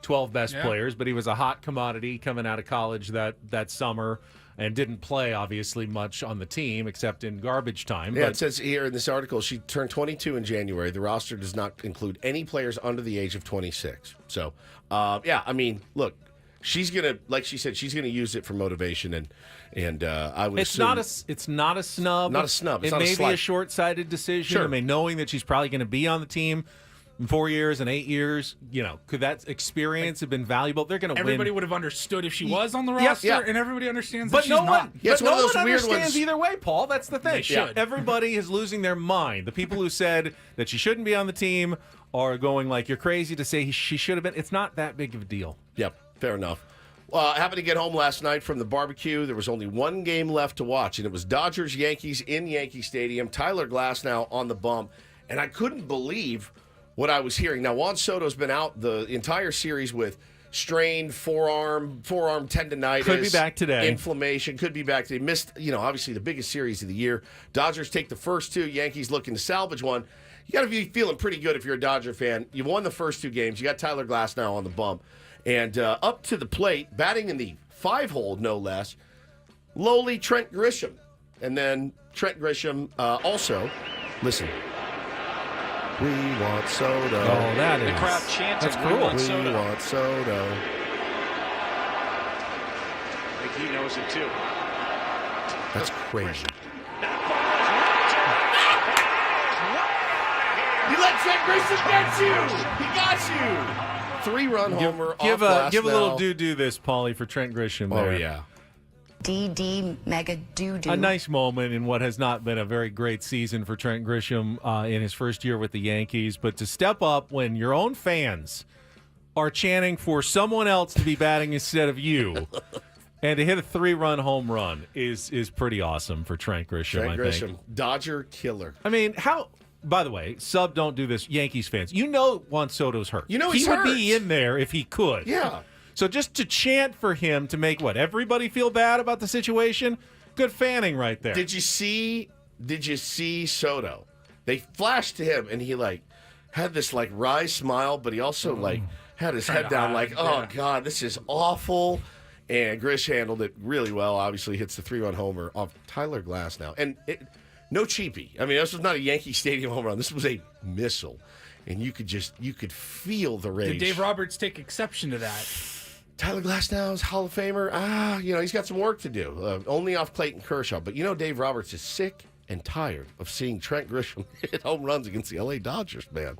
Speaker 2: 12 best players, but he was a hot commodity coming out of college that summer and didn't play, obviously, much on the team except in garbage time.
Speaker 1: Yeah,
Speaker 2: but
Speaker 1: it says here in this article, she turned 22 in January. The roster does not include any players under the age of 26. So, I mean, look, she's going to, like she said, she's going to use it for motivation, and I would assume...
Speaker 2: It's not a snub.
Speaker 1: Not a snub. It's
Speaker 2: it
Speaker 1: not
Speaker 2: may
Speaker 1: a
Speaker 2: be a short-sighted decision.
Speaker 1: Sure.
Speaker 2: I mean, knowing that she's probably going to be on the team in 4 years and 8 years, could that experience have been valuable? They're going to win.
Speaker 3: Everybody would have understood if she was on the roster, and everybody understands that
Speaker 2: but
Speaker 3: she's
Speaker 2: no
Speaker 3: not.
Speaker 2: one,
Speaker 1: Yeah, it's
Speaker 2: but
Speaker 1: one
Speaker 2: no
Speaker 1: of those
Speaker 2: one
Speaker 1: weird
Speaker 2: understands
Speaker 1: ones.
Speaker 2: either way, Paul. That's the thing.
Speaker 3: They should.
Speaker 2: Everybody is losing their mind. The people who said that she shouldn't be on the team are going like, you're crazy to say she should have been. It's not that big of a deal.
Speaker 1: Yep, fair enough. I happened to get home last night from the barbecue. There was only one game left to watch, and it was Dodgers-Yankees in Yankee Stadium. Tyler Glasnow on the bump, and I couldn't believe what I was hearing. Now, Juan Soto's been out the entire series with strained forearm tendonitis.
Speaker 2: Could be back today.
Speaker 1: Inflammation. Could be back today. Missed, obviously the biggest series of the year. Dodgers take the first two. Yankees looking to salvage one. You got to be feeling pretty good if you're a Dodger fan. You won the first two games. You got Tyler Glasnow on the bump. And up to the plate, batting in the 5-hole, no less, lowly Trent Grisham. And then Trent Grisham also, listen. We want Soto.
Speaker 2: Oh, that is.
Speaker 13: The crowd chanting.
Speaker 2: That's cool.
Speaker 1: We want Soto.
Speaker 13: I think he knows it too.
Speaker 1: That's crazy. You let Trent Grisham get you. He got you. 3-run homer.
Speaker 2: Give a little do this, Paulie, for Trent Grisham.
Speaker 1: Oh
Speaker 2: there.
Speaker 1: yeah.
Speaker 14: DD mega doo-doo.
Speaker 2: A nice moment in what has not been a very great season for Trent Grisham in his first year with the Yankees. But to step up when your own fans are chanting for someone else to be batting instead of you and to hit a 3-run home run is pretty awesome for Trent Grisham, I think.
Speaker 1: Dodger killer.
Speaker 2: I mean, by the way, don't do this, Yankees fans. Juan Soto's hurt.
Speaker 1: He's
Speaker 2: he would
Speaker 1: hurt.
Speaker 2: be in there if he could.
Speaker 1: Yeah.
Speaker 2: So just to chant for him to make everybody feel bad about the situation, good fanning right there.
Speaker 1: Did you see Soto? They flashed to him and he had this wry smile, but he also had his head down oh God, this is awful. And Grish handled it really well. Obviously hits the 3-run homer off Tyler Glasnow. And no cheapie. I mean, this was not a Yankee Stadium home run. This was a missile. And you could feel the rage.
Speaker 3: Did Dave Roberts take exception to that?
Speaker 1: Tyler Glasnow's Hall of Famer. He's got some work to do. Only off Clayton Kershaw. But Dave Roberts is sick and tired of seeing Trent Grisham hit home runs against the L.A. Dodgers, man.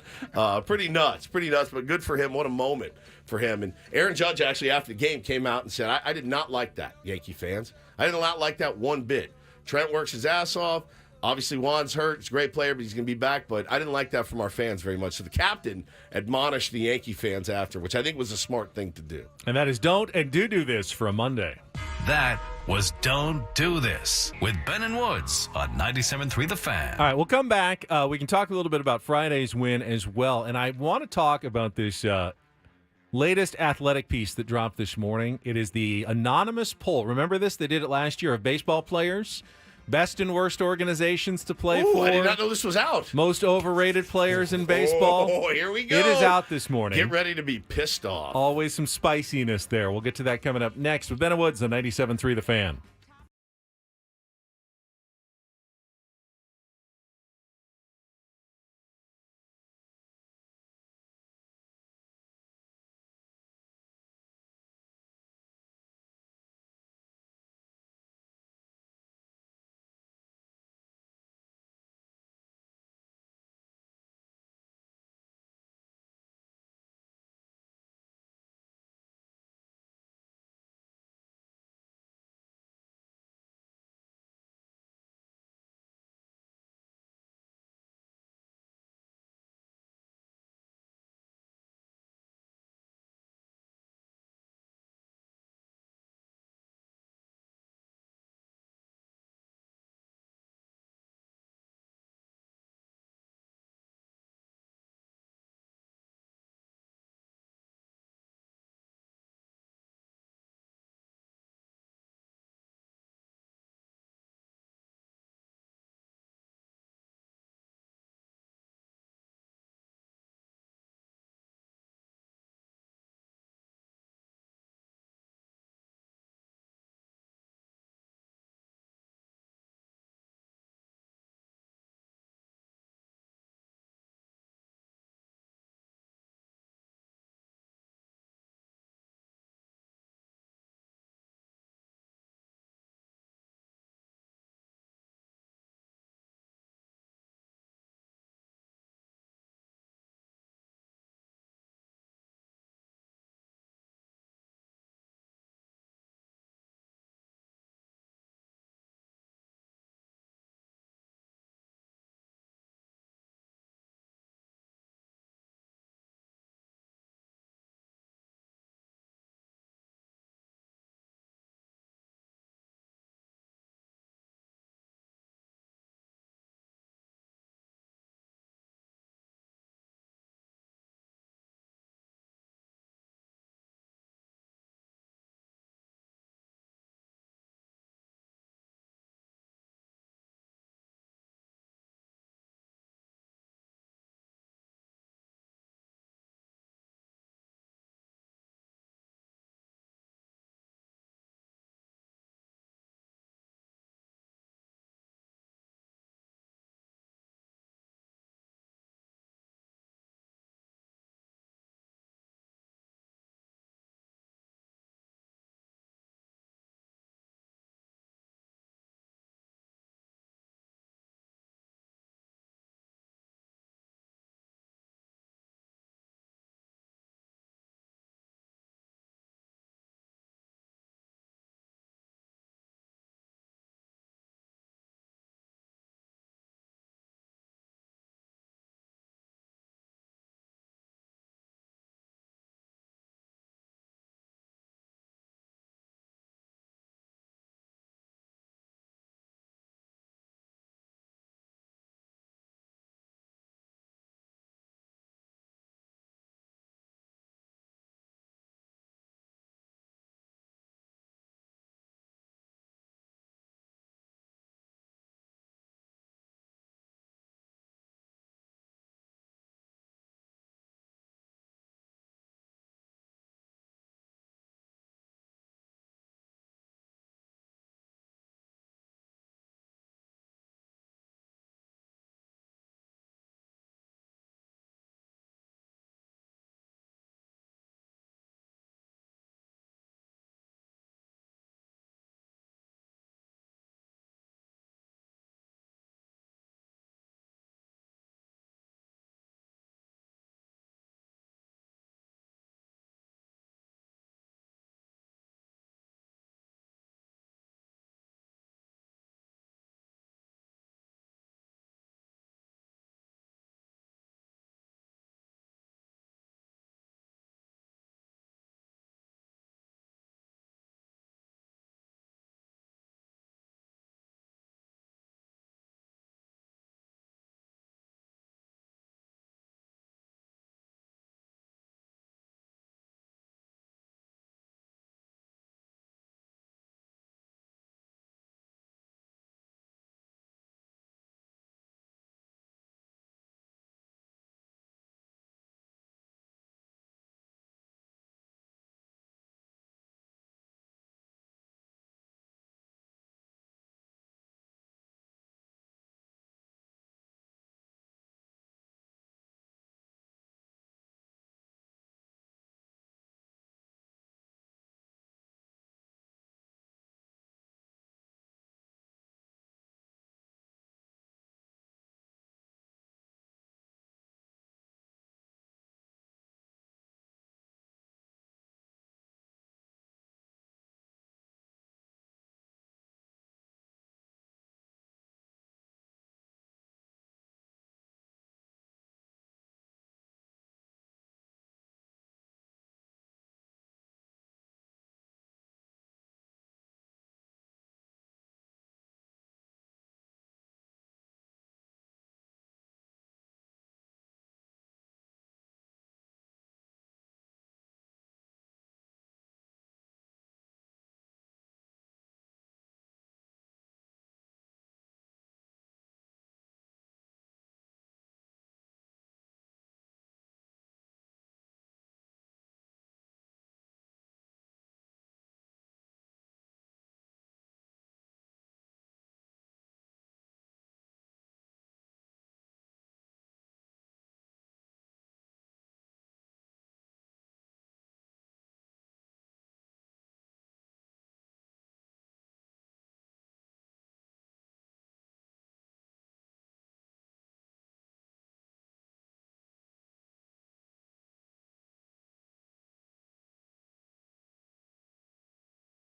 Speaker 1: Pretty nuts, but good for him. What a moment for him. And Aaron Judge actually after the game came out and said, I did not like that, Yankee fans. I did not like that one bit. Trent works his ass off. Obviously, Juan's hurt. He's a great player, but he's going to be back. But I didn't like that from our fans very much. So the captain admonished the Yankee fans after, which I think was a smart thing to do.
Speaker 2: And that is don't and do this for a Monday.
Speaker 4: That was Don't Do This with Ben and Woods on 97.3 The Fan.
Speaker 2: All right, we'll come back. We can talk a little bit about Friday's win as well. And I want to talk about this latest athletic piece that dropped this morning. It is the anonymous poll. Remember this? They did it last year of baseball players. Best and worst organizations to play for.
Speaker 1: I did not know this was out.
Speaker 2: Most overrated players in baseball.
Speaker 1: Oh, here we go.
Speaker 2: It is out this morning.
Speaker 1: Get ready to be pissed off.
Speaker 2: Always some spiciness there. We'll get to that coming up next with Ben and Woods on 97.3 The Fan.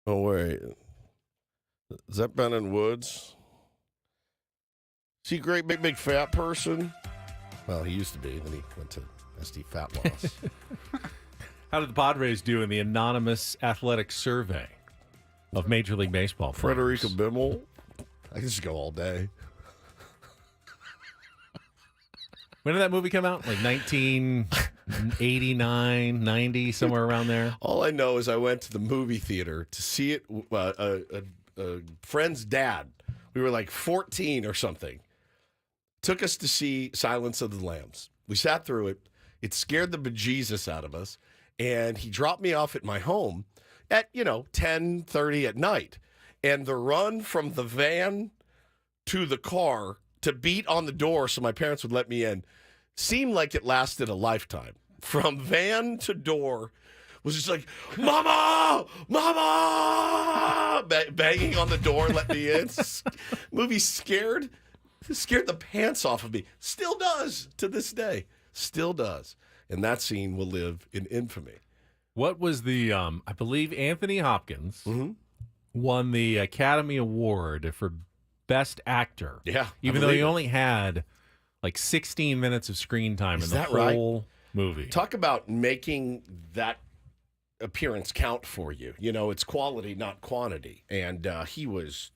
Speaker 1: Oh, wait. Is that Ben and Woods? Is he a great, big fat person? Well, he used to be. Then he went to SD Fat Loss.
Speaker 2: How did the Padres do in the anonymous athletic survey of Major League Baseball players?
Speaker 1: Frederica Bimmel. I can just go all day.
Speaker 2: When did that movie come out? Like 1989, 90, somewhere around there?
Speaker 1: All I know is I went to the movie theater to see it. A friend's dad. We were like 14 or something. Took us to see Silence of the Lambs. We sat through it. It scared the bejesus out of us. And he dropped me off at my home at, 10:30 at night. And the run from the van to the car to beat on the door so my parents would let me in seemed like it lasted a lifetime. From van to door was just like, Mama! Mama! Banging on the door, let me in. Movie scared the pants off of me. Still does to this day. Still does. And that scene will live in infamy.
Speaker 2: What was the, I believe Anthony Hopkins won the Academy Award for Best Actor.
Speaker 1: Yeah.
Speaker 2: Even though he only had like 16 minutes of screen time in the whole movie.
Speaker 1: Talk about making that appearance count for you. It's quality, not quantity. And he was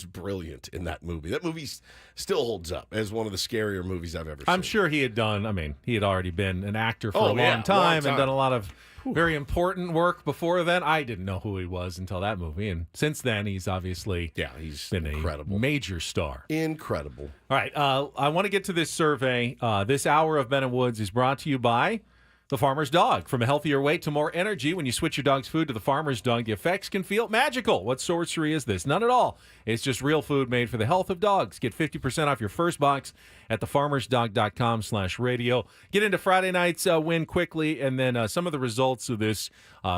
Speaker 1: brilliant in that movie. That movie still holds up as one of the scarier movies I've ever seen.
Speaker 2: I'm sure he had already been an actor for a long time and done a lot of very important work before then. I didn't know who he was until that movie. And since then, he's obviously
Speaker 1: he's
Speaker 2: been
Speaker 1: incredible.
Speaker 2: A major star.
Speaker 1: Incredible.
Speaker 2: All right. I want to get to this survey. This hour of Ben and Woods is brought to you by the Farmer's Dog. From a healthier weight to more energy, when you switch your dog's food to the Farmer's Dog, the effects can feel magical. What sorcery is this? None at all. It's just real food made for the health of dogs. Get 50% off your first box at thefarmersdog.com/radio. Get into Friday night's win quickly, and then some of the results of this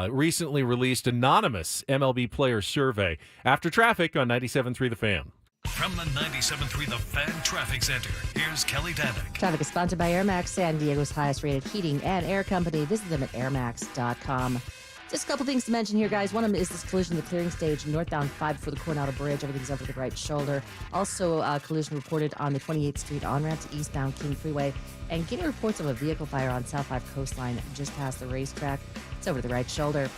Speaker 2: recently released anonymous MLB player survey after traffic on 97.3 The Fan.
Speaker 4: From the 97.3 The Fan Traffic Center, here's Kelly Danick.
Speaker 5: Traffic is sponsored by Air Max, San Diego's highest-rated heating and air company. Visit them at airmax.com. Just a couple things to mention here, guys. One of them is this collision at the clearing stage, northbound 5 before the Coronado Bridge. Everything's over the right shoulder. Also, collision reported on the 28th Street on-ramp to eastbound King Freeway. And getting reports of a vehicle fire on South 5 Coastline just past the racetrack. It's over the right shoulder.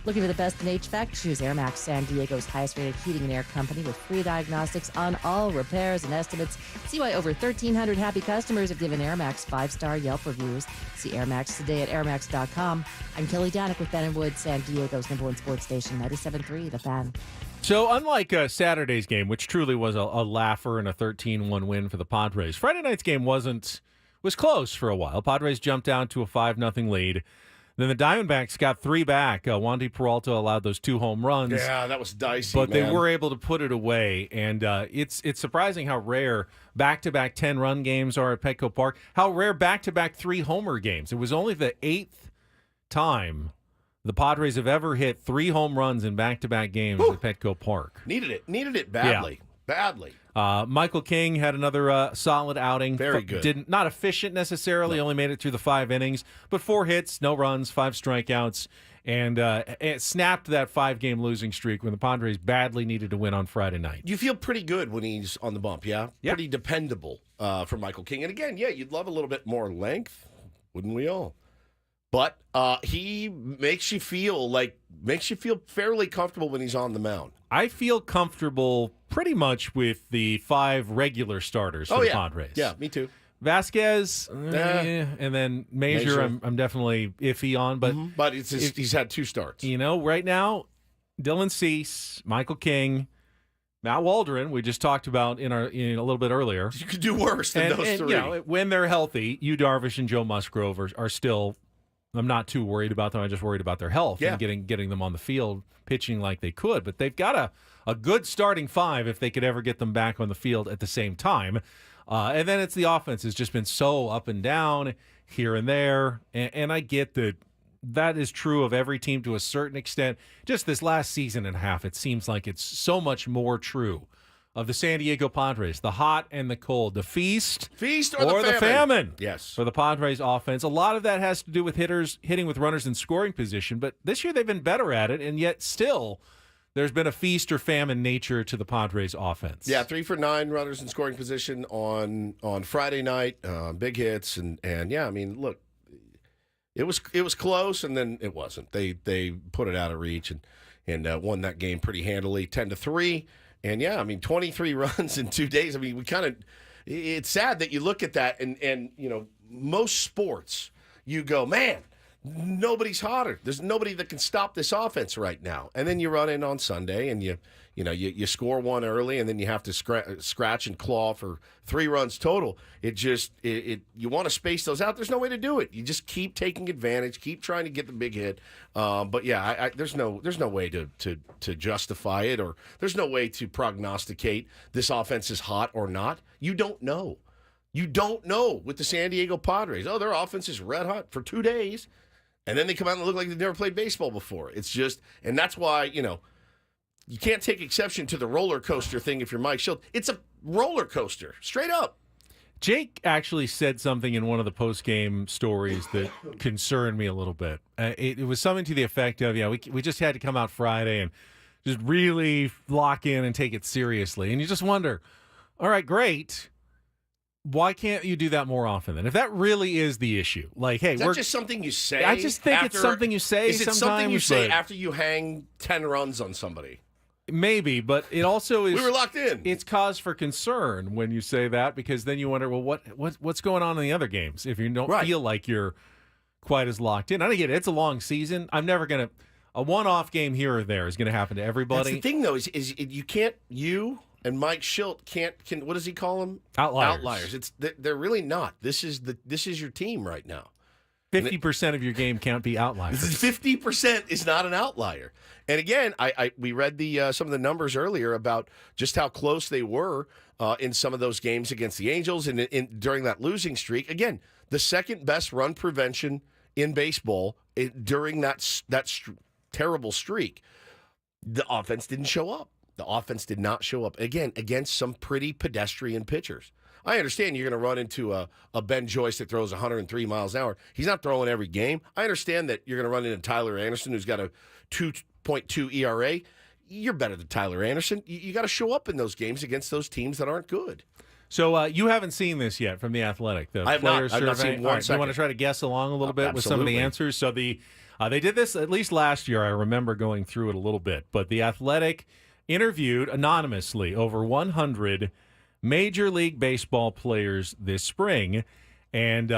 Speaker 5: Looking for the best in HVAC? Choose Air Max, San Diego's highest-rated heating and air company with free diagnostics on all repairs and estimates. See why over 1,300 happy customers have given Air Max 5-star Yelp reviews. See Air Max today at airmax.com. I'm Kelly Danick with Ben & Wood, San Diego's #1 sports station, 97.3 The Fan.
Speaker 2: So unlike Saturday's game, which truly was a laugher and a 13-1 win for the Padres, Friday night's game was close for a while. Padres jumped down to a 5-0 lead. Then the Diamondbacks got 3 back. Wandy Peralta allowed those 2 home runs.
Speaker 1: Yeah, that was dicey,
Speaker 2: but
Speaker 1: man.
Speaker 2: they were able to put it away. And it's surprising how rare back-to-back 10-run games are at Petco Park, how rare back-to-back 3-homer games. It was only the 8th time the Padres have ever hit 3 home runs in back-to-back games at Petco Park.
Speaker 1: Needed it badly.
Speaker 2: Yeah.
Speaker 1: Badly.
Speaker 2: Michael King had another solid outing.
Speaker 1: Very good.
Speaker 2: Not efficient necessarily, only made it through the 5 innings, but 4 hits, no runs, 5 strikeouts, and it snapped that 5-game losing streak when the Padres badly needed to win on Friday night.
Speaker 1: You feel pretty good when he's on the bump, yeah? Pretty dependable for Michael King. And again, you'd love a little bit more length, wouldn't we all? But he makes you feel fairly comfortable when he's on the mound.
Speaker 2: I feel comfortable pretty much with the 5 regular starters for the Padres.
Speaker 1: Yeah, me too.
Speaker 2: Vasquez, and then Major, I'm definitely iffy on. But
Speaker 1: he's had 2 starts.
Speaker 2: Right now, Dylan Cease, Michael King, Matt Waldron, we just talked about in a little bit earlier.
Speaker 1: You could do worse than those 3.
Speaker 2: When they're healthy, Yu Darvish and Joe Musgrove are still. I'm not too worried about them. I'm just worried about their health and getting them on the field pitching like they could. But they've got a good starting 5 if they could ever get them back on the field at the same time. And then it's the offense has just been so up and down here and there. And I get that is true of every team to a certain extent. Just this last season and a half, it seems like it's so much more true of the San Diego Padres, the hot and the cold, the feast
Speaker 1: or
Speaker 2: the famine.
Speaker 1: Yes.
Speaker 2: For the Padres offense. A lot of that has to do with hitters hitting with runners in scoring position, but this year they've been better at it, and yet still there's been a feast or famine nature to the Padres offense.
Speaker 1: Yeah, 3 for 9 runners in scoring position on Friday night, big hits, and yeah, I mean, look, it was close, and then it wasn't. They put it out of reach and won that game pretty handily, 10-3, and yeah, I mean, 23 runs in 2 days. I mean, it's sad that you look at that, and you know, most sports, you go, man, nobody's hotter. There's nobody that can stop this offense right now. And then you run in on Sunday and you score one early, and then you have to scratch and claw for 3 runs total. You want to space those out. There's no way to do it. You just keep taking advantage, keep trying to get the big hit. But yeah, there's no way to justify it, or there's no way to prognosticate this offense is hot or not. You don't know. You don't know with the San Diego Padres. Oh, their offense is red hot for 2 days. And then they come out and look like they've never played baseball before. It's just, and that's why, you know, you can't take exception to the roller coaster thing if you're Mike Schilt. It's a roller coaster, straight up.
Speaker 2: Jake actually said something in one of the post-game stories that concerned me a little bit. It was something to the effect of, we just had to come out Friday and just really lock in and take it seriously. And you just wonder, all right, great. Why can't you do that more often then? If that really is the issue, like, hey,
Speaker 1: is that just something you say?
Speaker 2: I just think it's something you say.
Speaker 1: Is it something you say after you hang 10 runs on somebody?
Speaker 2: Maybe, but it also is.
Speaker 1: We were locked in.
Speaker 2: It's cause for concern when you say that, because then you wonder, well, what's going on in the other games if you don't feel like you're quite as locked in. I get it. It's a long season. I'm never gonna. A one-off game here or there is going to happen to everybody.
Speaker 1: That's the thing, though, is you can't. You and Mike Schilt can. What does he call them?
Speaker 2: Outliers.
Speaker 1: They're really not. This is your team right now.
Speaker 2: 50% of your game can't be outliers.
Speaker 1: 50% is not an outlier. And again, we read some of the numbers earlier about just how close they were in some of those games against the Angels and during that losing streak. Again, the second best run prevention in baseball during that terrible streak. The offense didn't show up. The offense did not show up, again, against some pretty pedestrian pitchers. I understand you're going to run into a Ben Joyce that throws 103 miles an hour. He's not throwing every game. I understand that you're going to run into Tyler Anderson, who's got a 2.2 ERA. You're better than Tyler Anderson. You got to show up in those games against those teams that aren't good.
Speaker 2: So you haven't seen this yet from The Athletic, the
Speaker 1: I have
Speaker 2: player
Speaker 1: not.
Speaker 2: survey.
Speaker 1: I've not seen one second.
Speaker 2: You want to try to guess along a little bit with some of the answers? So they did this at least last year. I remember going through it a little bit. But The Athletic interviewed anonymously over 100 Major League Baseball players this spring, and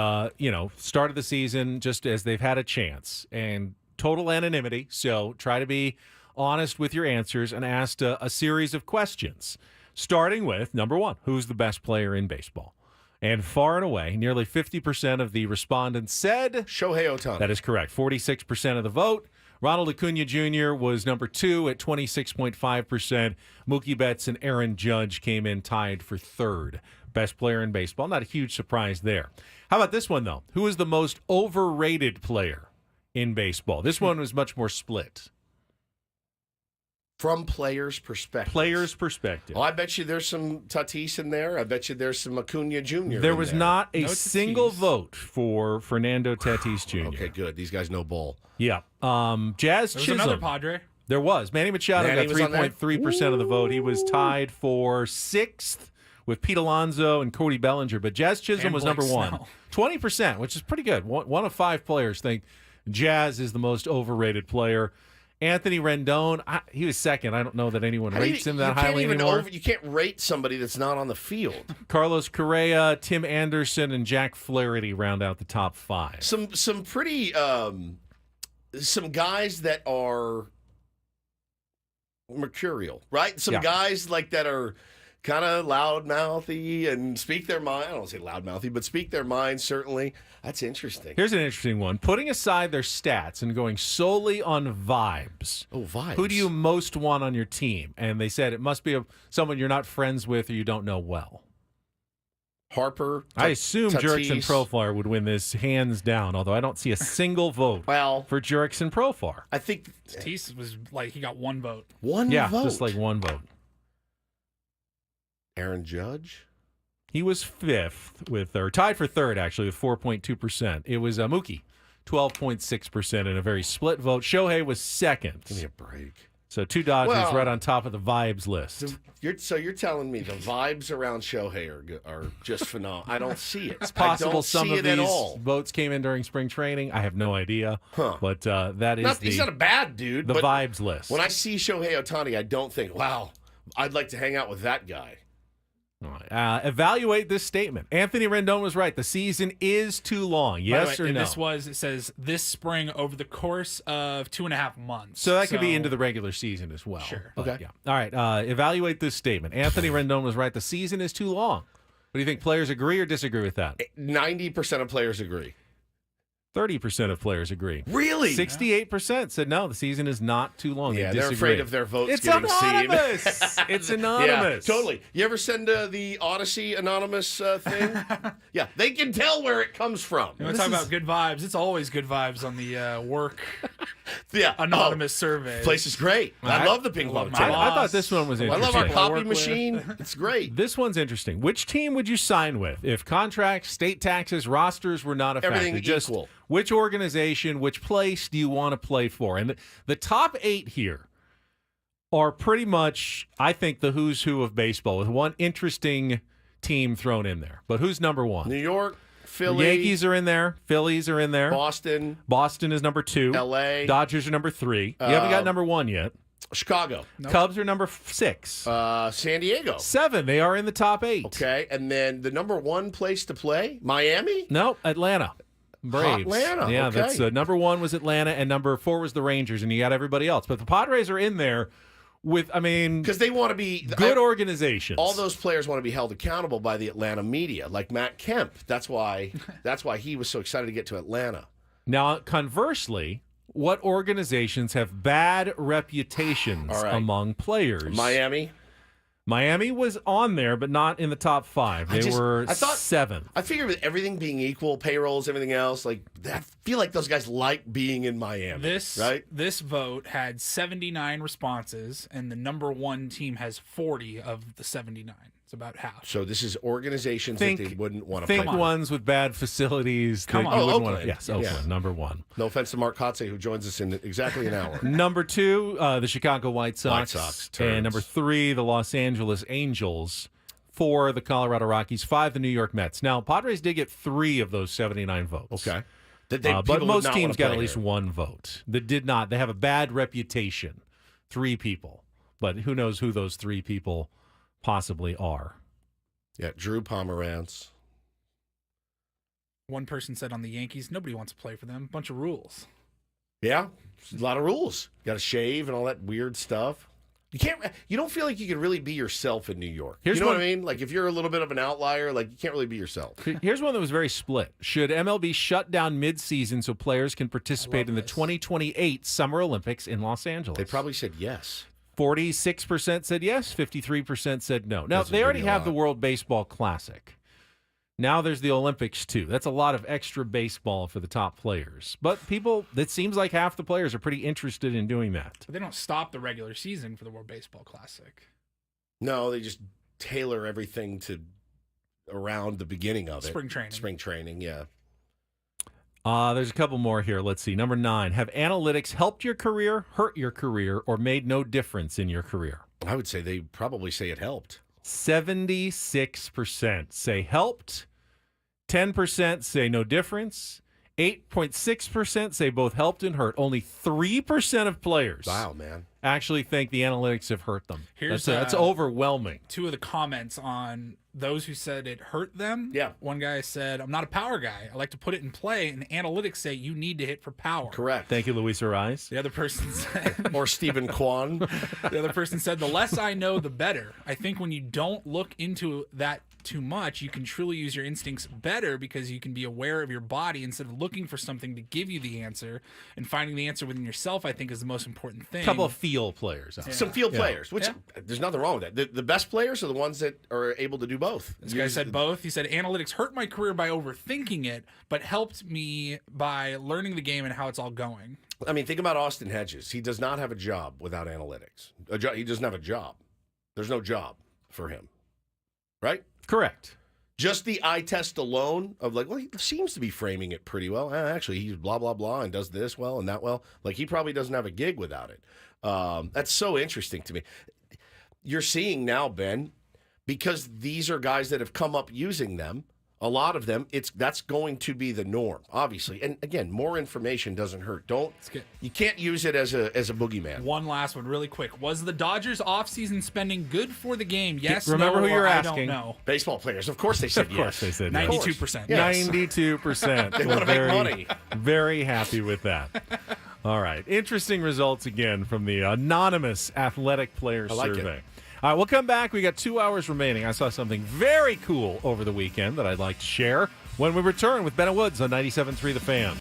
Speaker 2: started the season just as they've had a chance, and total anonymity. So try to be honest with your answers, and asked a series of questions, starting with number one: who's the best player in baseball? And far and away, nearly 50% of the respondents said
Speaker 1: Shohei Ohtani.
Speaker 2: That is correct. 46% of the vote. Ronald Acuna Jr. was number 2 at 26.5%. Mookie Betts and Aaron Judge came in tied for third. Best player in baseball. Not a huge surprise there. How about this one, though? Who is the most overrated player in baseball? This one was much more split.
Speaker 1: From players' perspective.
Speaker 2: Players' perspective.
Speaker 1: Well, I bet you there's some Tatis in there. I bet you there's some Acuna Jr.
Speaker 2: There was not a single vote for Fernando Tatis Jr.
Speaker 1: Okay, good. These guys know ball.
Speaker 2: Yeah. Jazz
Speaker 3: There's
Speaker 2: Chisholm.
Speaker 3: another Padre.
Speaker 2: There was. Manny Machado got 3.3% of the vote. He was tied for 6th with Pete Alonso and Cody Bellinger, but Jazz Chisholm was number 1. 20%, which is pretty good. One of 5 players think Jazz is the most overrated player. Anthony Rendon, he was second. I don't know that anyone rates him that highly anymore.
Speaker 1: You can't rate somebody that's not on the field.
Speaker 2: Carlos Correa, Tim Anderson, and Jack Flaherty round out the top 5.
Speaker 1: Some pretty some guys that are mercurial, right? Some guys like that are kind of loudmouthy and speak their mind. I don't want to say loudmouthy, but speak their mind, certainly. That's interesting.
Speaker 2: Here's an interesting one. Putting aside their stats and going solely on vibes.
Speaker 1: Oh, vibes.
Speaker 2: Who do you most want on your team? And they said it must be someone you're not friends with or you don't know well.
Speaker 1: Harper.
Speaker 2: I assume Jurickson Profar would win this hands down, although I don't see a single vote for Jurickson Profar.
Speaker 1: I think
Speaker 3: Tatis was like, he got 1 vote.
Speaker 1: One vote?
Speaker 2: Yeah, just like 1 vote.
Speaker 1: Aaron Judge?
Speaker 2: He was 5th or tied for 3rd, actually, with 4.2%. It was Mookie, 12.6% in a very split vote. Shohei was 2nd.
Speaker 1: Give me a break.
Speaker 2: So 2 Dodgers
Speaker 1: Well,
Speaker 2: right on top of the vibes list.
Speaker 1: You're telling me the vibes around Shohei are just phenomenal. I don't see it.
Speaker 2: It's possible
Speaker 1: I don't
Speaker 2: some
Speaker 1: see
Speaker 2: of
Speaker 1: it at
Speaker 2: these
Speaker 1: all.
Speaker 2: votes came in during spring training. I have no idea. But that is
Speaker 1: He's not a bad dude.
Speaker 2: the
Speaker 1: but
Speaker 2: vibes list.
Speaker 1: When I see Shohei Ohtani, I don't think, wow, I'd like to hang out with that guy.
Speaker 2: All right. Evaluate this statement. Anthony Rendon was right. The season is too long. Yes or no?
Speaker 3: It says this spring over the course of 2.5 months.
Speaker 2: So that could be into the regular season as well.
Speaker 3: Sure.
Speaker 2: But,
Speaker 1: Okay.
Speaker 2: yeah. All right. Evaluate this statement. Anthony Rendon was right. The season is too long. What do you think? Players agree or disagree with that?
Speaker 1: 90% of players agree.
Speaker 2: 30% of players agree.
Speaker 1: Really?
Speaker 2: 68% said no, the season is not too long.
Speaker 1: Yeah,
Speaker 2: they
Speaker 1: they're
Speaker 2: disagree.
Speaker 1: afraid of their votes
Speaker 2: It's
Speaker 1: getting
Speaker 2: anonymous.
Speaker 1: seen.
Speaker 2: It's anonymous.
Speaker 1: Yeah, totally. You ever send the Odyssey anonymous thing? Yeah, they can tell where it comes from.
Speaker 3: You want to talk about good vibes? It's always good vibes on the work
Speaker 1: yeah.
Speaker 3: anonymous survey.
Speaker 1: Place is great. I love the ping pong
Speaker 2: I
Speaker 1: table.
Speaker 2: thought this one was
Speaker 1: I
Speaker 2: interesting.
Speaker 1: love our copy machine. It's great.
Speaker 2: This one's interesting. Which team would you sign with if contracts, state taxes, rosters were not a factor?
Speaker 1: Everything
Speaker 2: Just
Speaker 1: equal.
Speaker 2: which organization, which place do you want to play for? And the top 8 here are pretty much, I think, the who's who of baseball, with one interesting team thrown in there. But who's number 1?
Speaker 1: New York, Philly.
Speaker 2: Yankees are in there. Phillies are in there.
Speaker 1: Boston.
Speaker 2: Boston is number 2.
Speaker 1: LA.
Speaker 2: Dodgers are number 3. You haven't got number 1 yet.
Speaker 1: Chicago.
Speaker 3: Nope.
Speaker 2: Cubs are number 6.
Speaker 1: San Diego.
Speaker 2: 7. They are in the top 8.
Speaker 1: Okay, and then the number 1 place to play, Miami?
Speaker 2: Nope, Atlanta. Braves.
Speaker 1: Atlanta,
Speaker 2: Yeah,
Speaker 1: okay.
Speaker 2: that's number 1 was Atlanta, and number 4 was the Rangers, and you got everybody else. But the Padres are in there with,
Speaker 1: because they want to be
Speaker 2: good organizations.
Speaker 1: All those players want to be held accountable by the Atlanta media, like Matt Kemp. That's why he was so excited to get to Atlanta.
Speaker 2: Now, conversely, what organizations have bad reputations among players? Miami was on there, but not in the top 5. They were 7th.
Speaker 1: I figured with everything being equal, payrolls, everything else, I feel like those guys like being in Miami.
Speaker 3: This vote had 79 responses, and the number 1 team has 40 of the 79. It's about half.
Speaker 1: So this is organizations that they wouldn't want to play.
Speaker 2: Think ones with bad facilities.
Speaker 1: Come on. Oakland.
Speaker 2: Yes, Oakland, number 1.
Speaker 1: No offense to Mark Kotsay, who joins us in exactly an hour.
Speaker 2: Number 2, the Chicago White Sox.
Speaker 1: turds.
Speaker 2: And number 3, the Los Angeles Angels. 4, the Colorado Rockies. 5, the New York Mets. Now, Padres did get 3 of those 79 votes.
Speaker 1: Okay.
Speaker 2: But most teams got at least 1 vote. That did not. They have a bad reputation. 3 people. But who knows who those 3 people possibly are.
Speaker 1: Yeah, Drew Pomeranz.
Speaker 3: One person said on the Yankees, nobody wants to play for them. Bunch of rules.
Speaker 1: Yeah, a lot of rules. You got to shave and all that weird stuff. You don't feel like you can really be yourself in New York. You know what I mean? Like if you're a little bit of an outlier, like you can't really be yourself.
Speaker 2: Here's one that was very split. Should MLB shut down mid-season so players can participate in the 2028 Summer Olympics in Los Angeles?
Speaker 1: They probably said yes.
Speaker 2: 46% said yes, 53% said no. Now, they already have the World Baseball Classic. Now there's the Olympics, too. That's a lot of extra baseball for the top players. But it seems like half the players are pretty interested in doing that.
Speaker 3: But they don't stop the regular season for the World Baseball Classic.
Speaker 1: No, they just tailor everything to around the beginning of it. Spring training, yeah.
Speaker 2: There's a couple more here. Let's see. Number 9. Have analytics helped your career, hurt your career, or made no difference in your career?
Speaker 1: I would say they probably say it helped.
Speaker 2: 76% say helped. 10% say no difference. 8.6% say both helped and hurt. Only 3% of players actually think the analytics have hurt them. That's overwhelming.
Speaker 3: 2 of the comments on those who said it hurt them.
Speaker 1: Yeah.
Speaker 3: One guy said, I'm not a power guy. I like to put it in play, and analytics say you need to hit for power.
Speaker 1: Correct.
Speaker 2: Thank you, Luis Ariz.
Speaker 3: The other person said...
Speaker 1: or Stephen Kwan.
Speaker 3: The other person said, the less I know, the better. I think when you don't look into that too much, you can truly use your instincts better because you can be aware of your body instead of looking for something to give you the answer. And finding the answer within yourself, I think, is the most important thing.
Speaker 2: A couple of field players.
Speaker 1: Some field players, which there's nothing wrong with that. The best players are the ones that are able to do both.
Speaker 3: This guy said both. He said, analytics hurt my career by overthinking it, but helped me by learning the game and how it's all going.
Speaker 1: I mean, think about Austin Hedges. He does not have a job without analytics. He doesn't have a job. There's no job for him. Right?
Speaker 2: Correct.
Speaker 1: Just the eye test alone of like, well, he seems to be framing it pretty well. Actually, he's blah, blah, blah, and does this well and that well. Like, he probably doesn't have a gig without it. That's so interesting to me. You're seeing now, Ben, because these are guys that have come up using them, a lot of them, that's going to be the norm, obviously. And again, more information doesn't hurt. You can't use it as a boogeyman.
Speaker 3: One last one, really quick. Was the Dodgers' offseason spending good for the game? Yes,
Speaker 2: remember
Speaker 3: no,
Speaker 2: who you're
Speaker 3: or
Speaker 2: asking.
Speaker 3: I don't know.
Speaker 1: Baseball players, of course they said yes.
Speaker 2: Of course they said
Speaker 3: 92%.
Speaker 1: Yes.
Speaker 2: 92%.
Speaker 1: They want to make money.
Speaker 2: Very happy with that. All right. Interesting results again from the anonymous athletic players survey. All right, we'll come back. We got 2 hours remaining. I saw something very cool over the weekend that I'd like to share when we return with Ben and Woods on 97.3 The Fan.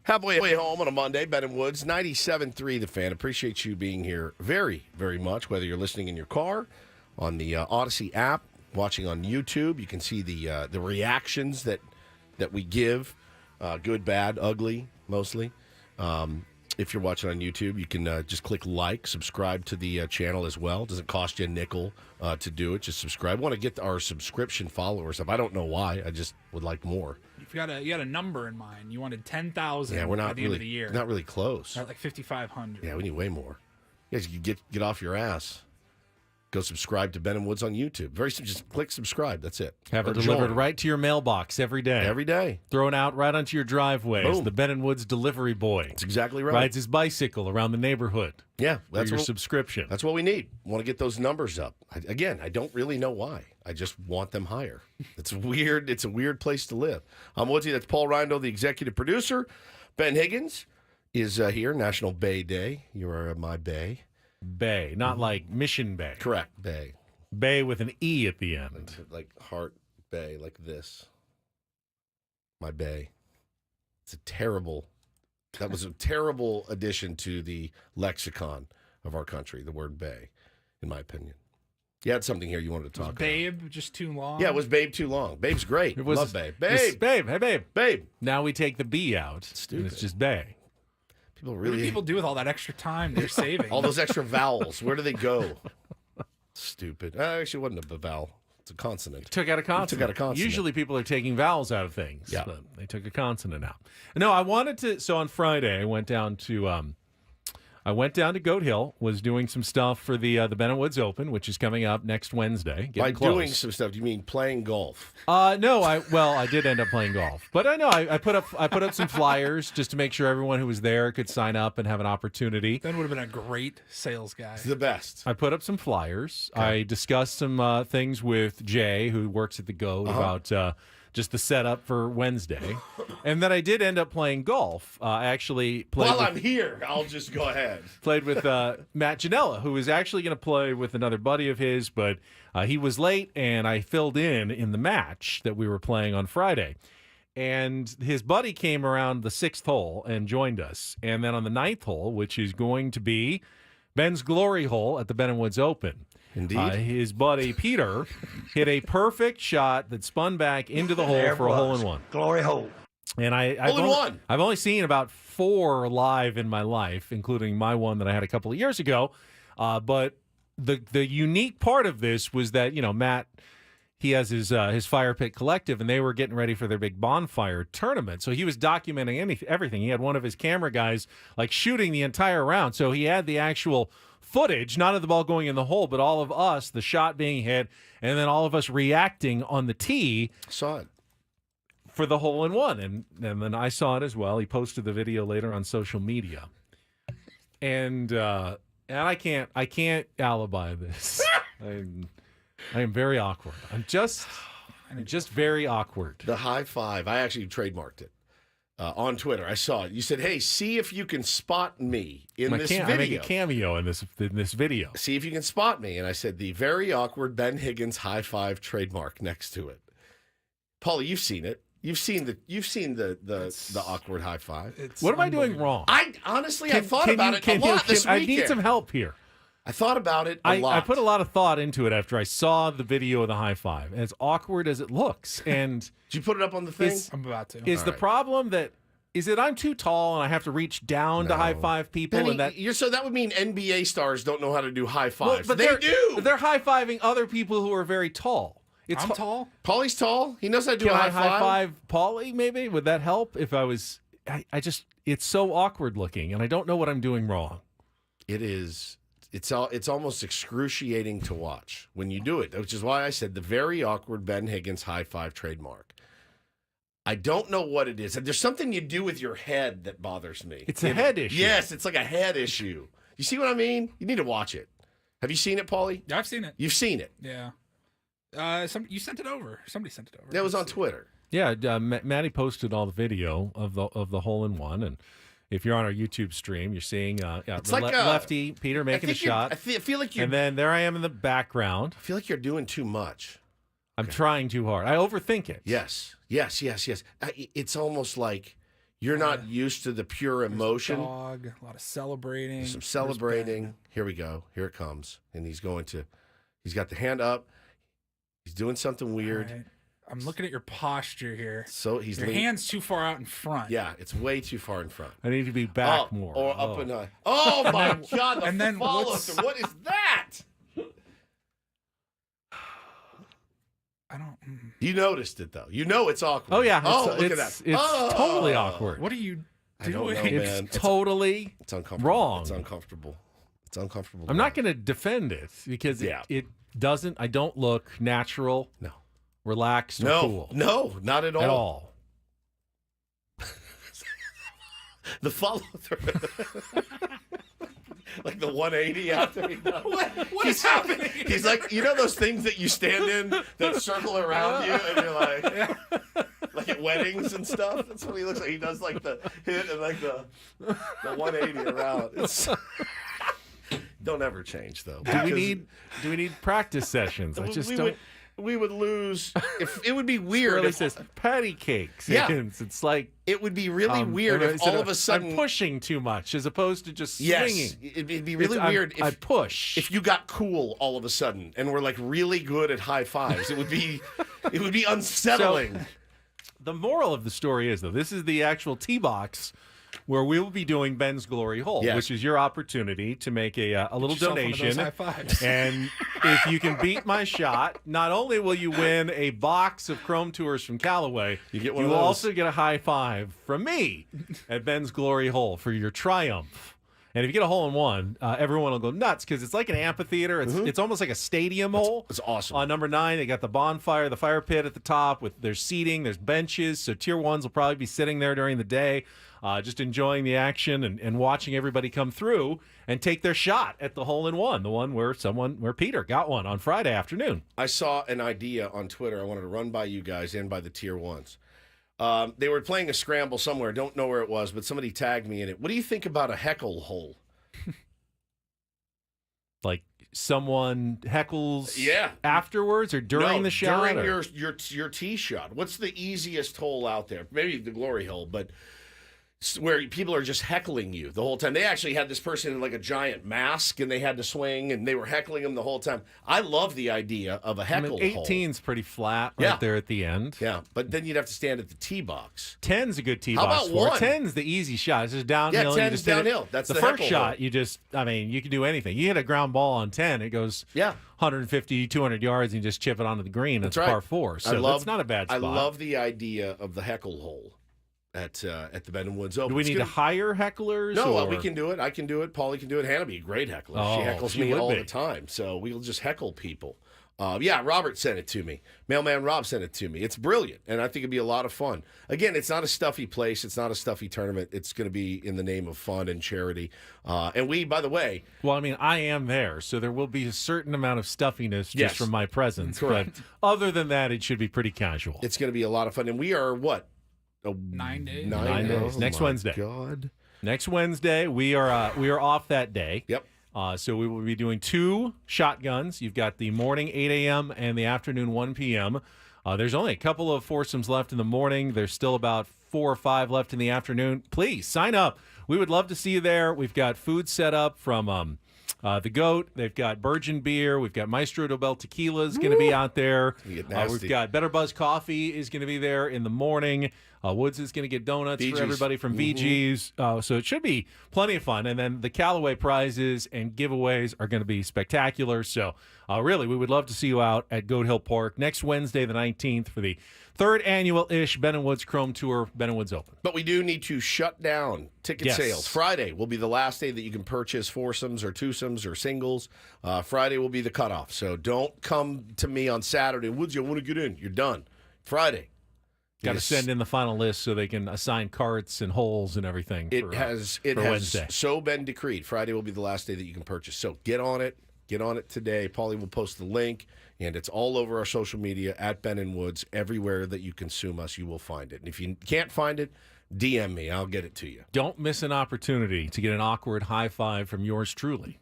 Speaker 1: Halfway home on a Monday, Ben and Woods, 97.3 The Fan. Appreciate you being here very, very much, whether you're listening in your car, on the Odyssey app, watching on YouTube. You can see the reactions that we give, good, bad, ugly, mostly. If you're watching on YouTube, you can just click like, subscribe to the channel as well. It doesn't cost you a nickel to do it. Just subscribe. I want to get our subscription followers up. I don't know why. I just would like more.
Speaker 3: You had a number in mind. You wanted 10,000
Speaker 1: yeah, we're not
Speaker 3: by the
Speaker 1: really,
Speaker 3: end of the year.
Speaker 1: Not really close.
Speaker 3: We're at like 5,500.
Speaker 1: Yeah, we need way more. You guys can get off your ass. Go subscribe to Ben and Woods on YouTube. Very simple. Just click subscribe. That's it.
Speaker 2: Have
Speaker 1: Or
Speaker 2: it delivered
Speaker 1: join.
Speaker 2: right to your mailbox every day.
Speaker 1: Every day.
Speaker 2: Thrown out right onto your driveway.
Speaker 1: Boom.
Speaker 2: The Ben and Woods delivery boy.
Speaker 1: That's exactly right.
Speaker 2: Rides his bicycle around the neighborhood.
Speaker 1: Yeah,
Speaker 2: that's your subscription.
Speaker 1: That's what we need. Want to get those numbers up. I don't really know why. I just want them higher. It's weird. It's a weird place to live. I'm Woodsy. That's Paul Reindl, the executive producer. Ben Higgins is here. National Bay Day. You are my Bay.
Speaker 2: Bay, not like Mission Bay.
Speaker 1: Correct. Bay.
Speaker 2: Bay with an E at the end.
Speaker 1: Like Heart Bay, like this. My Bay. That was a terrible addition to the lexicon of our country, the word Bay, in my opinion. You had something here you wanted to talk about.
Speaker 3: Babe just too long?
Speaker 1: Yeah, it was Babe too long. Babe's great. Love Babe. Babe.
Speaker 2: Babe. Hey, babe.
Speaker 1: Babe.
Speaker 2: Now we take the B out.
Speaker 1: Stupid.
Speaker 2: And it's just Bay.
Speaker 1: People
Speaker 3: What do people do with all that extra time they're saving?
Speaker 1: All those extra vowels. Where do they go? Stupid. Actually, it wasn't a vowel. It's a consonant.
Speaker 2: Took out a consonant. Usually people are taking vowels out of things.
Speaker 1: Yeah.
Speaker 2: But they took a consonant out. No, I wanted to. So on Friday, I went down to Goat Hill, was doing some stuff for the Ben and Woods Open, which is coming up next Wednesday.
Speaker 1: By
Speaker 2: Close.
Speaker 1: doing some stuff, do you mean playing golf?
Speaker 2: No, I did end up playing golf, but I know I put up some flyers just to make sure everyone who was there could sign up and have an opportunity.
Speaker 3: Ben would have been a great sales guy.
Speaker 1: It's the best.
Speaker 2: I put up some flyers. Okay. I discussed some things with Jay, who works at the Goat, about just the setup for Wednesday. And then I did end up playing golf. I actually played
Speaker 1: While I'm here, I'll just go ahead.
Speaker 2: Played with Matt Janella, who was actually going to play with another buddy of his, but he was late, and I filled in the match that we were playing on Friday. And his buddy came around the 6th hole and joined us. And then on the 9th hole, which is going to be Ben's glory hole at the Ben and Woods Open.
Speaker 1: Indeed.
Speaker 2: His buddy Peter hit a perfect shot that spun back into the hole for a hole-in-one.
Speaker 15: Glory hole.
Speaker 2: And I've only seen about 4 live in my life, including my one that I had a couple of years ago. But the unique part of this was that, Matt, he has his Fire Pit Collective, and they were getting ready for their big bonfire tournament. So he was documenting everything. He had one of his camera guys shooting the entire round. So he had the actual footage, not of the ball going in the hole, but all of us, the shot being hit, and then all of us reacting on the tee.
Speaker 1: Saw it.
Speaker 2: For the hole-in-one. And then I saw it as well. He posted the video later on social media. And I can't alibi this. I am very awkward. I'm just very awkward.
Speaker 1: The high five. I actually trademarked it on Twitter. I saw it. You said, "Hey, see if you can spot me in this video."
Speaker 2: I make a cameo in this video.
Speaker 1: See if you can spot me. And I said, "The very awkward Ben Higgins high five trademark next to it." Paulie, you've seen it. You've seen the awkward high five.
Speaker 2: What am I doing wrong?
Speaker 1: I thought about it a lot this weekend.
Speaker 2: I need some help here.
Speaker 1: I thought about it a lot.
Speaker 2: I put a lot of thought into it after I saw the video of the high five, and as awkward as it looks. And
Speaker 1: did you put it up on the thing?
Speaker 3: I'm about to.
Speaker 2: Is the problem that I'm too tall and I have to reach down to high five people?
Speaker 1: Benny, so that would mean NBA stars don't know how to do high fives.
Speaker 2: But
Speaker 1: they do.
Speaker 2: They're high fiving other people who are very tall.
Speaker 3: I'm tall.
Speaker 1: Paulie's tall. He knows how to do a high
Speaker 2: five. Paulie, maybe? Would that help if I was... it's so awkward looking, and I don't know what I'm doing wrong.
Speaker 1: It is... It's almost excruciating to watch when you do it, which is why I said the very awkward Ben Higgins high five trademark. I don't know what it is. There's something you do with your head that bothers me.
Speaker 2: It's a head issue.
Speaker 1: Yes, it's like a head issue. You see what I mean? You need to watch it. Have you seen it, Paulie?
Speaker 3: Yeah, I've seen it.
Speaker 1: You've seen it?
Speaker 3: Yeah. You sent it over. Somebody sent it over.
Speaker 1: That was on Twitter.
Speaker 2: Yeah, Maddie posted all the video of the hole-in-one, and if you're on our YouTube stream, you're seeing lefty Peter making a shot.
Speaker 1: I feel like you're...
Speaker 2: And then there I am in the background.
Speaker 1: I feel like you're doing too much.
Speaker 2: I'm trying too hard. I overthink it.
Speaker 1: Yes. It's almost like You're not used to the pure emotion.
Speaker 3: Dog, a lot of celebrating.
Speaker 1: Some celebrating. Here we go. Here it comes. And he's got the hand up. He's doing something weird.
Speaker 3: Right. I'm looking at your posture here.
Speaker 1: So
Speaker 3: your hand's too far out in front.
Speaker 1: Yeah, it's way too far in front.
Speaker 2: I need to be back more.
Speaker 1: Or up and on. Oh, my God.
Speaker 3: And then
Speaker 1: follow-through. What is that?
Speaker 3: I don't.
Speaker 1: You noticed it, though. You know it's awkward.
Speaker 2: Oh, yeah.
Speaker 1: Look at that.
Speaker 2: It's totally awkward.
Speaker 3: What are you doing?
Speaker 1: I don't know, man.
Speaker 2: It's totally
Speaker 1: uncomfortable.
Speaker 2: wrong.
Speaker 1: It's uncomfortable. It's uncomfortable.
Speaker 2: I'm not going to defend it because it doesn't. I don't look natural.
Speaker 1: No.
Speaker 2: Relaxed or cool.
Speaker 1: No, not at all.
Speaker 2: At all.
Speaker 1: The follow-through. Like the 180 after he does.
Speaker 3: What is happening?
Speaker 1: He's like, you know those things that you stand in that circle around you and you're like at weddings and stuff? That's what he looks like. He does like the hit and like the 180 around. Don't ever change though.
Speaker 2: Do we need practice sessions? I just don't.
Speaker 1: We would lose. If it would be weird.
Speaker 2: It says patty cakes.
Speaker 1: Yeah.
Speaker 2: It's like
Speaker 1: it would be really weird if all of a sudden
Speaker 2: I'm pushing too much as opposed to just swinging.
Speaker 1: It'd be really weird if
Speaker 2: I push.
Speaker 1: If you got cool all of a sudden and were like really good at high fives, it would be unsettling.
Speaker 2: So, the moral of the story is though, this is the actual tee box where we will be doing Ben's Glory Hole, which is your opportunity to make a little donation.
Speaker 3: High fives.
Speaker 2: And if you can beat my shot, not only will you win a box of Chrome Tours from Callaway, you will also get a high five from me at Ben's Glory Hole for your triumph. And if you get a hole in one, everyone will go nuts because it's like an amphitheater. It's almost like a stadium hole.
Speaker 1: It's awesome.
Speaker 2: On number 9, they got the bonfire, the fire pit at the top. There's seating, there's benches. So tier 1s will probably be sitting there during the day, just enjoying the action and watching everybody come through and take their shot at the hole in one, the one where Peter got one on Friday afternoon.
Speaker 1: I saw an idea on Twitter I wanted to run by you guys and by the tier 1s. They were playing a scramble somewhere. Don't know where it was, but somebody tagged me in it. What do you think about a heckle hole?
Speaker 2: Like someone heckles afterwards or during the shot?
Speaker 1: During your tee shot. What's the easiest hole out there? Maybe the Glory Hole, but where people are just heckling you the whole time. They actually had this person in like a giant mask and they had to swing and they were heckling him the whole time. I love the idea of a heckle hole.
Speaker 2: 18's pretty flat right there at the end.
Speaker 1: Yeah, but then you'd have to stand at the tee box.
Speaker 2: 10's a good tee
Speaker 1: How
Speaker 2: box
Speaker 1: about
Speaker 2: for.
Speaker 1: 1?
Speaker 2: 10's the easy shot. It's just downhill.
Speaker 1: Yeah, 10's downhill. That's the
Speaker 2: first
Speaker 1: heckle
Speaker 2: shot.
Speaker 1: hole.
Speaker 2: You can do anything. You hit a ground ball on 10, it goes 150, 200 yards, and you just chip it onto the green. That's par 4. So that's not a bad spot.
Speaker 1: I love the idea of the heckle hole at the Ben & Woods Open.
Speaker 2: Do we need to hire hecklers?
Speaker 1: No, we can do it. I can do it. Paulie can do it. Hannah be a great heckler. She heckles me all the time. So we'll just heckle people. Robert sent it to me. Mailman Rob sent it to me. It's brilliant, and I think it'd be a lot of fun. Again, it's not a stuffy place. It's not a stuffy tournament. It's going to be in the name of fun and charity. And we, by the way...
Speaker 2: Well, I mean, I am there, so there will be a certain amount of stuffiness just from my presence.
Speaker 1: Correct.
Speaker 2: But other than that, it should be pretty casual.
Speaker 1: It's going to be a lot of fun. And we are, what?
Speaker 3: 9 days.
Speaker 1: 9 days.
Speaker 2: Next Wednesday.
Speaker 1: God.
Speaker 2: Next Wednesday, we are off that day.
Speaker 1: Yep.
Speaker 2: So we will be doing 2 shotguns. You've got the morning 8 a.m. and the afternoon 1 p.m. There's only a couple of foursomes left in the morning. There's still about 4 or 5 left in the afternoon. Please sign up. We would love to see you there. We've got food set up from the Goat. They've got Virgin Beer. We've got Maestro Dobel Tequila is going to be out there. We've got Better Buzz Coffee is going to be there in the morning. Woods is going to get donuts for everybody from VG's. So it should be plenty of fun. And then the Callaway prizes and giveaways are going to be spectacular. So really, we would love to see you out at Goat Hill Park next Wednesday, the 19th, for the 3rd annual-ish Ben & Woods Chrome Tour, Ben & Woods Open.
Speaker 1: But we do need to shut down ticket sales. Friday will be the last day that you can purchase foursomes or twosomes or singles. Friday will be the cutoff. So don't come to me on Saturday. Woods, you want to get in. You're done. Friday.
Speaker 2: Got to send in the final list so they can assign carts and holes and everything.
Speaker 1: It has
Speaker 2: Wednesday.
Speaker 1: So been decreed. Friday will be the last day that you can purchase. So get on it. Get on it today. Paulie will post the link, and it's all over our social media at Ben & Woods. Everywhere that you consume us, you will find it. And if you can't find it, DM me. I'll get it to you.
Speaker 2: Don't miss an opportunity to get an awkward high five from yours truly.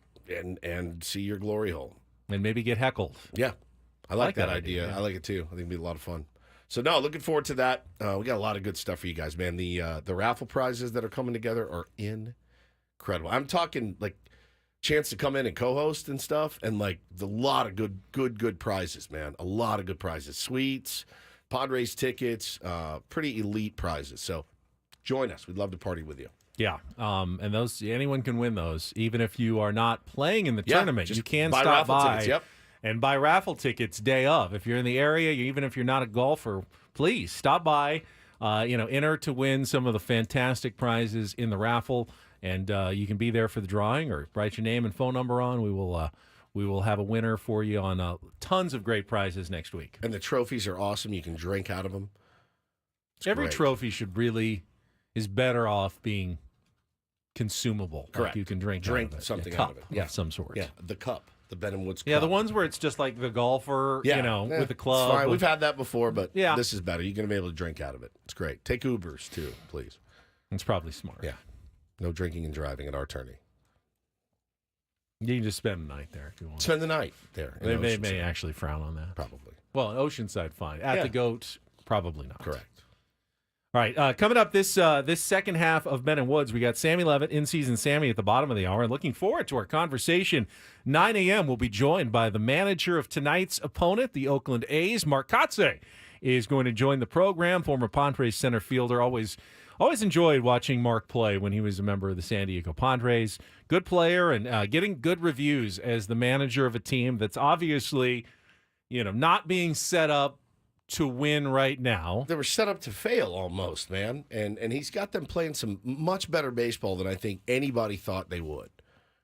Speaker 1: And see your glory hole.
Speaker 2: And maybe get heckled.
Speaker 1: Yeah. I like that idea. I like it too. I think it'd be a lot of fun. So, no, looking forward to that. We got a lot of good stuff for you guys, man. The raffle prizes that are coming together are incredible. I'm talking, like, chance to come in and co-host and stuff, and, like, a lot of good prizes, man. A lot of good prizes. Suites, Padres tickets, pretty elite prizes. So, join us. We'd love to party with you.
Speaker 2: Yeah, and those anyone can win those, even if you are not playing in the tournament.
Speaker 1: Just
Speaker 2: you can
Speaker 1: buy
Speaker 2: stop
Speaker 1: raffle
Speaker 2: by
Speaker 1: tickets,
Speaker 2: and buy raffle tickets day of. If you're in the area, even if you're not a golfer, please stop by. Enter to win some of the fantastic prizes in the raffle, and you can be there for the drawing or write your name and phone number on. We will have a winner for you on tons of great prizes next week.
Speaker 1: And the trophies are awesome. You can drink out of them.
Speaker 2: Every
Speaker 1: great.
Speaker 2: trophy is better off being consumable.
Speaker 1: Correct.
Speaker 2: Like you can drink
Speaker 1: something
Speaker 2: cup
Speaker 1: out of it.
Speaker 2: of some sort.
Speaker 1: Yeah, the cup, the Ben & Woods cup.
Speaker 2: Yeah, the ones where it's just like the golfer, with the club.
Speaker 1: It's fine. We've had that before, but
Speaker 2: Yeah.
Speaker 1: this is better. You're going to be able to drink out of it. It's great. Take Ubers, too, please.
Speaker 2: It's probably smart.
Speaker 1: Yeah. No drinking and driving at our tourney.
Speaker 2: You can just spend the night there if you want.
Speaker 1: Spend the night there.
Speaker 2: They may actually frown on that.
Speaker 1: Probably.
Speaker 2: Well, Oceanside, fine. At the Goat, probably not.
Speaker 1: Correct.
Speaker 2: All right, coming up this second half of Ben & Woods, we got Sammy Levitt, in-season Sammy at the bottom of the hour, and looking forward to our conversation. 9 a.m., we'll be joined by the manager of tonight's opponent, the Oakland A's. Mark Kotsay is going to join the program, former Padres center fielder. Always enjoyed watching Mark play when he was a member of the San Diego Padres. Good player and getting good reviews as the manager of a team that's obviously, not being set up to win right now.
Speaker 1: They were set up to fail almost, man. And he's got them playing some much better baseball than I think anybody thought they would.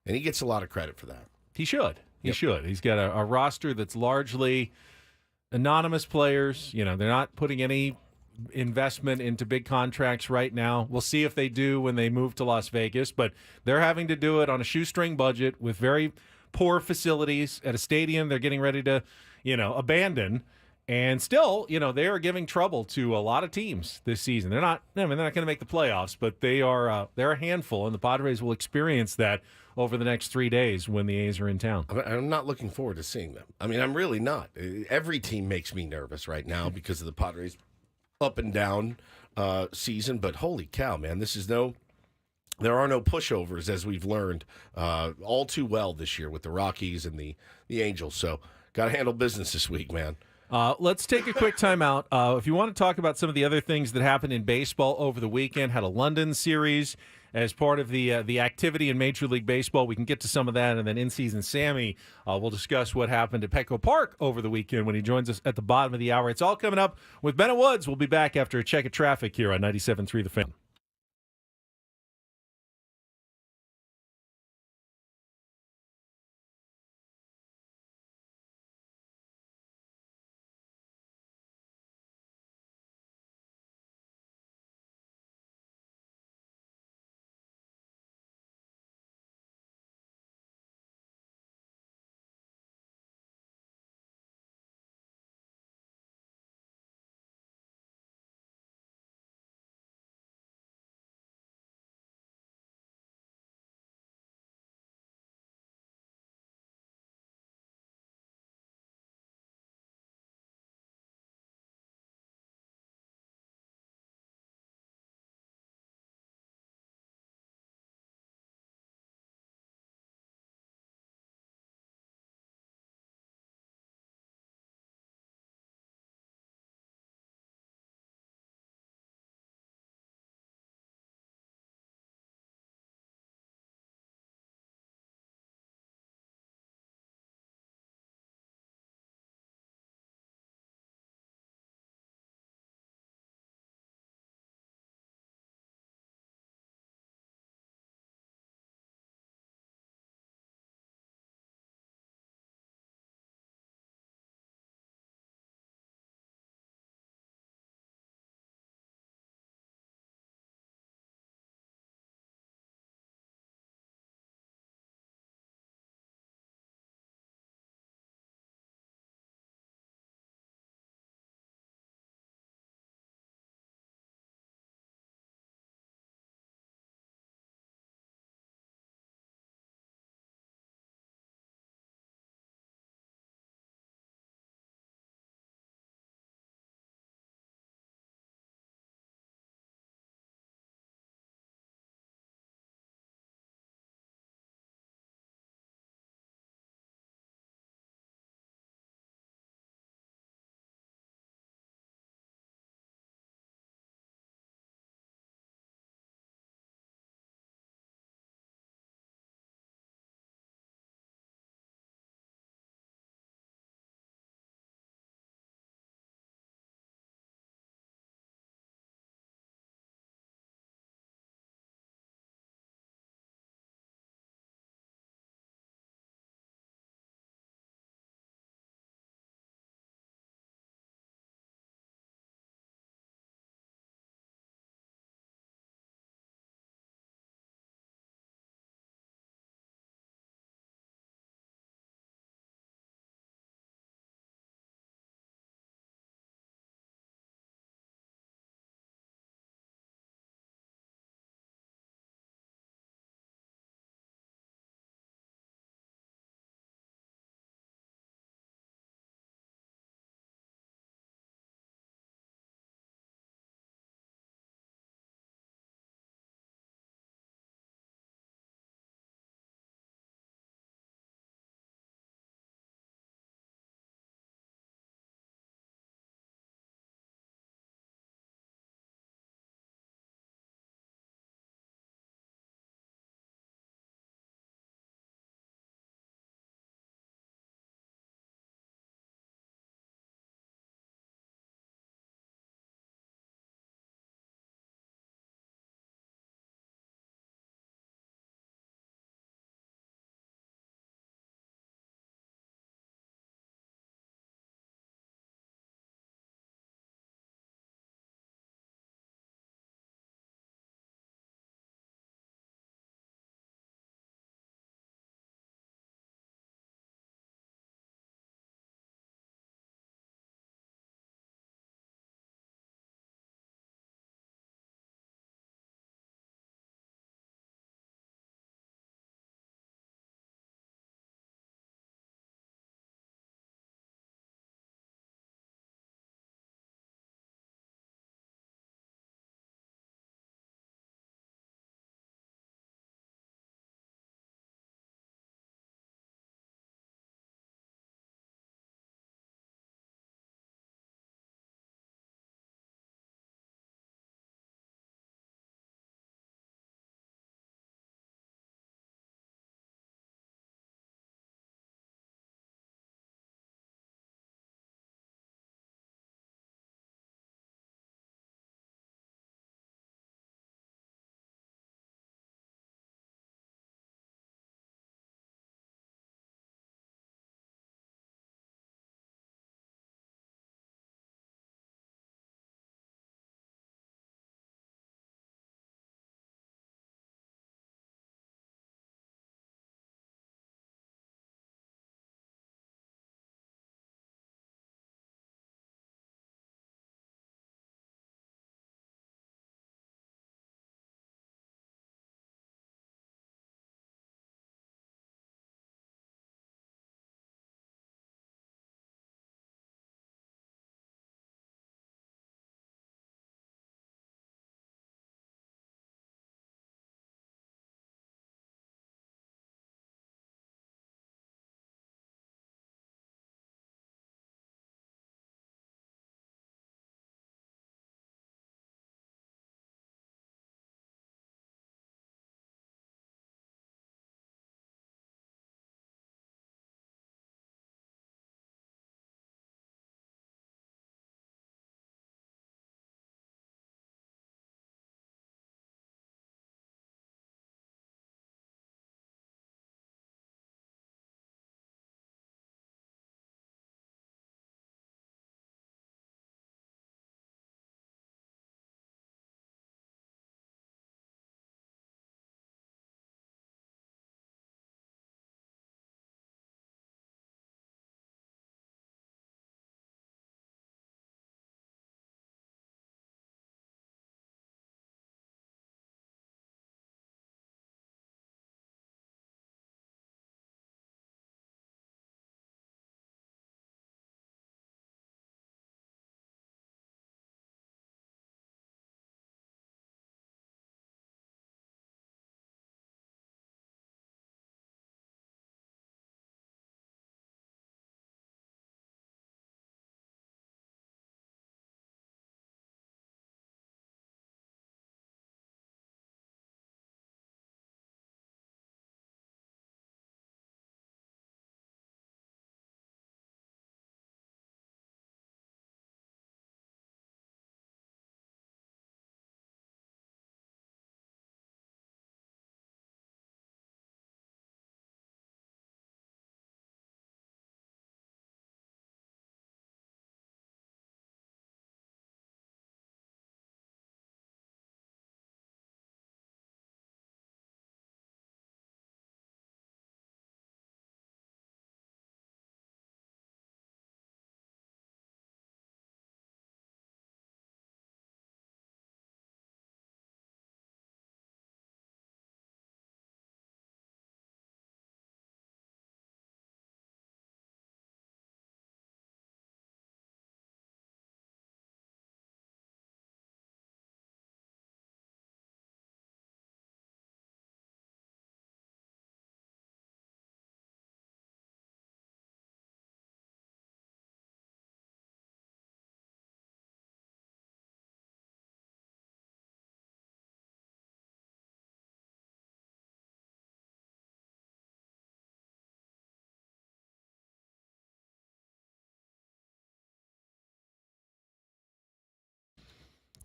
Speaker 1: And he gets a lot of credit for that.
Speaker 2: He should. He should. He's got a roster that's largely anonymous players. They're not putting any investment into big contracts right now. We'll see if they do when they move to Las Vegas, but they're having to do it on a shoestring budget with very poor facilities at a stadium they're getting ready to, abandon. And still, they are giving trouble to a lot of teams this season. They're not going to make the playoffs, but they're a handful, and the Padres will experience that over the next 3 days when the A's are in town.
Speaker 1: I'm not looking forward to seeing them. I'm really not. Every team makes me nervous right now because of the Padres' up and down season. But holy cow, man, there are no pushovers, as we've learned all too well this year with the Rockies and the Angels. So got to handle business this week, man.
Speaker 2: Let's take a quick timeout. If you want to talk about some of the other things that happened in baseball over the weekend, had a London series as part of the activity in Major League Baseball. We can get to some of that, and then in-season Sammy will discuss what happened at Petco Park over the weekend when he joins us at the bottom of the hour. It's all coming up with Ben & Woods. We'll be back after a check of traffic here on 97.3 The Fan.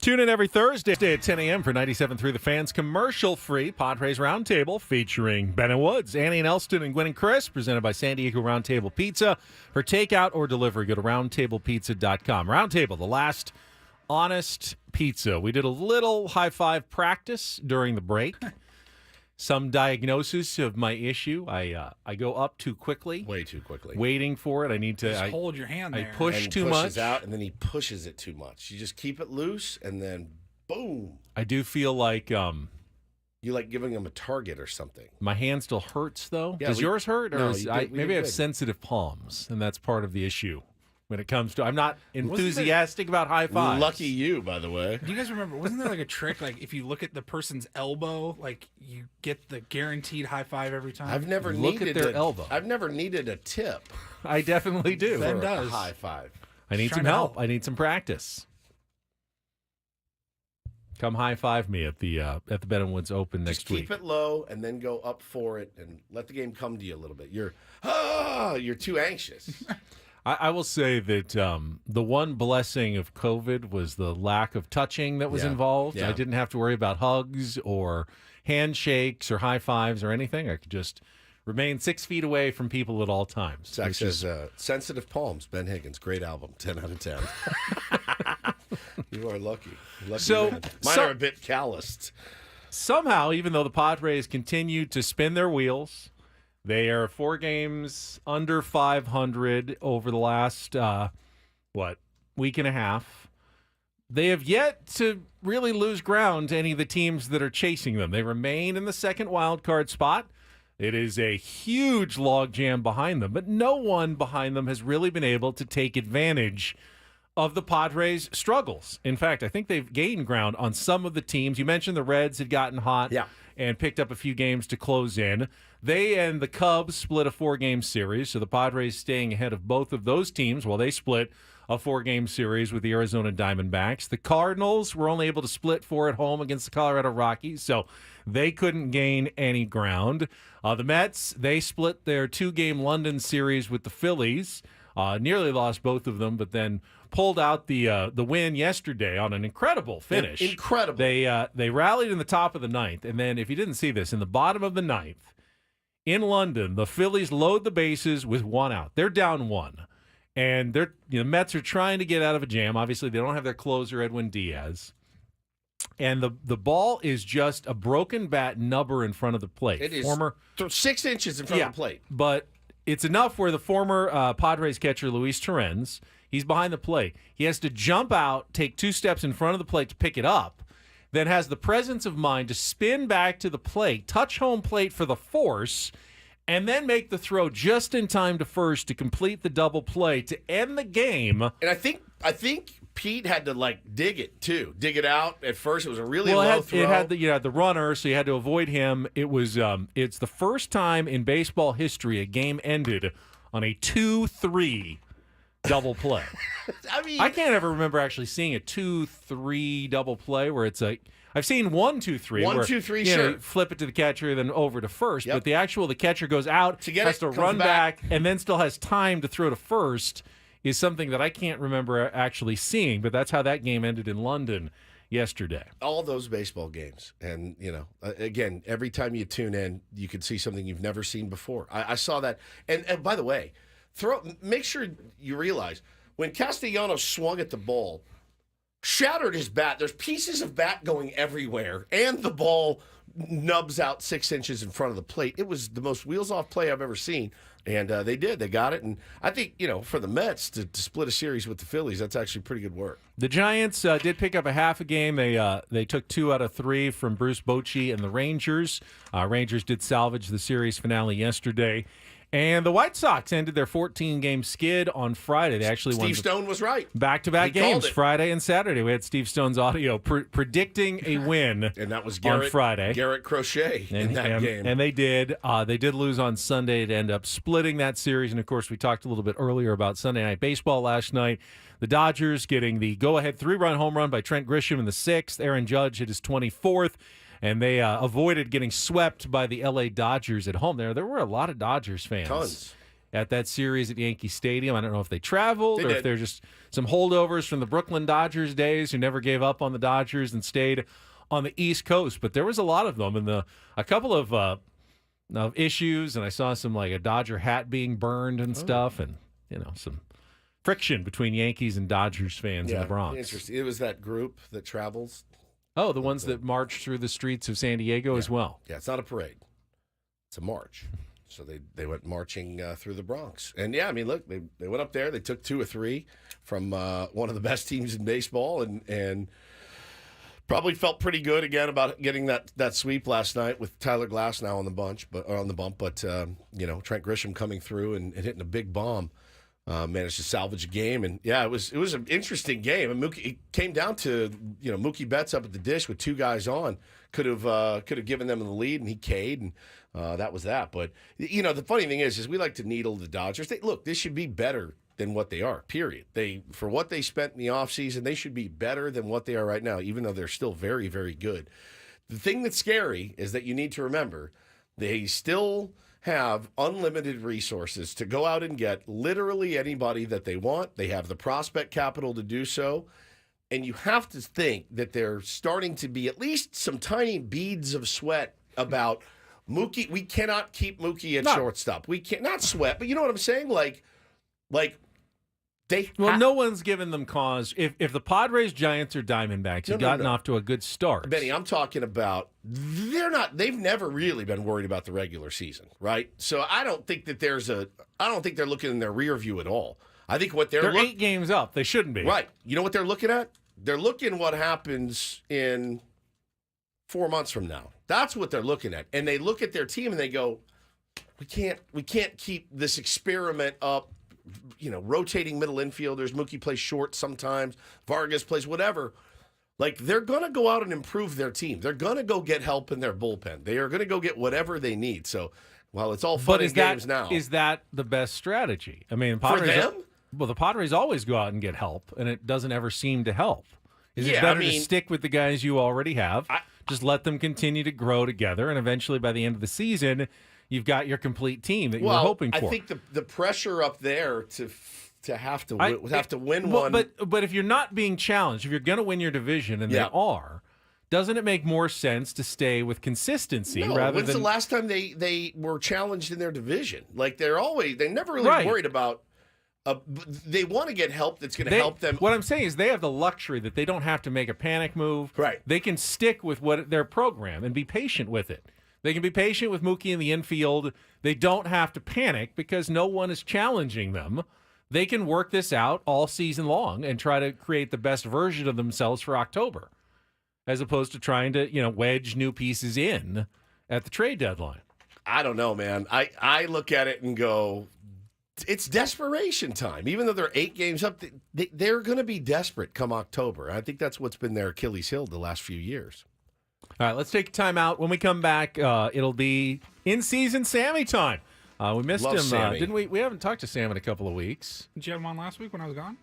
Speaker 2: Tune in every Thursday at 10 a.m. for 97.3 The Fans commercial-free Padres Roundtable featuring Ben and Woods, Annie and Elston, and Gwen and Chris, presented by San Diego Roundtable Pizza. For takeout or delivery, go to roundtablepizza.com. Roundtable, the last honest pizza. We did a little high-five practice during the break. Some diagnosis of my issue. I go up too quickly.
Speaker 1: Way too quickly.
Speaker 2: Waiting for it. I need to
Speaker 3: Just hold your hand there.
Speaker 2: I push
Speaker 1: and
Speaker 2: too
Speaker 1: pushes
Speaker 2: much.
Speaker 1: out, and then he pushes it too much. You just keep it loose, and then boom.
Speaker 2: I do feel like
Speaker 1: You like giving him a target or something.
Speaker 2: my hand still hurts, though.
Speaker 1: Yeah,
Speaker 2: Does yours hurt? Or
Speaker 1: no,
Speaker 2: is,
Speaker 1: you
Speaker 2: I,
Speaker 1: did- we
Speaker 2: maybe I
Speaker 1: did
Speaker 2: have
Speaker 1: good.
Speaker 2: sensitive palms, and that's part of the issue when it comes to. I'm not enthusiastic about high fives.
Speaker 1: Lucky you, by the way.
Speaker 3: Do you guys remember, wasn't there like a trick, like if you look at the person's elbow, like you get the guaranteed high five every time?
Speaker 1: I've never
Speaker 2: Look
Speaker 1: needed
Speaker 2: at their
Speaker 1: a-
Speaker 2: elbow.
Speaker 1: I've never needed a tip
Speaker 2: I definitely do.
Speaker 3: Ben
Speaker 1: for
Speaker 3: does.
Speaker 1: a high five.
Speaker 2: I need
Speaker 3: Trying
Speaker 2: some
Speaker 3: to
Speaker 2: help.
Speaker 3: help.
Speaker 2: I need some practice. Come high five me at the Ben and Woods Open next
Speaker 1: Just keep
Speaker 2: week.
Speaker 1: it low and then go up for it and let the game come to you a little bit. You're too anxious.
Speaker 2: I will say that the one blessing of COVID was the lack of touching that was
Speaker 1: Yeah.
Speaker 2: involved.
Speaker 1: Yeah.
Speaker 2: I didn't have to worry about hugs or handshakes or high fives or anything. I could just remain 6 feet away from people at all times.
Speaker 1: Zach
Speaker 2: which
Speaker 1: says,
Speaker 2: is-
Speaker 1: Sensitive Palms, Ben Higgins. Great album. 10 out of 10. You are lucky. Lucky
Speaker 2: So-
Speaker 1: man. Mine are a bit calloused.
Speaker 2: somehow, even though the Padres continue to spin their wheels, they are 4 games under 500 over the last, week and a half. They have yet to really lose ground to any of the teams that are chasing them. They remain in the second wild card spot. It is a huge logjam behind them, but no one behind them has really been able to take advantage of the Padres' struggles. In fact, I think they've gained ground on some of the teams. You mentioned the Reds had gotten hot and picked up a few games to close in. They and the Cubs split a 4-game series, so the Padres staying ahead of both of those teams while they split a 4-game series with the Arizona Diamondbacks. The Cardinals were only able to split 4 at home against the Colorado Rockies, so they couldn't gain any ground. The Mets, they split their 2-game London series with the Phillies. Nearly lost both of them, but then pulled out the win yesterday on an incredible finish.
Speaker 1: Incredible.
Speaker 2: They rallied in the top of the ninth, and then if you didn't see this, in the bottom of the ninth, in London, the Phillies load the bases with 1 out. They're down 1, and the Mets are trying to get out of a jam. Obviously, they don't have their closer, Edwin Diaz. And the ball is just a broken bat nubber in front of the plate.
Speaker 1: It is 6 inches in front of the plate.
Speaker 2: But it's enough where the former Padres catcher, Luis Torrens, he's behind the plate. He has to jump out, take 2 steps in front of the plate to pick it up, then has the presence of mind to spin back to the plate, touch home plate for the force, and then make the throw just in time to first to complete the double play to end the game.
Speaker 1: And I think Pete had to dig it too. Dig it out at first. It was a really low throw.
Speaker 2: It had the runner, so you had to avoid him. It was it's the first time in baseball history a game ended on a 2-3 double play. I can't ever remember actually seeing a 2-3 double play where it's I've seen 1-2-3.
Speaker 1: 1-2-3,
Speaker 2: you
Speaker 1: sure.
Speaker 2: know, flip it to the catcher, then over to first. But the catcher goes out, has to
Speaker 1: comes
Speaker 2: run
Speaker 1: back.
Speaker 2: and then still has time to throw to first. Is something that I can't remember actually seeing, but that's how that game ended in London yesterday.
Speaker 1: All those baseball games. And, again, every time you tune in, you can see something you've never seen before. I saw that. And by the way, make sure you realize when Castellanos swung at the ball, shattered his bat, there's pieces of bat going everywhere, and the ball nubs out 6 inches in front of the plate. It was the most wheels-off play I've ever seen. And they did. They got it. And I think, for the Mets to split a series with the Phillies, that's actually pretty good work.
Speaker 2: The Giants did pick up a half a game. They took 2 out of 3 from Bruce Bochy and the Rangers. Rangers did salvage the series finale yesterday. And the White Sox ended their 14-game skid on Friday. They actually won.
Speaker 1: Steve Stone was right.
Speaker 2: Back-to-back
Speaker 1: He called
Speaker 2: games,
Speaker 1: it.
Speaker 2: Friday and Saturday. We had Steve Stone's audio predicting a win
Speaker 1: And that was
Speaker 2: on Friday.
Speaker 1: Garrett Crochet in that game.
Speaker 2: And they did. They did lose on Sunday to end up splitting that series. And, of course, we talked a little bit earlier about Sunday Night Baseball last night. The Dodgers getting the go-ahead 3-run home run by Trent Grisham in the 6th. Aaron Judge hit his 24th. And they avoided getting swept by the L.A. Dodgers at home. There were a lot of Dodgers fans.
Speaker 1: Tons.
Speaker 2: at that series at Yankee Stadium. I don't know if they traveled or if
Speaker 1: did.
Speaker 2: they're just some holdovers from the Brooklyn Dodgers days who never gave up on the Dodgers and stayed on the East Coast. But there was a lot of them, and a couple of issues, and I saw some like a Dodger hat being burned and stuff, and some friction between Yankees and Dodgers fans in the Bronx.
Speaker 1: Interesting. It was that group that travels.
Speaker 2: Oh, the ones that marched through the streets of San Diego as well.
Speaker 1: Yeah, it's not a parade. It's a march. So they went marching through the Bronx. And, yeah, I mean, look, they went up there. They took 2 or 3 from one of the best teams in baseball and probably felt pretty good again about getting that sweep last night with Tyler Glass now on the bump. But Trent Grisham coming through and hitting a big bomb. Managed to salvage a game, and it was an interesting game. And it came down to Mookie Betts up at the dish with 2 guys on, could have given them the lead, and he K'd, and that was that. But the funny thing is we like to needle the Dodgers. Look, this should be better than what they are. Period. For what they spent in the offseason, they should be better than what they are right now, even though they're still very, very good. The thing that's scary is that you need to remember they still have unlimited resources to go out and get literally anybody that they want. They have the prospect capital to do so. And you have to think that they're starting to be at least some tiny beads of sweat about Mookie. We cannot keep Mookie at shortstop. We can't, not sweat, but you know what I'm saying? Like
Speaker 2: no one's given them cause. If the Padres, Giants, or Diamondbacks have gotten off to a good start.
Speaker 1: Benny, I'm talking about they've never really been worried about the regular season, right? So I don't think that I don't think they're looking in their rear view at all. I think what
Speaker 2: they're 8 games up. They shouldn't be.
Speaker 1: Right. You know what they're looking at? They're looking what happens in 4 months from now. That's what they're looking at. And they look at their team and they go, we can't keep this experiment up. Rotating middle infielders. Mookie plays short sometimes. Vargas plays whatever. Like, they're going to go out and improve their team. They're going to go get help in their bullpen. They are going to go get whatever they need. So, while it's all fun and games now.
Speaker 2: Is that the best strategy? I mean,
Speaker 1: for them?
Speaker 2: Well, the Padres always go out and get help, and it doesn't ever seem to help. Is it better to stick with the guys you already have, just let them continue to grow together, and eventually by the end of the season – you've got your complete team that you were hoping for.
Speaker 1: I think the pressure up there to have to win one.
Speaker 2: But if you're not being challenged, if you're going to win your division, and they are, doesn't it make more sense to stay with consistency rather
Speaker 1: when's
Speaker 2: than
Speaker 1: the last time they were challenged in their division? Like they never really worried about. They want to get help that's going to help them.
Speaker 2: What I'm saying is they have the luxury that they don't have to make a panic move.
Speaker 1: Right.
Speaker 2: They can stick with their program and be patient with it. They can be patient with Mookie in the infield. They don't have to panic because no one is challenging them. They can work this out all season long and try to create the best version of themselves for October, as opposed to trying to, wedge new pieces in at the trade deadline.
Speaker 1: I don't know, man. I look at it and go, it's desperation time. Even though they're 8 games up, they're going to be desperate come October. I think that's what's been their Achilles heel the last few years.
Speaker 2: All right, let's take a time out. When we come back, it'll be in-season Sammy time. We missed him, didn't we? We haven't talked to Sam in a couple of weeks.
Speaker 3: Did you have him on last week when I was gone?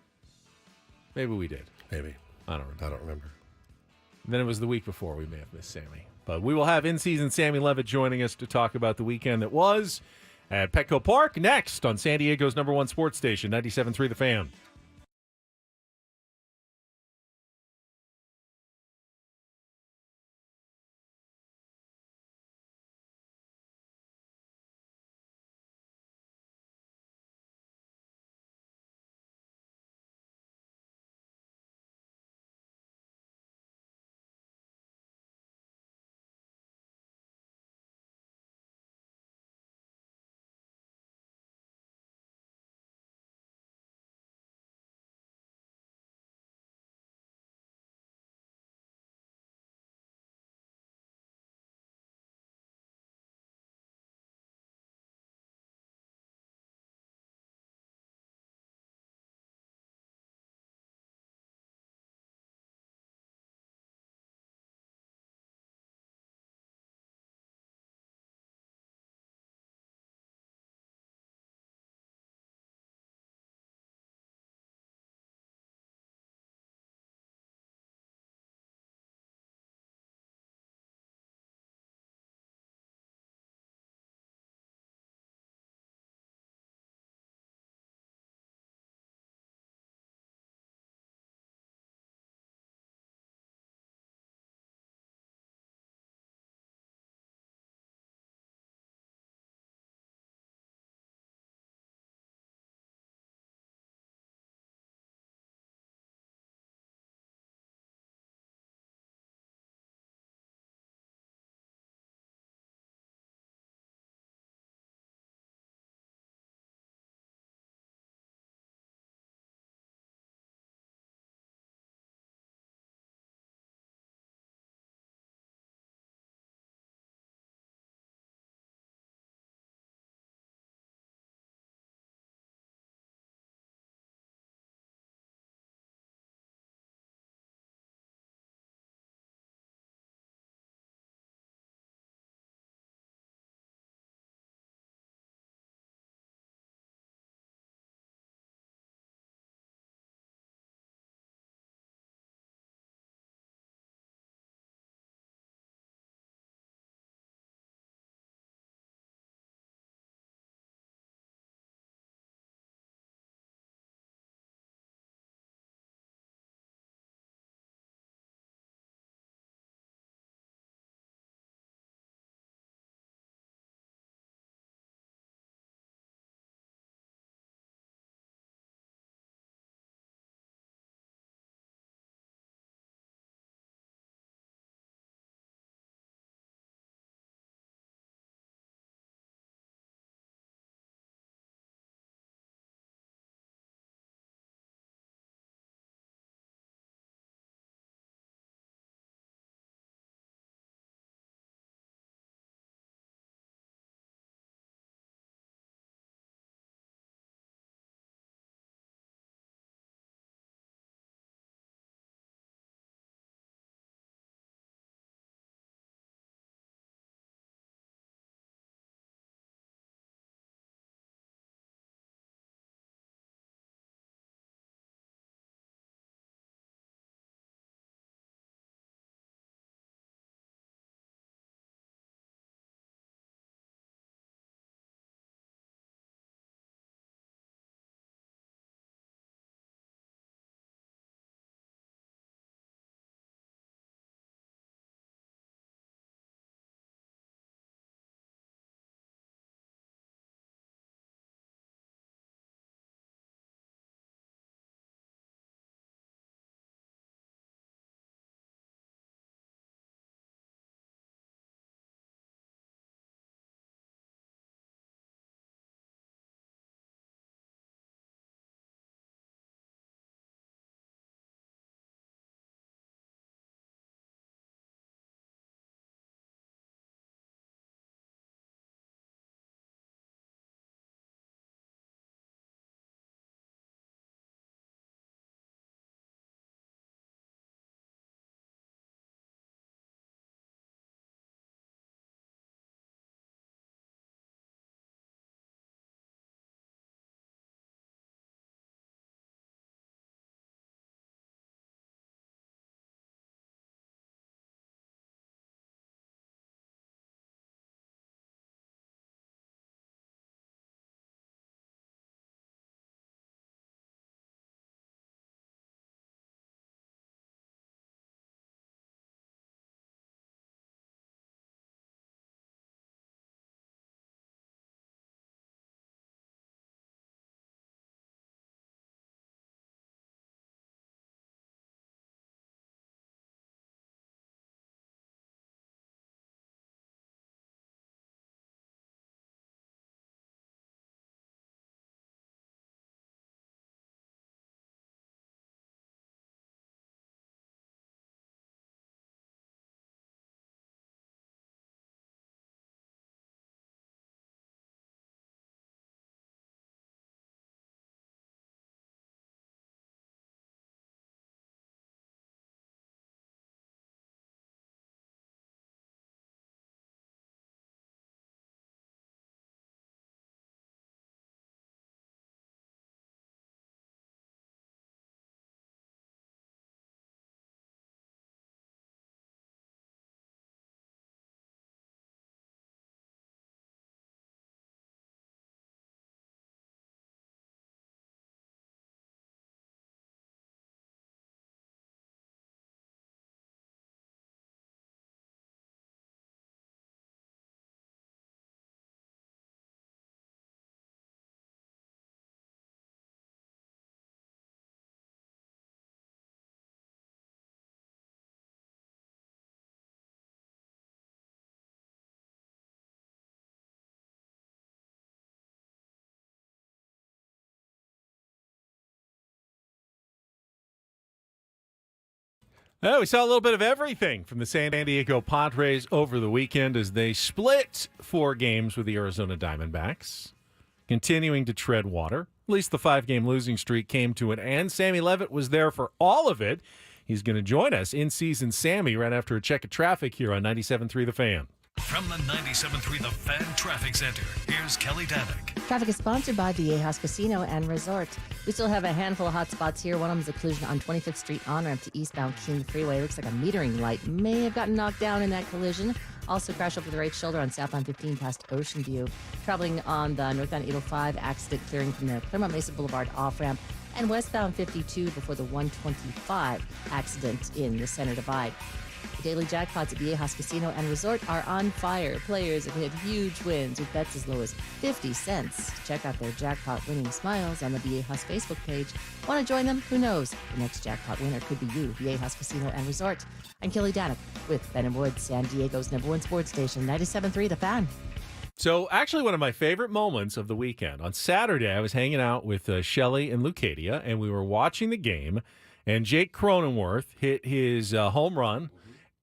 Speaker 2: Maybe we did.
Speaker 1: Maybe.
Speaker 2: I don't remember.
Speaker 1: And
Speaker 2: then it was the week before we may have missed Sammy. But we will have in-season Sammy Levitt joining us to talk about the weekend that was at Petco Park next on San Diego's #1 sports station, 97.3 The Fan. Well, we saw a little bit of everything from the San Diego Padres over the weekend as they split 4 games with the Arizona Diamondbacks, continuing to tread water. At least the 5-game losing streak came to an end. Sammy Levitt was there for all of it. He's going to join us in season Sammy right after a check of traffic here on 97.3 The Fan.
Speaker 4: From the 97.3 The Fan Traffic Center, here's Kelly Danick.
Speaker 5: Traffic is sponsored by Viejas Casino and Resort. We still have a handful of hot spots here. One of them is a collision on 25th Street on-ramp to eastbound King Freeway. Looks like a metering light may have gotten knocked down in that collision. Also crash over the right shoulder on southbound 15 past Ocean View. Traveling on the northbound 805, accident clearing from the Claremont Mesa Boulevard off-ramp. And westbound 52 before the 125 accident in the center divide. The daily jackpots at Viejas Casino and Resort are on fire. Players have hit huge wins with bets as low as 50 cents. Check out their jackpot winning smiles on the Viejas Facebook page. Want to join them? Who knows? The next jackpot winner could be you. Viejas Casino and Resort. I'm Kelly Danick with Ben and Woods, San Diego's #1 sports station, 97.3 The Fan.
Speaker 2: So actually one of my favorite moments of the weekend, on Saturday I was hanging out with Shelly and Lucadia, and we were watching the game, and Jake Cronenworth hit his home run.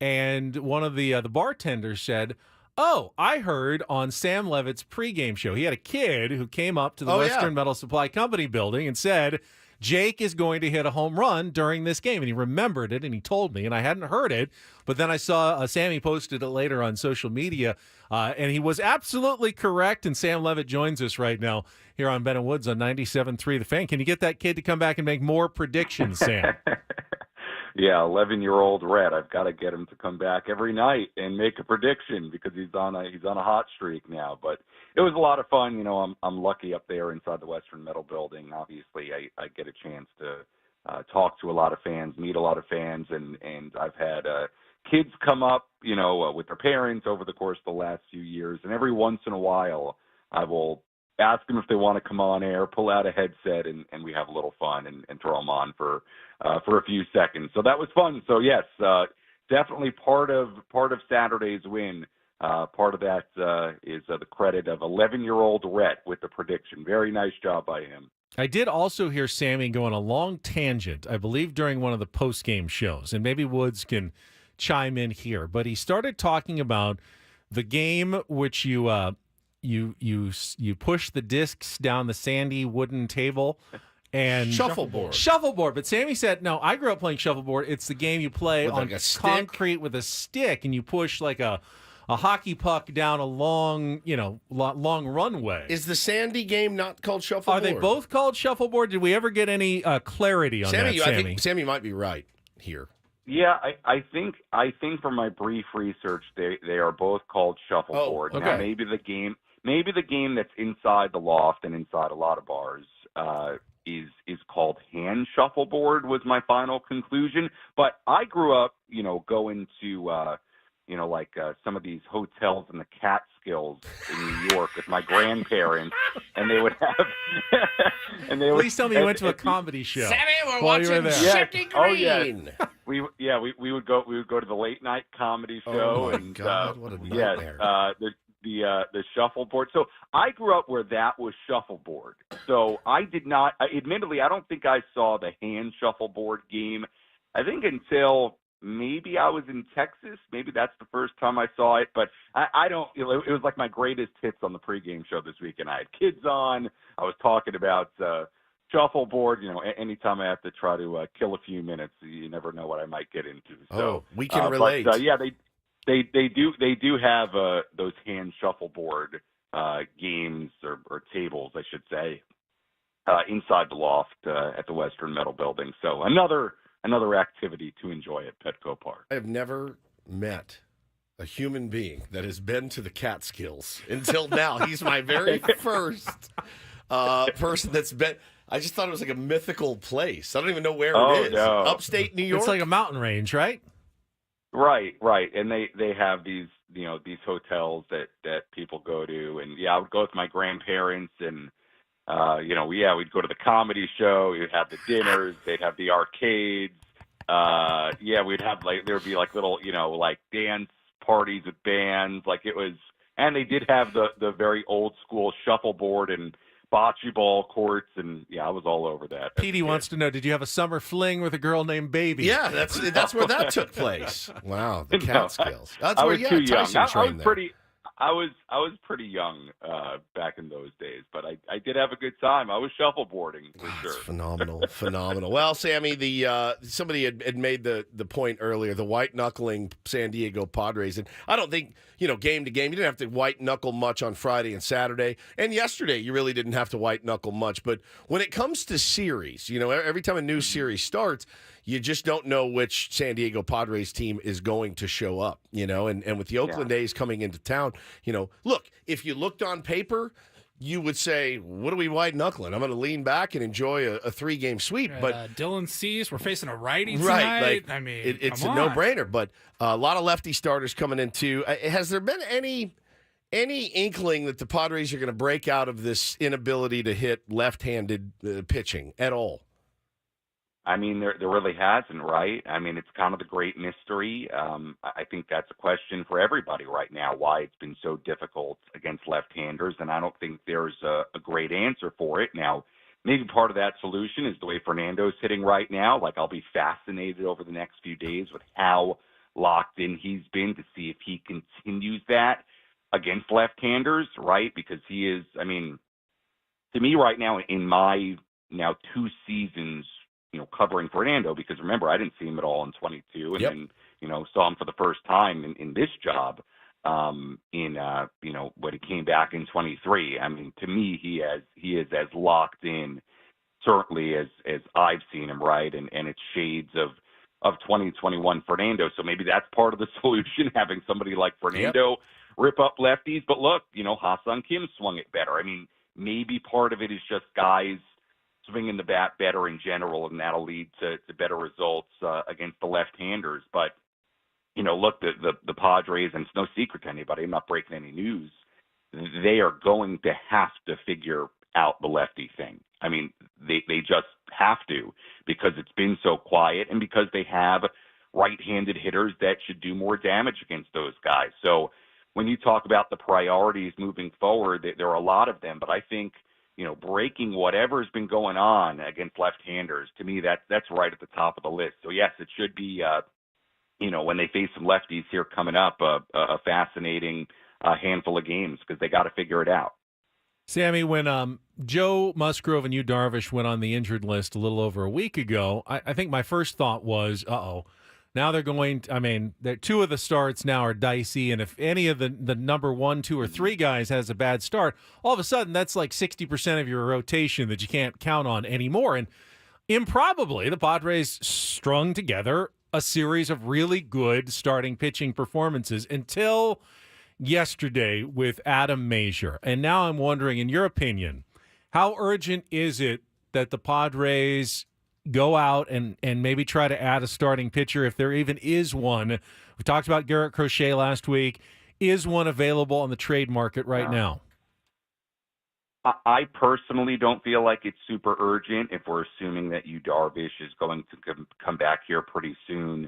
Speaker 2: And one of the bartenders said, "Oh, I heard on Sam Levitt's pregame show." He had a kid who came up to the Western Metal Supply Company building and said, "Jake is going to hit a home run during this game." And he remembered it, and he told me, and I hadn't heard it. But then I saw Sammy posted it later on social media, and he was absolutely correct. And Sam Levitt joins us right now here on Ben and Woods on 97.3 The Fan. Can you get that kid to come back and make more predictions, Sam?
Speaker 15: Yeah, 11-year-old Red. I've got to get him to come back every night and make a prediction because he's on a hot streak now. But it was a lot of fun. You know, I'm lucky up there inside the Western Metal Building. Obviously, I get a chance to talk to a lot of fans, meet a lot of fans, and I've had kids come up, you know, with their parents over the course of the last few years. And every once in a while, I will ask them if they want to come on air, pull out a headset, and we have a little fun and throw them on for a few seconds. So that was fun. So yes, definitely part of Saturday's win. Part of that is the credit of 11-year-old Rhett with the prediction. Very nice job by him.
Speaker 2: I did also hear Sammy go on a long tangent, I believe during one of the post-game shows, and maybe Woods can chime in here, but he started talking about the game which you push the discs down the sandy wooden table and shuffleboard. But Sammy said, no, I grew up playing shuffleboard. It's the game you play with on like concrete with a stick, and you push like a hockey puck down a long runway.
Speaker 1: Is the sandy game not called shuffleboard?
Speaker 2: Are they both called shuffleboard? Did we ever get any clarity on that, Sammy?
Speaker 1: I think Sammy might be right here.
Speaker 15: Yeah, I think from my brief research, they are both called shuffleboard.
Speaker 1: Oh, okay.
Speaker 15: Now maybe the game that's inside the loft and inside a lot of bars is called hand shuffleboard was my final conclusion. But I grew up, going to some of these hotels in the Catskills in New York with my grandparents, and they would have.
Speaker 2: Please tell me you went to a comedy show.
Speaker 1: Sammy, we're watching Shifty Green.
Speaker 15: Oh, yeah. We would go to the late night comedy show.
Speaker 1: Oh my God, what a nightmare.
Speaker 15: The shuffleboard. So I grew up where that was shuffleboard. So I did not. Admittedly, I don't think I saw the hand shuffleboard game. I think until maybe I was in Texas. Maybe that's the first time I saw it. But I don't. It was like my greatest hits on the pregame show this weekend. I had kids on. I was talking about shuffleboard. Anytime I have to try to kill a few minutes, you never know what I might get into. So
Speaker 1: we can relate.
Speaker 15: But, yeah, They do have those hand shuffleboard games or tables, I should say, inside the loft at the Western Metal Building. So another activity to enjoy at Petco Park.
Speaker 1: I have never met a human being that has been to the Catskills until now. He's my very first person that's been. I just thought it was like a mythical place. I don't even know where it is.
Speaker 15: No.
Speaker 1: Upstate New York.
Speaker 2: It's like a mountain range, right?
Speaker 15: Right. And they have these these hotels that people go to, and I would go with my grandparents, and we'd go to the comedy show, we'd have the dinners, they'd have the arcades, we'd have there would be like little dance parties with bands, like it was, and they did have the very old school shuffleboard and bocce ball courts, and I was all over that.
Speaker 2: Petey wants to know, did you have a summer fling with a girl named Baby?
Speaker 1: Yeah, that's where that took place. Wow, the Catskills. That's
Speaker 15: I
Speaker 1: where
Speaker 15: was too young.
Speaker 1: Tyson
Speaker 15: I was
Speaker 1: trained there.
Speaker 15: I was pretty young back in those days, but I did have a good time. I was shuffleboarding for sure.
Speaker 1: Phenomenal. Well, Sammy, somebody had made the point earlier, the white knuckling San Diego Padres, and I don't think game to game you didn't have to white knuckle much on Friday and Saturday, and yesterday you really didn't have to white knuckle much. But when it comes to series, every time a new series starts, you just don't know which San Diego Padres team is going to show up, and with the Oakland A's coming into town, look, if you looked on paper, you would say, what are we white knuckling? I'm going to lean back and enjoy a 3-game sweep. But
Speaker 3: Dylan Cease, we're facing a righty tonight.
Speaker 1: Right,
Speaker 3: I mean,
Speaker 1: it's a
Speaker 3: come on.
Speaker 1: no-brainer. But a lot of lefty starters coming in too. Has there been any inkling that the Padres are going to break out of this inability to hit left-handed pitching at all?
Speaker 15: I mean, there really hasn't, right? I mean, it's kind of the great mystery. I think that's a question for everybody right now, why it's been so difficult against left-handers, and I don't think there's a great answer for it. Now, maybe part of that solution is the way Fernando's hitting right now. Like, I'll be fascinated over the next few days with how locked in he's been to see if he continues that against left-handers, right? Because he is, I mean, to me right now, in my now 2 seasons covering Fernando, because remember, I didn't see him at all in 22 and then, saw him for the first time in this job when he came back in 23. I mean, to me, he is as locked in, certainly as I've seen him, right? And it's shades of 2021 Fernando. So maybe that's part of the solution, having somebody like Fernando rip up lefties. But look, Ha-Seong Kim swung it better. I mean, maybe part of it is just guys swinging the bat better in general, and that'll lead to better results against the left-handers. But, look, the Padres, and it's no secret to anybody, I'm not breaking any news, they are going to have to figure out the lefty thing. I mean, they just have to, because it's been so quiet and because they have right-handed hitters that should do more damage against those guys. So when you talk about the priorities moving forward, there are a lot of them, but I think breaking whatever's been going on against left-handers, to me, that's right at the top of the list. So, yes, it should be, when they face some lefties here coming up, a fascinating handful of games, because they got to figure it out.
Speaker 2: Sammy, when Joe Musgrove and Yu Darvish went on the injured list a little over a week ago, I think my first thought was, now they're going to, two of the starts now are dicey, and if any of the number 1, 2, or 3 guys has a bad start, all of a sudden that's like 60% of your rotation that you can't count on anymore. And improbably, the Padres strung together a series of really good starting pitching performances until yesterday with Adam Mazur. And now I'm wondering, in your opinion, how urgent is it that the Padres go out and maybe try to add a starting pitcher, if there even is one? We talked about Garrett Crochet last week. Is one available on the trade market right now?
Speaker 15: I personally don't feel like it's super urgent if we're assuming that Yu Darvish is going to come back here pretty soon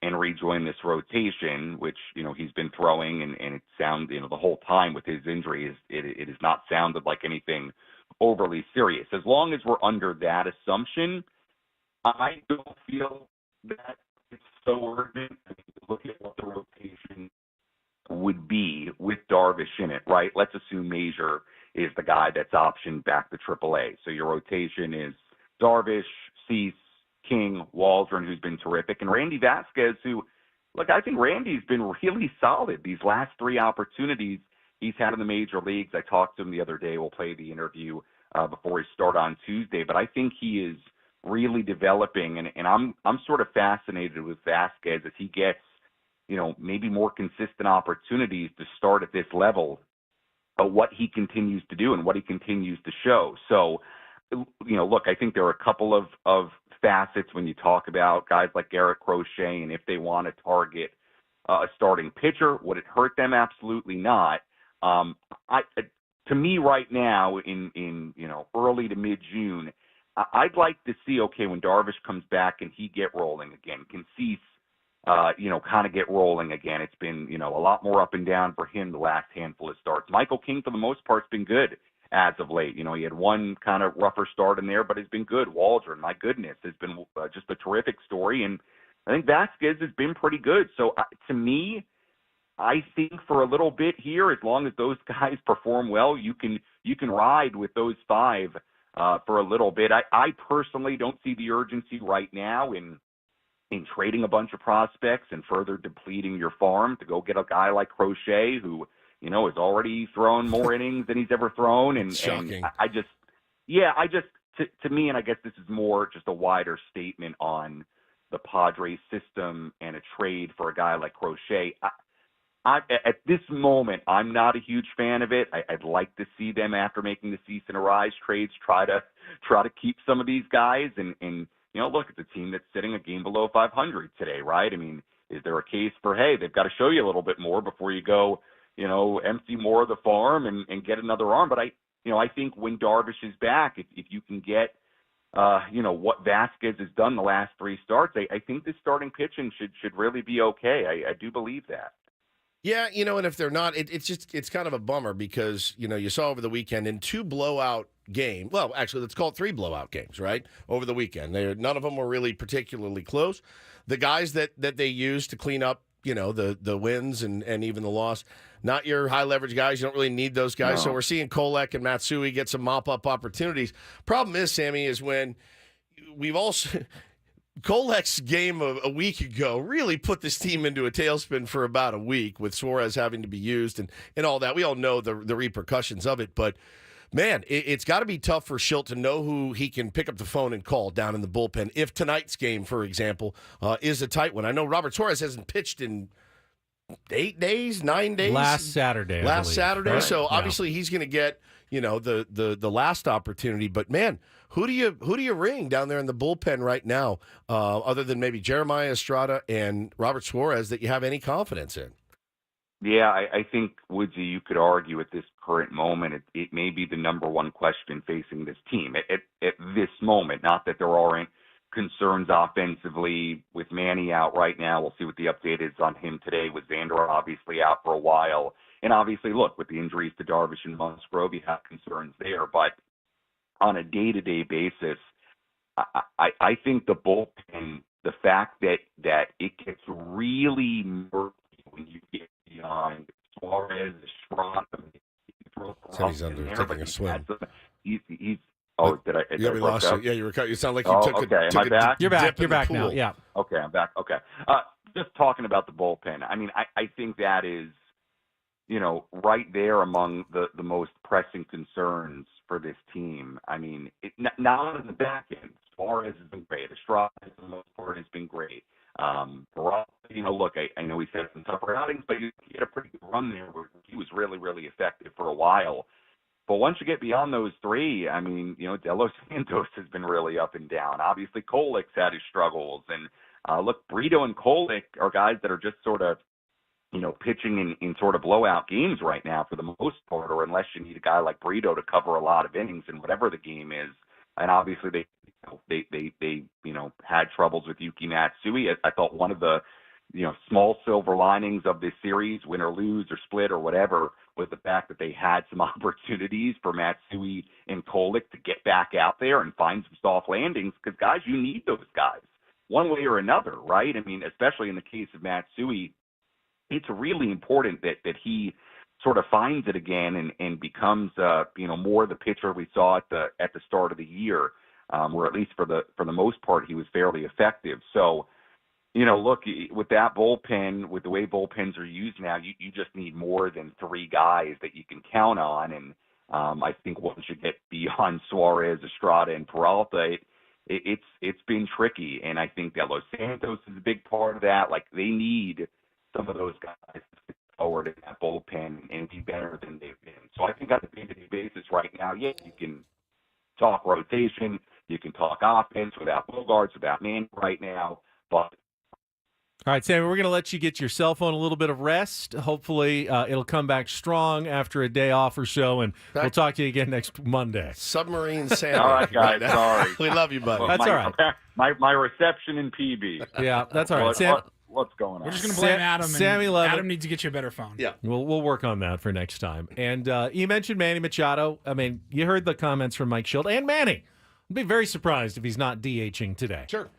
Speaker 15: and rejoin this rotation, which, he's been throwing, and it sounds, the whole time with his injury, it has not sounded like anything overly serious. As long as we're under that assumption, I don't feel that it's so urgent. I mean, look at what the rotation would be with Darvish in it, right? Let's assume Mazur is the guy that's optioned back to AAA. So your rotation is Darvish, Cease, King, Waldron, who's been terrific, and Randy Vasquez, who, look, I think Randy's been really solid these last 3 opportunities he's had in the major leagues. I talked to him the other day. We'll play the interview before he start on Tuesday, but I think he is really developing, and I'm sort of fascinated with Vasquez as he gets, maybe more consistent opportunities to start at this level, what he continues to do and what he continues to show. So, look, I think there are a couple of facets when you talk about guys like Garrett Crochet, and if they want to target a starting pitcher, would it hurt them? Absolutely not. To me right now, in early to mid-June, I'd like to see, when Darvish comes back and he get rolling again, can Cease, kind of get rolling again. It's been, a lot more up and down for him the last handful of starts. Michael King, for the most part, has been good as of late. You know, he had one kind of rougher start in there, but has been good. Waldron, my goodness, has been just a terrific story. And I think Vasquez has been pretty good. So to me, I think for a little bit here, as long as those guys perform well, you can ride with those 5 for a little bit. I personally don't see the urgency right now in trading a bunch of prospects and further depleting your farm to go get a guy like Crochet who, you know, has already thrown more innings than he's ever thrown. And
Speaker 1: shocking.
Speaker 15: And to me, and I guess this is more just a wider statement on the Padres system and a trade for a guy like Crochet. At this moment, I'm not a huge fan of it. I'd like to see them, after making the Cease and Arise trades, try to keep some of these guys. And you know, look, it's a team that's sitting a game below 500 today, right? I mean, is there a case for, hey, they've got to show you a little bit more before you go, you know, empty more of the farm and get another arm? But I think when Darvish is back, if you can get, you know, what Vasquez has done the last 3 starts, I think this starting pitching should really be okay. I do believe that.
Speaker 1: Yeah, you know, and if they're not, it's kind of a bummer because, you know, you saw over the weekend in 2 blowout games. Well, actually, let's call it 3 blowout games, right? Over the weekend. None of them were really particularly close. The guys that they used to clean up, you know, the wins and even the loss, not your high leverage guys. You don't really need those guys.
Speaker 15: No.
Speaker 1: So we're seeing Kolek and Matsui get some mop-up opportunities. Problem is, Sammy, is when we've also... Kolek's game a week ago really put this team into a tailspin for about a week with Suarez having to be used and all that. We all know the repercussions of it, but man, it's got to be tough for Schilt to know who he can pick up the phone and call down in the bullpen. If tonight's game, for example, is a tight one. I know Robert Suarez hasn't pitched in 8 days, 9 days.
Speaker 2: Last Saturday.
Speaker 1: Right. So
Speaker 2: yeah.
Speaker 1: obviously he's going to get, you know, the last opportunity. But man, who do you ring down there in the bullpen right now, other than maybe Jeremiah Estrada and Robert Suarez, that you have any confidence in?
Speaker 15: Yeah, I think, Woodsy, you could argue at this current moment, it may be the number one question facing this team at this moment. Not that there aren't concerns offensively with Manny out right now. We'll see what the update is on him today, with Xander obviously out for a while. And obviously, look, with the injuries to Darvish and Musgrove, you have concerns there. But on a day-to-day basis, I think the bullpen, the fact that it gets really murky when you get beyond Suarez, Estrada.
Speaker 1: He's taking a swim.
Speaker 15: He's oh, did I?
Speaker 1: Yeah, we lost you. Yeah, you sound like you took
Speaker 15: okay.
Speaker 1: a, took
Speaker 15: Am I back?
Speaker 2: You're back.
Speaker 1: dip in
Speaker 2: You're
Speaker 1: the
Speaker 2: back
Speaker 1: pool.
Speaker 2: now. Yeah.
Speaker 15: Okay, I'm back. Okay. Just talking about the bullpen. I mean, I think that is, you know, right there among the most pressing concerns for this team. I mean, not on the back end. Suarez has been great. Estrada, for the most part, has been great. You know, look, I know he's had some tougher outings, but he had a pretty good run there where he was really, really effective for a while. But once you get beyond those 3, I mean, you know, De Los Santos has been really up and down. Obviously, Kolek's had his struggles. And look, Brito and Kolek are guys that are just sort of, you know, pitching in sort of blowout games right now for the most part, or unless you need a guy like Brito to cover a lot of innings in whatever the game is. And obviously they you know, had troubles with Yuki Matsui. I thought one of the, you know, small silver linings of this series, win or lose or split or whatever, was the fact that they had some opportunities for Matsui and Kolek to get back out there and find some soft landings, because, guys, you need those guys one way or another, right? I mean, especially in the case of Matsui, it's really important that he sort of finds it again and becomes, you know, more the pitcher we saw at the start of the year, where at least for the most part he was fairly effective. So, you know, look, with that bullpen, with the way bullpens are used now, you just need more than 3 guys that you can count on. And I think once you get beyond Suarez, Estrada, and Peralta, it's been tricky. And I think that Los Santos is a big part of that. Like, they need some of those guys to sit forward in that bullpen and be better than they've been. So I think on a day-to-day basis right now, yeah, you can talk rotation, you can talk offense without Bogarts, without Manny right now, but
Speaker 2: all right, Sammy, we're going to let you get your cell phone a little bit of rest. Hopefully it'll come back strong after a day off or so, and we'll talk to you again next Monday.
Speaker 1: Submarine Sammy.
Speaker 15: All right, guys, sorry.
Speaker 1: We love you, buddy.
Speaker 2: That's all right.
Speaker 15: My reception in PB.
Speaker 2: Yeah, that's all right. Sam,
Speaker 15: what's going on?
Speaker 3: We're just going to blame Adam.
Speaker 2: Sammy Levitt.
Speaker 3: Adam needs to get you a better phone.
Speaker 1: Yeah.
Speaker 2: We'll work on that for next time. And you mentioned Manny Machado. I mean, you heard the comments from Mike Schilt and Manny. I'd be very surprised if he's not DHing today.
Speaker 1: Sure.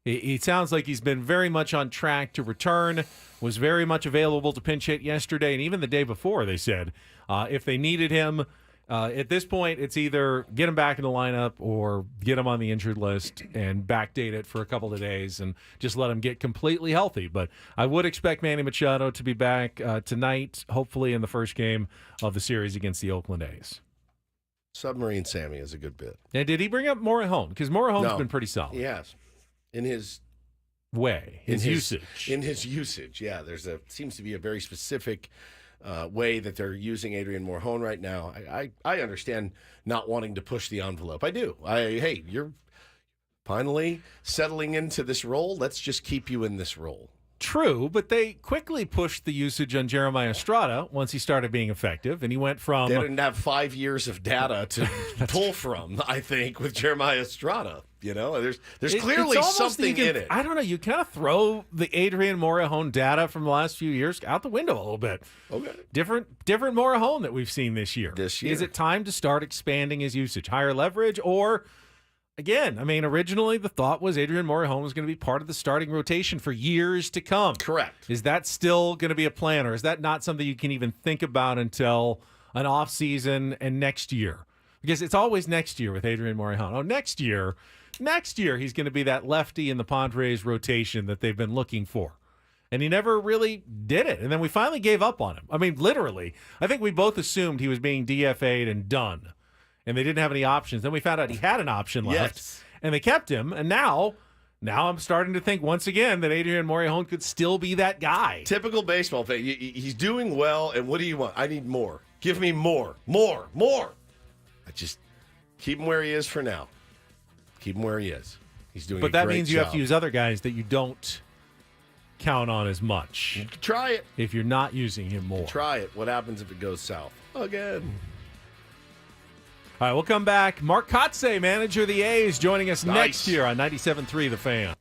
Speaker 2: He sounds like he's been very much on track to return, was very much available to pinch hit yesterday, and even the day before, they said, if they needed him. At this point, it's either get him back in the lineup or get him on the injured list and backdate it for a couple of days and just let him get completely healthy. But I would expect Manny Machado to be back tonight, hopefully in the first game of the series against the Oakland A's.
Speaker 1: Submarine Sammy is a good bit.
Speaker 2: And did he bring up Morejon? Because Morejon's been pretty solid.
Speaker 1: He has. In his
Speaker 2: way, his usage.
Speaker 1: In his usage, yeah. Seems to be a very specific way that they're using Adrian Morejon right now. I understand not wanting to push the envelope. I do. Hey, you're finally settling into this role. Let's just keep you in this role.
Speaker 2: True, but they quickly pushed the usage on Jeremiah Estrada once he started being effective, and he went from...
Speaker 1: They didn't have 5 years of data to pull from, I think, with Jeremiah Estrada. You know, there's clearly something in it.
Speaker 2: I don't know. You kind of throw the Adrian Morejon data from the last few years out the window a little bit.
Speaker 1: Okay.
Speaker 2: Different Morejon that we've seen this year.
Speaker 1: This year.
Speaker 2: Is it time to start expanding his usage? Higher leverage or... Again, I mean, originally the thought was Adrian Morejon was going to be part of the starting rotation for years to come.
Speaker 1: Correct.
Speaker 2: Is that still going to be a plan, or is that not something you can even think about until an offseason and next year? Because it's always next year with Adrian Morejon. Oh, next year he's going to be that lefty in the Padres rotation that they've been looking for. And he never really did it. And then we finally gave up on him. I mean, literally, I think we both assumed he was being DFA'd and done. And they didn't have any options. Then we found out he had an option left, and they kept him. And now I'm starting to think once again that Adrian Morejon could still be that guy.
Speaker 1: Typical baseball thing. He's doing well, and what do you want? I need more. Give me more. I just keep him where he is for now. Keep him where he is. He's doing.
Speaker 2: But that means you have to use other guys that you don't count on as much.
Speaker 1: Try it
Speaker 2: if you're not using him more.
Speaker 1: Try it. What happens if it goes south again?
Speaker 2: All right, we'll come back. Mark Kotsay, manager of the A's, joining us next year on 97.3 The Fan.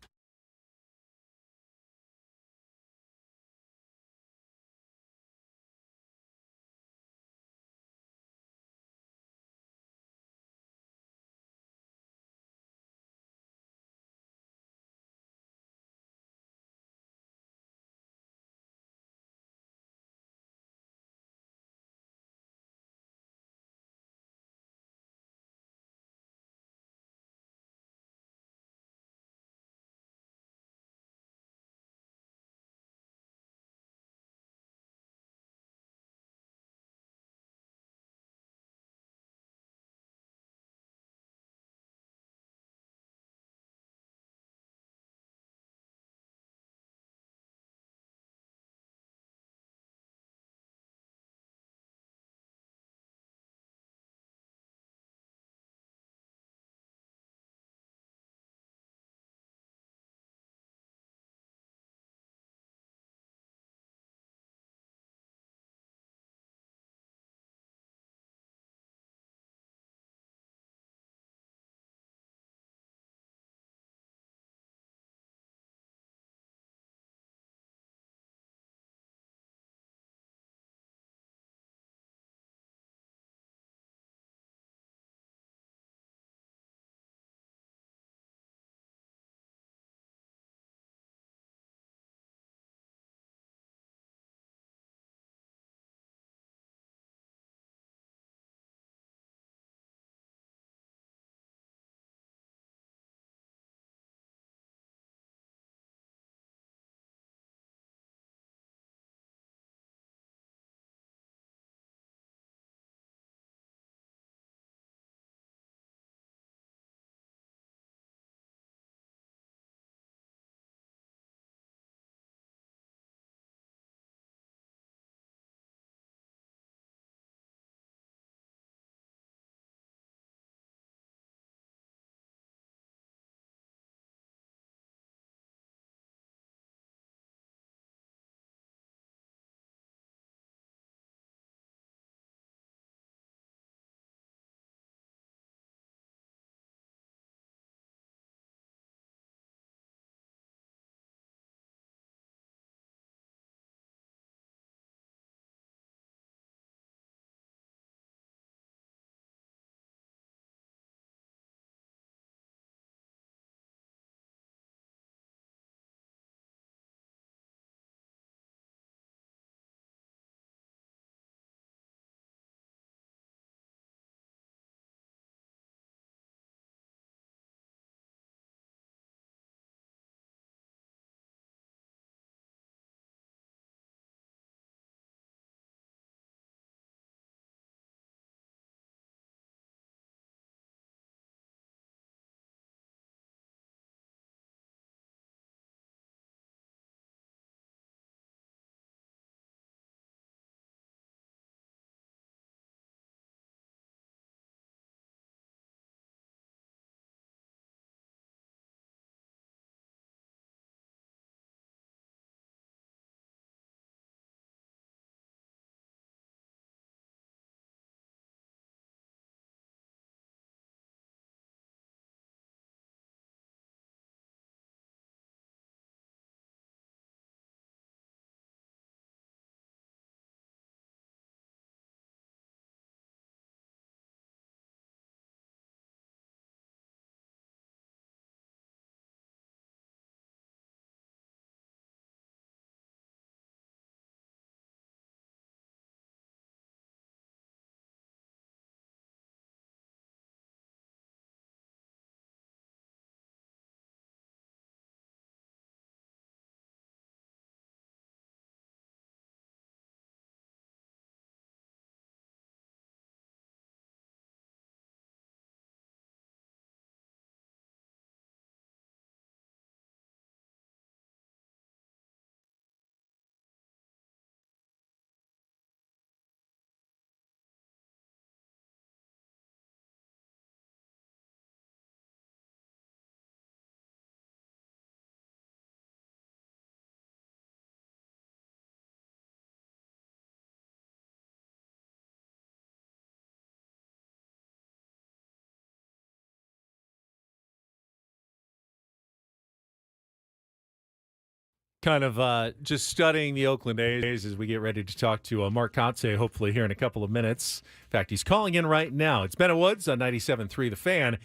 Speaker 2: Kind of just studying the Oakland A's as we get ready to talk to Mark Kotsay, hopefully here in a couple of minutes. In fact, he's calling in right now. It's Bennett Woods on 97.3 The Fan.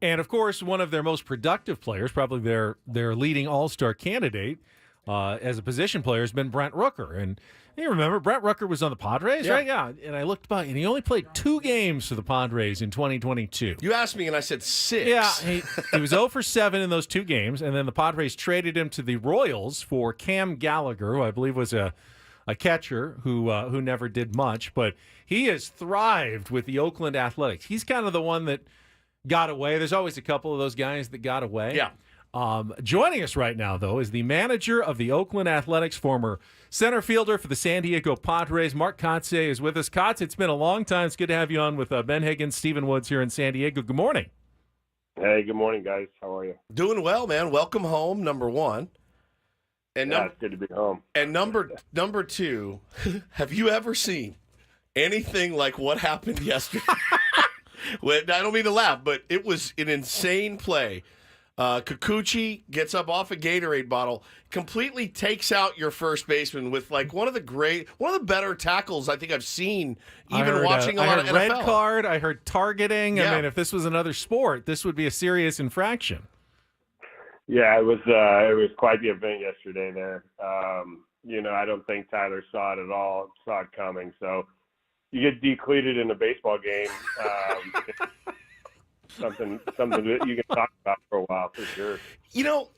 Speaker 2: And, of course, one of their most productive players, probably their leading all-star candidate as a position player, has been Brent Rooker. And you remember, Brent Rooker was on the Padres, right? Yeah. And I looked by, and he only played 2 games for the Padres in 2022.
Speaker 1: You asked me, and I said 6.
Speaker 2: Yeah, he was 0 for 7 in those 2 games, and then the Padres traded him to the Royals for Cam Gallagher, who I believe was a catcher who never did much. But he has thrived with the Oakland Athletics. He's kind of the one that got away. There's always a couple of those guys that got away.
Speaker 1: Yeah.
Speaker 2: Joining us right now, though, is the manager of the Oakland Athletics, former center fielder for the San Diego Padres. Mark Kotsay is with us. Kotsay, it's been a long time. It's good to have you on with Ben Higgins, Stephen Woods here in San Diego. Good morning.
Speaker 16: Hey, good morning, guys. How are you?
Speaker 1: Doing well, man. Welcome home, number one. And
Speaker 16: it's good to be home.
Speaker 1: And number 2, have you ever seen anything like what happened yesterday? I don't mean to laugh, but it was an insane play. Kotsay gets up off a Gatorade bottle, completely takes out your first baseman with like one of the better tackles I think I've seen. Even watching a lot of NFL.
Speaker 2: Red card. I heard targeting.
Speaker 1: Yeah.
Speaker 2: I mean, if this was another sport, this would be a serious infraction.
Speaker 16: Yeah, it was quite the event yesterday there. I don't think Tyler saw it at all. Saw it coming. So you get decleated in a baseball game. Something that you can talk about for a while, for sure.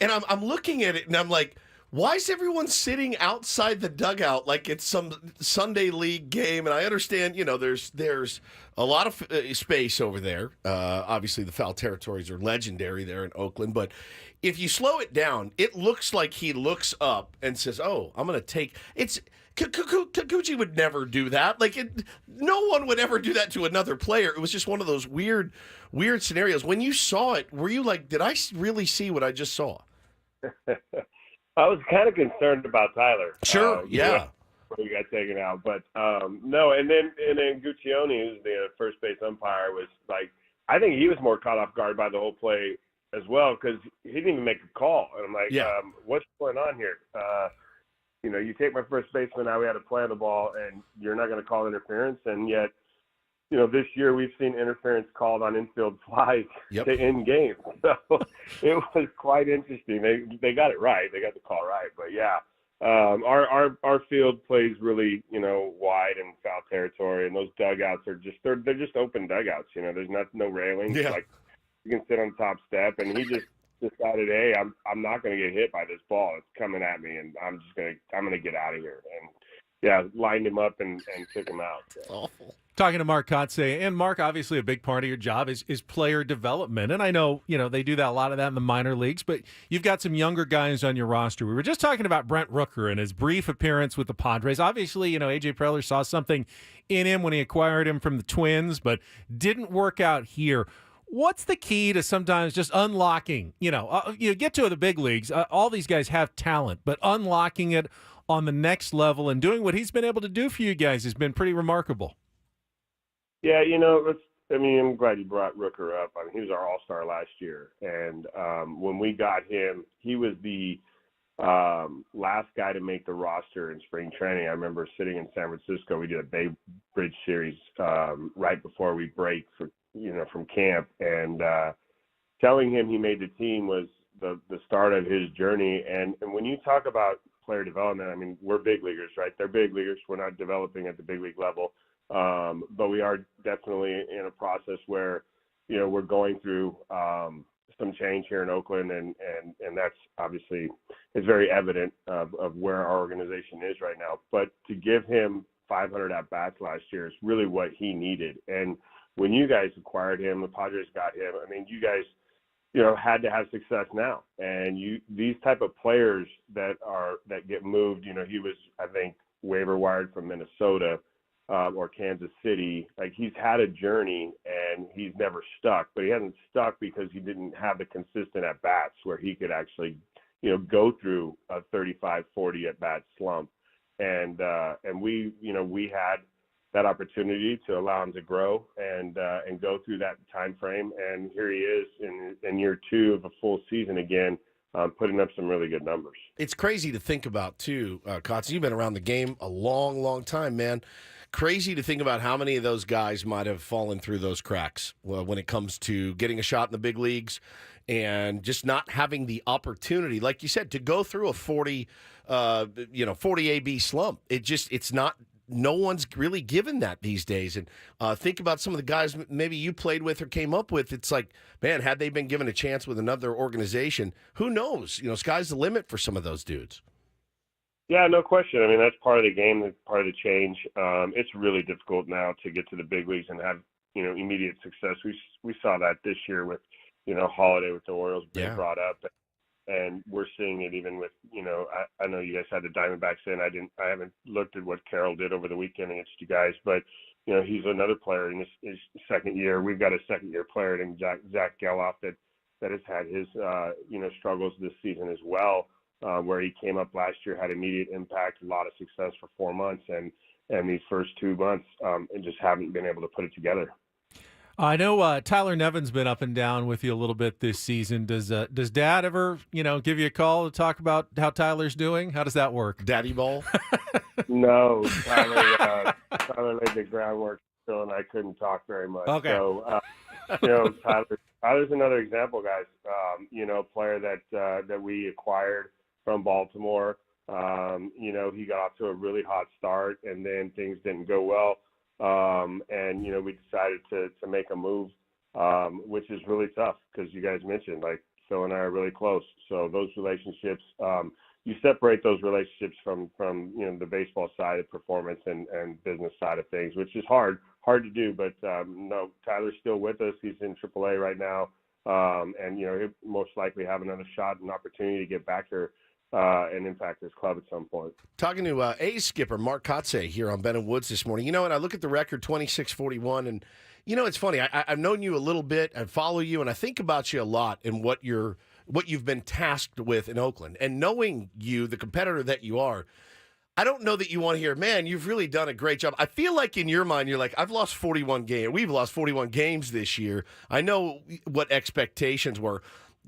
Speaker 1: And I'm looking at it, and I'm like, why is everyone sitting outside the dugout like it's some Sunday league game? And I understand, there's a lot of space over there. Obviously, the foul territories are legendary there in Oakland. But if you slow it down, it looks like he looks up and says, "Oh, I'm going to take it's." Kotsay would never do that. No one would ever do that to another player. It was just one of those weird scenarios. When you saw it, were you like, did I really see what I just saw?
Speaker 16: I was kind of concerned about Tyler.
Speaker 1: Sure, yeah.
Speaker 16: When he got taken out. But, no, and then Guccione, who's the first base umpire, was like, I think he was more caught off guard by the whole play as well because he didn't even make a call. And I'm like, what's going on here? You take my first baseman, now we had to play the ball, and you're not going to call interference. And yet, this year we've seen interference called on infield flies to end games. So it was quite interesting. They got it right. They got the call right. But, yeah, our field plays really, wide in foul territory, and those dugouts are just they're just open dugouts. There's no railings.
Speaker 1: Yeah.
Speaker 16: Like you can sit on the top step, and he just decided, hey, I'm not going to get hit by this ball. It's coming at me, and I'm going to get out of here. And yeah, lined him up and took him out. So.
Speaker 1: Awful.
Speaker 2: Talking to Mark Kotsay, and Mark, obviously a big part of your job is player development, and I know they do that a lot of that in the minor leagues, but you've got some younger guys on your roster. We were just talking about Brent Rooker and his brief appearance with the Padres. Obviously, AJ Preller saw something in him when he acquired him from the Twins, but didn't work out here. What's the key to sometimes just unlocking? You get to the big leagues. All these guys have talent, but unlocking it on the next level and doing what he's been able to do for you guys has been pretty remarkable.
Speaker 16: Yeah, I'm glad you brought Rooker up. He was our all-star last year, and when we got him, he was the last guy to make the roster in spring training. I remember sitting in San Francisco. We did a Bay Bridge series right before we break from camp, and telling him he made the team was the start of his journey. And when you talk about player development, we're big leaguers, right? They're big leaguers. We're not developing at the big league level. But we are definitely in a process where, we're going through some change here in Oakland, and that's obviously is very evident of where our organization is right now. But to give him 500 at-bats last year is really what he needed. And when you guys acquired him, the Padres got him, you guys, had to have success now. And these type of players that get moved, he was, I think, waiver wired from Minnesota or Kansas City. Like, he's had a journey and he's never stuck, but he hasn't stuck because he didn't have the consistent at bats where he could actually, go through a 35, 40 at bat slump. And we had that opportunity to allow him to grow and go through that time frame. And here he is in year 2 of a full season again, putting up some really good numbers.
Speaker 1: It's crazy to think about, too, Kotsay. You've been around the game a long, long time, man. Crazy to think about how many of those guys might have fallen through those cracks when it comes to getting a shot in the big leagues and just not having the opportunity, like you said, to go through a 40 AB slump. It's not. No one's really given that these days. And think about some of the guys maybe you played with or came up with. It's like, man, had they been given a chance with another organization, who knows? Sky's the limit for some of those dudes.
Speaker 16: Yeah, no question. I mean, that's part of the game, that's part of the change. It's really difficult now to get to the big leagues and have, immediate success. We saw that this year with, Holiday with the Orioles being brought up. And we're seeing it even with, I know you guys had the Diamondbacks in. I haven't looked at what Carroll did over the weekend against you guys, but, he's another player in his second year. We've got a second-year player named Zach Geloff that has had his, struggles this season as well. Where he came up last year, had immediate impact, a lot of success for 4 months, and these first 2 months, and just haven't been able to put it together.
Speaker 2: I know Tyler Nevin's been up and down with you a little bit this season. Does Dad ever, give you a call to talk about how Tyler's doing? How does that work?
Speaker 1: Daddy ball?
Speaker 16: No, Tyler laid the groundwork still, and I couldn't talk very much.
Speaker 2: Okay.
Speaker 16: So, Tyler's another example, guys. Player that we acquired from Baltimore. He got off to a really hot start, and then things didn't go well. We decided to make a move, which is really tough because you guys mentioned, like, Phil and I are really close. So those relationships, you separate those relationships from the baseball side of performance and business side of things, which is hard to do. But, no, Tyler's still with us. He's in AAA right now. He'll most likely have another shot and opportunity to get back here and impact this club at some point.
Speaker 1: Talking to A's skipper Mark Kotsay here on Ben and Woods this morning. And I look at the record, 26-41, and it's funny. I've known you a little bit. I follow you, and I think about you a lot and what you've been tasked with in Oakland. And knowing you, the competitor that you are, I don't know that you want to hear, man, you've really done a great job. I feel like in your mind, you're like, I've lost 41 games. We've lost 41 games this year. I know what expectations were.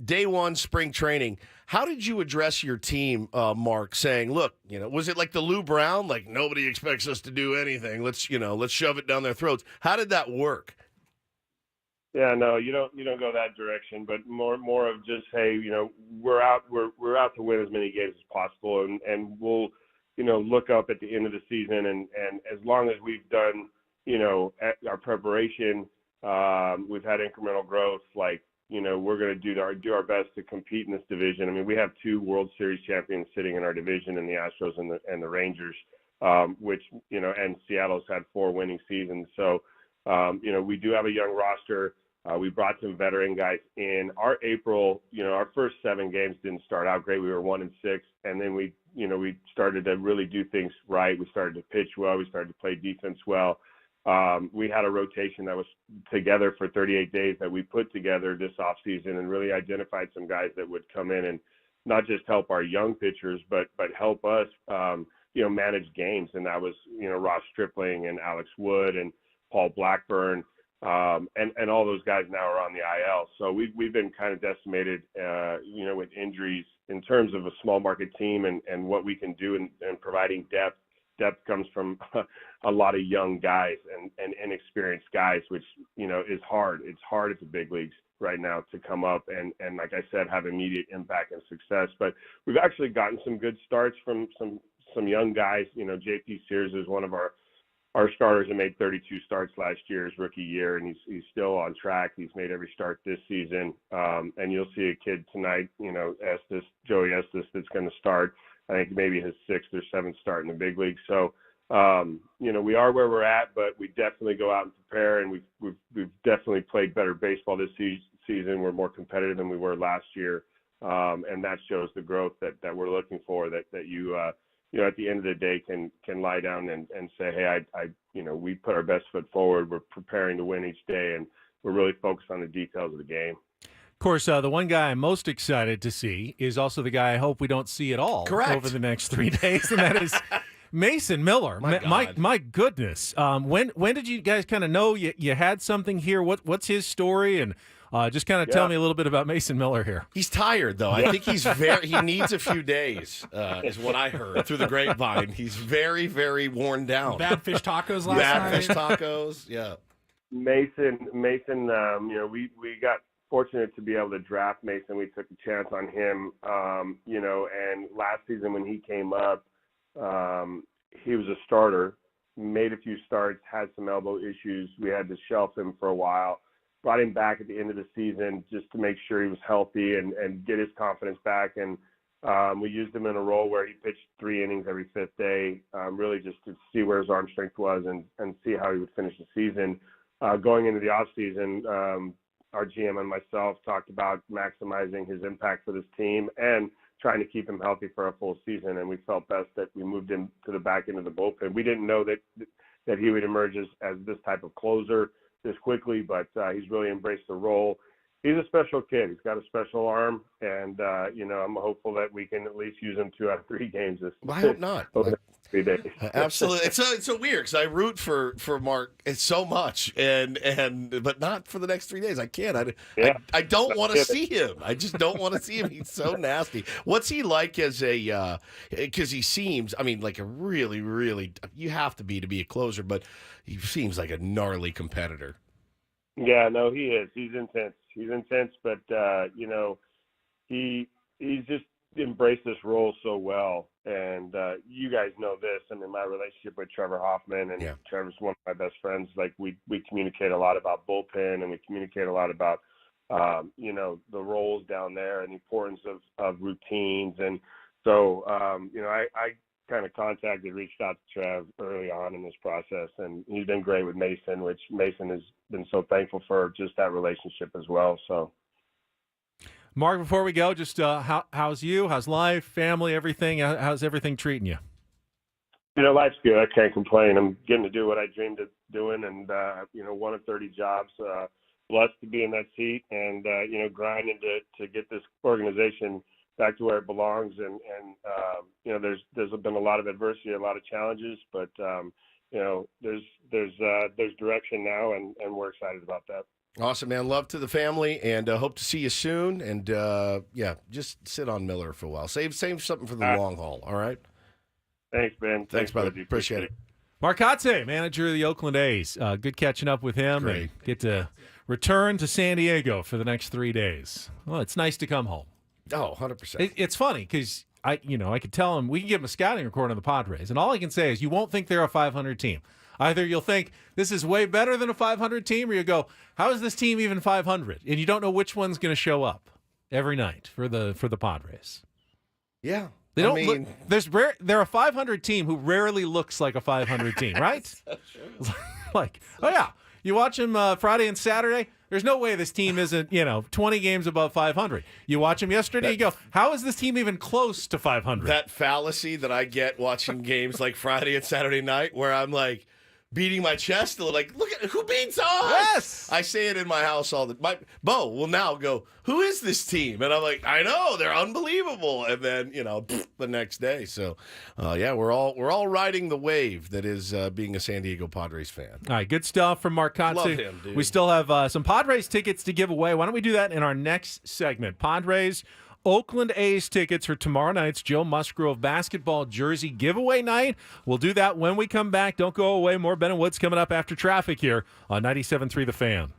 Speaker 1: Day one, spring training. How did you address your team, Mark, saying, look, was it like the Lou Brown, like nobody expects us to do anything. Let's shove it down their throats. How did that work?
Speaker 16: Yeah, no, you don't go that direction, but more of just, hey, we're out to win as many games as possible, and we'll, look up at the end of the season, and as long as we've done, our preparation, we've had incremental growth, like, we're going to do our best to compete in this division. I mean, we have 2 World Series champions sitting in our division, in the Astros and the Rangers, which, and Seattle's had 4 winning seasons. So, we do have a young roster. We brought some veteran guys in. Our April, our first 7 games didn't start out great. We were 1-6, and then we started to really do things right. We started to pitch well. We started to play defense well. We had a rotation that was together for 38 days that we put together this offseason and really identified some guys that would come in and not just help our young pitchers, but help us, manage games. And that was, Ross Stripling and Alex Wood and Paul Blackburn, and all those guys now are on the IL. So we've been kind of decimated, with injuries in terms of a small market team and what we can do in providing depth. Depth comes from a lot of young guys and inexperienced guys, which, is hard. It's hard at the big leagues right now to come up and like I said, have immediate impact and success. But we've actually gotten some good starts from some young guys. JP Sears is one of our starters that made 32 starts last year, his rookie year, and he's still on track. He's made every start this season. And you'll see a kid tonight, Joey Estes, that's going to start. I think maybe his 6th or 7th start in the big league. So, we are where we're at, but we definitely go out and prepare, and we've definitely played better baseball this season. We're more competitive than we were last year, and that shows the growth that we're looking for. That you at the end of the day can lie down and say, hey, we put our best foot forward. We're preparing to win each day, and we're really focused on the details of the game.
Speaker 2: Of course, the one guy I'm most excited to see is also the guy I hope we don't see at all over the next 3 days, and that is Mason Miller. My goodness. When did you guys kind of know you had something here? What's his story? And Just kind of tell me a little bit about Mason Miller here.
Speaker 1: He's tired, though. I think he needs a few days, is what I heard through the grapevine. He's very, very worn down.
Speaker 3: Bad fish tacos last night.
Speaker 1: Bad fish tacos, yeah.
Speaker 16: Mason, we got fortunate to be able to draft Mason. We took a chance on him, and last season when he came up, he was a starter, made a few starts, had some elbow issues. We had to shelf him for a while. Brought him back at the end of the season just to make sure he was healthy and get his confidence back. And we used him in a role where he pitched 3 innings every 5th day, really just to see where his arm strength was and see how he would finish the season. Going into the offseason, our GM and myself talked about maximizing his impact for this team and trying to keep him healthy for a full season. And we felt best that we moved him to the back end of the bullpen. We didn't know that he would emerge as this type of closer this quickly, but he's really embraced the role. He's a special kid. He's got a special arm, and I'm hopeful that we can at least use him 2 out of 3 games this.
Speaker 1: Well, I hope not.
Speaker 16: Over the 3 days.
Speaker 1: Absolutely, it's so weird because I root for Mark so much, but not for the next 3 days. I can't. I don't want to see him. I just don't want to see him. He's so nasty. What's he like as a? Because he seems, like a really, really. You have to be a closer, but he seems like a gnarly competitor.
Speaker 16: Yeah, no, he is. He's intense, but he's just embraced this role so well. And you guys know this. My relationship with Trevor Hoffman, and Trevor's one of my best friends. Like we communicate a lot about bullpen, and we communicate a lot about the roles down there and the importance of routines. And so I kind of reached out to Trev early on in this process, and he's been great with Mason, which Mason has been so thankful for just that relationship as well. So,
Speaker 2: Mark, before we go, just how's you? How's life, family, everything? How's everything treating you?
Speaker 16: Life's good. I can't complain. I'm getting to do what I dreamed of doing, and one of 30 jobs. Blessed to be in that seat, and grinding to get this organization back to where it belongs. And there's been a lot of adversity, a lot of challenges, but there's direction now, and we're excited about that.
Speaker 1: Awesome, man. Love to the family, and hope to see you soon. And just sit on Miller for a while. Save something for the long haul. All right.
Speaker 16: Thanks, Ben.
Speaker 1: Thanks, brother. Appreciate it.
Speaker 2: Mark Kotsay, manager of the Oakland A's. Good catching up with him.
Speaker 1: Great.
Speaker 2: And get to return to San Diego for the next 3 days. Well, it's nice to come home.
Speaker 1: Oh, 100%.
Speaker 2: It's funny because I could tell him we can give him a scouting report on the Padres, and all I can say is you won't think they're a 500 team. Either you'll think this is way better than a 500 team, or you go, how is this team even 500? And you don't know which one's going to show up every night for the Padres.
Speaker 1: Yeah.
Speaker 2: They don't they're a 500 team who rarely looks like a 500 team, right?
Speaker 1: So true.
Speaker 2: Like, oh yeah, you watch them Friday and Saturday. There's no way this team isn't, 20 games above 500. You watch them yesterday, you go, how is this team even close to 500?
Speaker 1: That fallacy that I get watching games like Friday and Saturday night, where I'm like beating my chest, like, look at who beats us.
Speaker 2: Yes,
Speaker 1: I say it in my house all the time. Bo will now go, who is this team? And I'm like, I know, they're unbelievable. And then the next day. So we're all riding the wave that is being a San Diego Padres fan.
Speaker 2: All right, good stuff from Mark Kotsay.
Speaker 1: Love him, dude.
Speaker 2: We still have some Padres tickets to give away. Why don't we do that in our next segment? Padres Oakland A's tickets for tomorrow night's Joe Musgrove basketball jersey giveaway night. We'll do that when we come back. Don't go away. More Ben and Woods coming up after traffic here on 97.3 The Fan.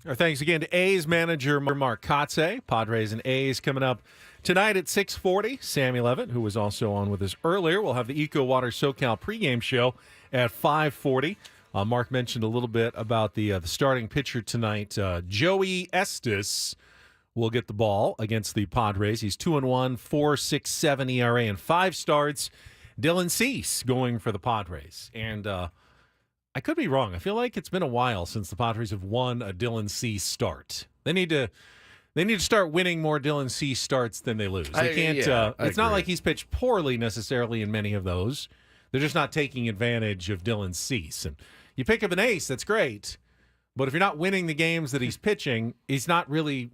Speaker 2: Our thanks again to A's manager Mark Kotsay. Padres and A's coming up tonight at 6:40. Sammy Levitt, who was also on with us earlier, will have the Eco Water SoCal pregame show at 5:40. Mark mentioned a little bit about the starting pitcher tonight. Joey Estes will get the ball against the Padres. He's 2-1, 4.67 ERA, and 5 starts. Dylan Cease going for the Padres. And I could be wrong. I feel like it's been a while since the Padres have won a Dylan Cease start. They need to start winning more Dylan Cease starts than they lose. They can't. It's not like he's pitched poorly necessarily in many of those. They're just not taking advantage of Dylan Cease. And you pick up an ace, that's great. But if you're not winning the games that he's pitching, he's not really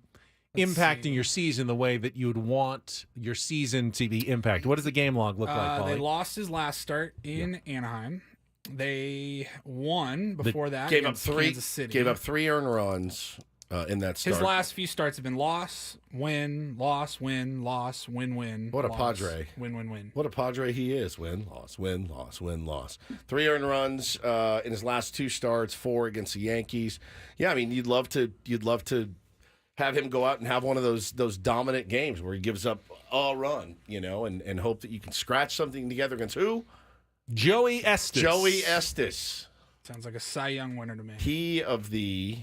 Speaker 2: impacting your season the way that you would want your season to be impacted. What does the game log look like, Paulie?
Speaker 3: They lost his last start in Anaheim. They won before that.
Speaker 1: Gave up
Speaker 3: Kansas City.
Speaker 1: Gave up 3 earned runs in that start.
Speaker 3: His last few starts have been loss, win, loss, win, loss, win, win.
Speaker 1: What a
Speaker 3: loss,
Speaker 1: Padre.
Speaker 3: Win, win, win.
Speaker 1: What a Padre he is. Win, loss, win, loss, win, loss. 3 earned runs in his last 2 starts, 4 against the Yankees. Yeah, I mean, you'd love to have him go out and have one of those dominant games where he gives up a run, and hope that you can scratch something together against who?
Speaker 2: Joey Estes.
Speaker 1: Joey Estes.
Speaker 3: Sounds like a Cy Young winner to me.
Speaker 1: He of the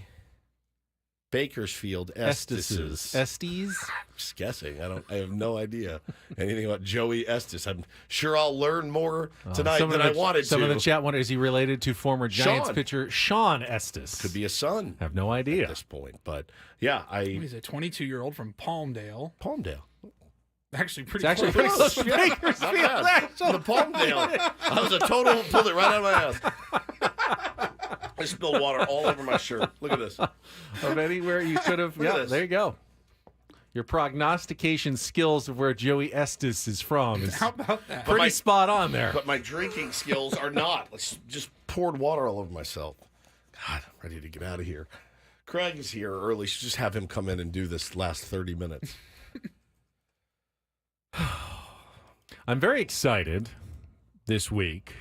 Speaker 1: Bakersfield Esteses.
Speaker 2: Estes?
Speaker 1: Just guessing. I have no idea anything about Joey Estes. I'm sure I'll learn more tonight than I wanted to.
Speaker 2: Some of the chat wonder, is he related to former Giants
Speaker 1: Sean.
Speaker 2: pitcher Sean Estes?
Speaker 1: Could be a son.
Speaker 2: Have no idea
Speaker 1: at this point. But yeah,
Speaker 3: He's a 22-year-old from Palmdale. Actually, pretty
Speaker 2: actually
Speaker 3: close.
Speaker 2: pretty close to Bakersfield.
Speaker 1: The Palmdale. That was a total, pulled it right out of my ass. I spilled water all over my shirt. Look at this.
Speaker 2: Of anywhere you could have.
Speaker 1: Look at
Speaker 2: Yeah,
Speaker 1: this.
Speaker 2: there you go. Your prognostication skills of where Joey Estes is from is
Speaker 3: How about that?
Speaker 2: pretty spot on there.
Speaker 1: But my drinking skills are not. Let's just poured water all over myself. God, I'm ready to get out of here. Craig is here early. Should just have him come in and do this last 30 minutes.
Speaker 2: I'm very excited this week.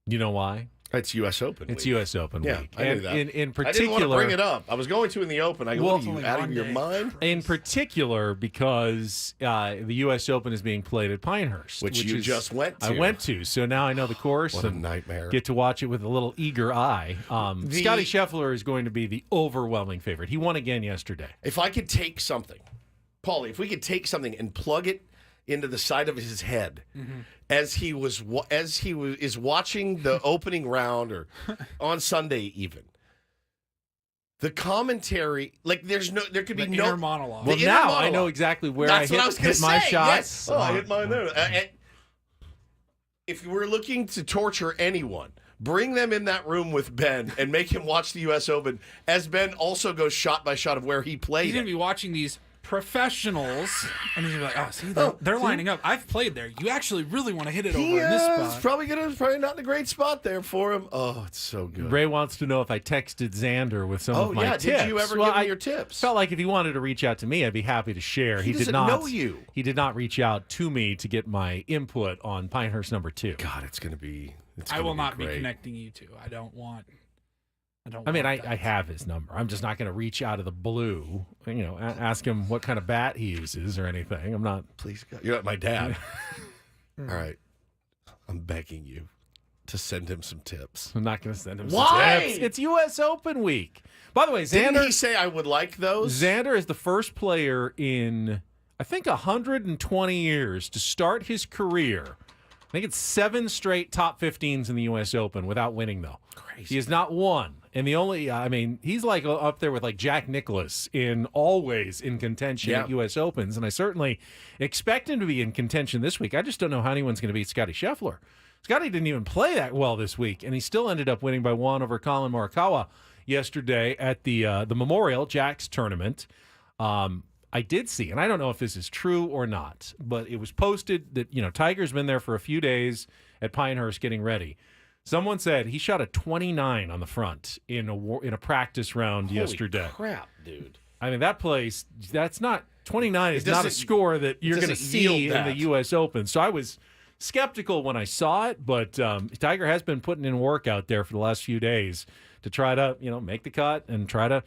Speaker 2: You know why?
Speaker 1: It's U.S. Open
Speaker 2: It's
Speaker 1: week.
Speaker 2: U.S. Open
Speaker 1: Yeah,
Speaker 2: week.
Speaker 1: I knew
Speaker 2: And
Speaker 1: that.
Speaker 2: in particular,
Speaker 1: I didn't want to bring it up. I was going to in the Open. I go,
Speaker 2: Well,
Speaker 1: what are you out of your mind?
Speaker 2: In particular, because the U.S. Open is being played at Pinehurst.
Speaker 1: Which you just went to.
Speaker 2: I went to, so now I know the course.
Speaker 1: What a
Speaker 2: and
Speaker 1: nightmare.
Speaker 2: Get to watch it with a little eager eye. Scotty Scheffler is going to be the overwhelming favorite. He won again yesterday.
Speaker 1: If I could take something, Paulie, if we could take something and plug it into the side of his head as he is watching the opening round or on Sunday even. The commentary, like there could be no
Speaker 3: inner monologue.
Speaker 2: Well, now I know exactly where
Speaker 1: That's
Speaker 2: I
Speaker 1: what I was gonna
Speaker 2: hit my
Speaker 1: say.
Speaker 2: shots.
Speaker 1: Yes. Oh, I hit mine there. And if we're looking to torture anyone, bring them in that room with Ben and make him watch the U.S. Open as Ben also goes shot by shot of where he played.
Speaker 3: He's going to be watching these professionals, and he's gonna be like, "Oh, see, they're lining up. I've played there. You actually really want to hit it over in this
Speaker 1: It's
Speaker 3: spot."
Speaker 1: probably not in a great spot there for him. Oh, it's so good.
Speaker 2: Ray wants to know if I texted Xander with some of my tips.
Speaker 1: Did you ever give him your tips?
Speaker 2: Felt like if he wanted to reach out to me, I'd be happy to share.
Speaker 1: He
Speaker 2: did
Speaker 1: doesn't
Speaker 2: not
Speaker 1: know you.
Speaker 2: He did not reach out to me to get my input on Pinehurst number 2.
Speaker 1: God, it's going to be.
Speaker 3: I will not be connecting you two. I don't want.
Speaker 2: I have his number. I'm just not going to reach out of the blue, ask him what kind of bat he uses or anything. I'm not.
Speaker 1: Please, God. You're not my dad. All right. I'm begging you to send him some tips.
Speaker 2: I'm not going to send him
Speaker 1: Why?
Speaker 2: some tips. It's U.S. Open week. By the way,
Speaker 1: Didn't he say I would like those?
Speaker 2: Xander is the first player in, I think, 120 years to start his career. I think it's 7 straight top 15s in the U.S. Open without winning, though.
Speaker 1: Crazy.
Speaker 2: He has not won. And the only, he's like up there with like Jack Nicklaus always in contention at U.S. Opens. And I certainly expect him to be in contention this week. I just don't know how anyone's going to beat Scotty Scheffler. Scotty didn't even play that well this week, and he still ended up winning by 1 over Colin Morikawa yesterday at the Memorial Jacks tournament. I did see, and I don't know if this is true or not, but it was posted that, Tiger's been there for a few days at Pinehurst getting ready. Someone said he shot a 29 on the front in a practice round yesterday.
Speaker 1: Holy crap, dude.
Speaker 2: I mean, that place, that's not, 29 is not a score that you're going to see in the U.S. Open. So I was skeptical when I saw it, but Tiger has been putting in work out there for the last few days to try to, make the cut and try to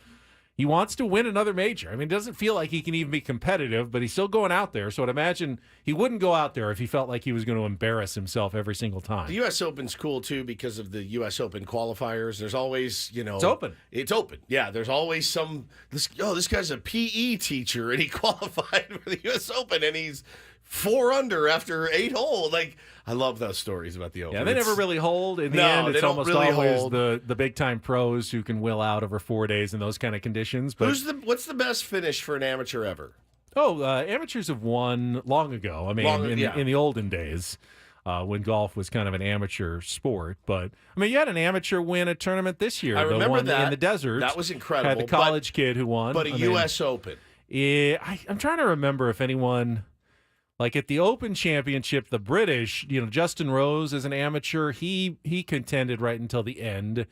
Speaker 2: he wants to win another major. I mean, it doesn't feel like he can even be competitive, but he's still going out there. So I'd imagine he wouldn't go out there if he felt like he was going to embarrass himself every single time.
Speaker 1: The U.S. Open's cool, too, because of the U.S. Open qualifiers. There's always,
Speaker 2: It's open.
Speaker 1: It's open. Yeah, there's always this guy's a PE teacher, and he qualified for the U.S. Open, and he's 4 under after 8 holes. Like, I love those stories about the Open.
Speaker 2: Yeah, they never really hold. In the end, it's almost always the big-time pros who can will out over 4 days in those kind of conditions. But
Speaker 1: what's the best finish for an amateur ever?
Speaker 2: Amateurs have won long ago. I mean, in the olden days, when golf was kind of an amateur sport. But, I mean, you had an amateur win a tournament this year.
Speaker 1: I remember
Speaker 2: one
Speaker 1: that.
Speaker 2: in the desert.
Speaker 1: That was incredible.
Speaker 2: Had the college kid who won.
Speaker 1: But U.S. Open.
Speaker 2: Yeah, I'm trying to remember if anyone... Like at the Open Championship, the British, Justin Rose as an amateur, he contended right until the end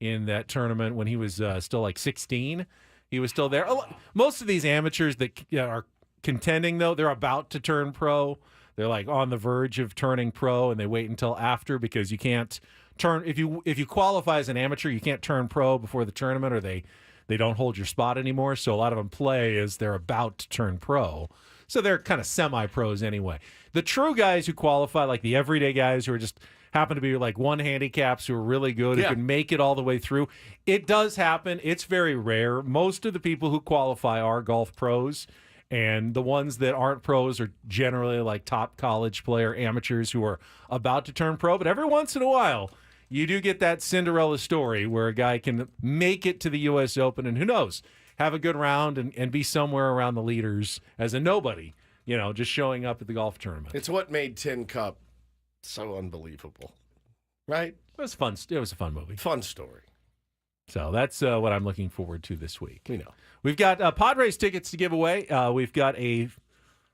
Speaker 2: in that tournament when he was still like 16. He was still there. Most of these amateurs that are contending, though, they're about to turn pro. They're like on the verge of turning pro, and they wait until after because you can't turn if you qualify as an amateur, you can't turn pro before the tournament, or they don't hold your spot anymore. So a lot of them play as they're about to turn pro. So they're kind of semi-pros anyway. The true guys who qualify, like the everyday guys who are just happen to be like one handicaps who are really good, who can make it all the way through. It does happen. It's very rare. Most of the people who qualify are golf pros, and the ones that aren't pros are generally like top college player amateurs who are about to turn pro. But every once in a while, you do get that Cinderella story where a guy can make it to the U.S. Open, and who knows, have a good round and be somewhere around the leaders as a nobody, just showing up at the golf tournament.
Speaker 1: It's what made Tin Cup so unbelievable, right?
Speaker 2: It was fun. It was a fun movie.
Speaker 1: Fun story.
Speaker 2: So that's what I'm looking forward to this week.
Speaker 1: We know.
Speaker 2: We've got Padres tickets to give away. We've got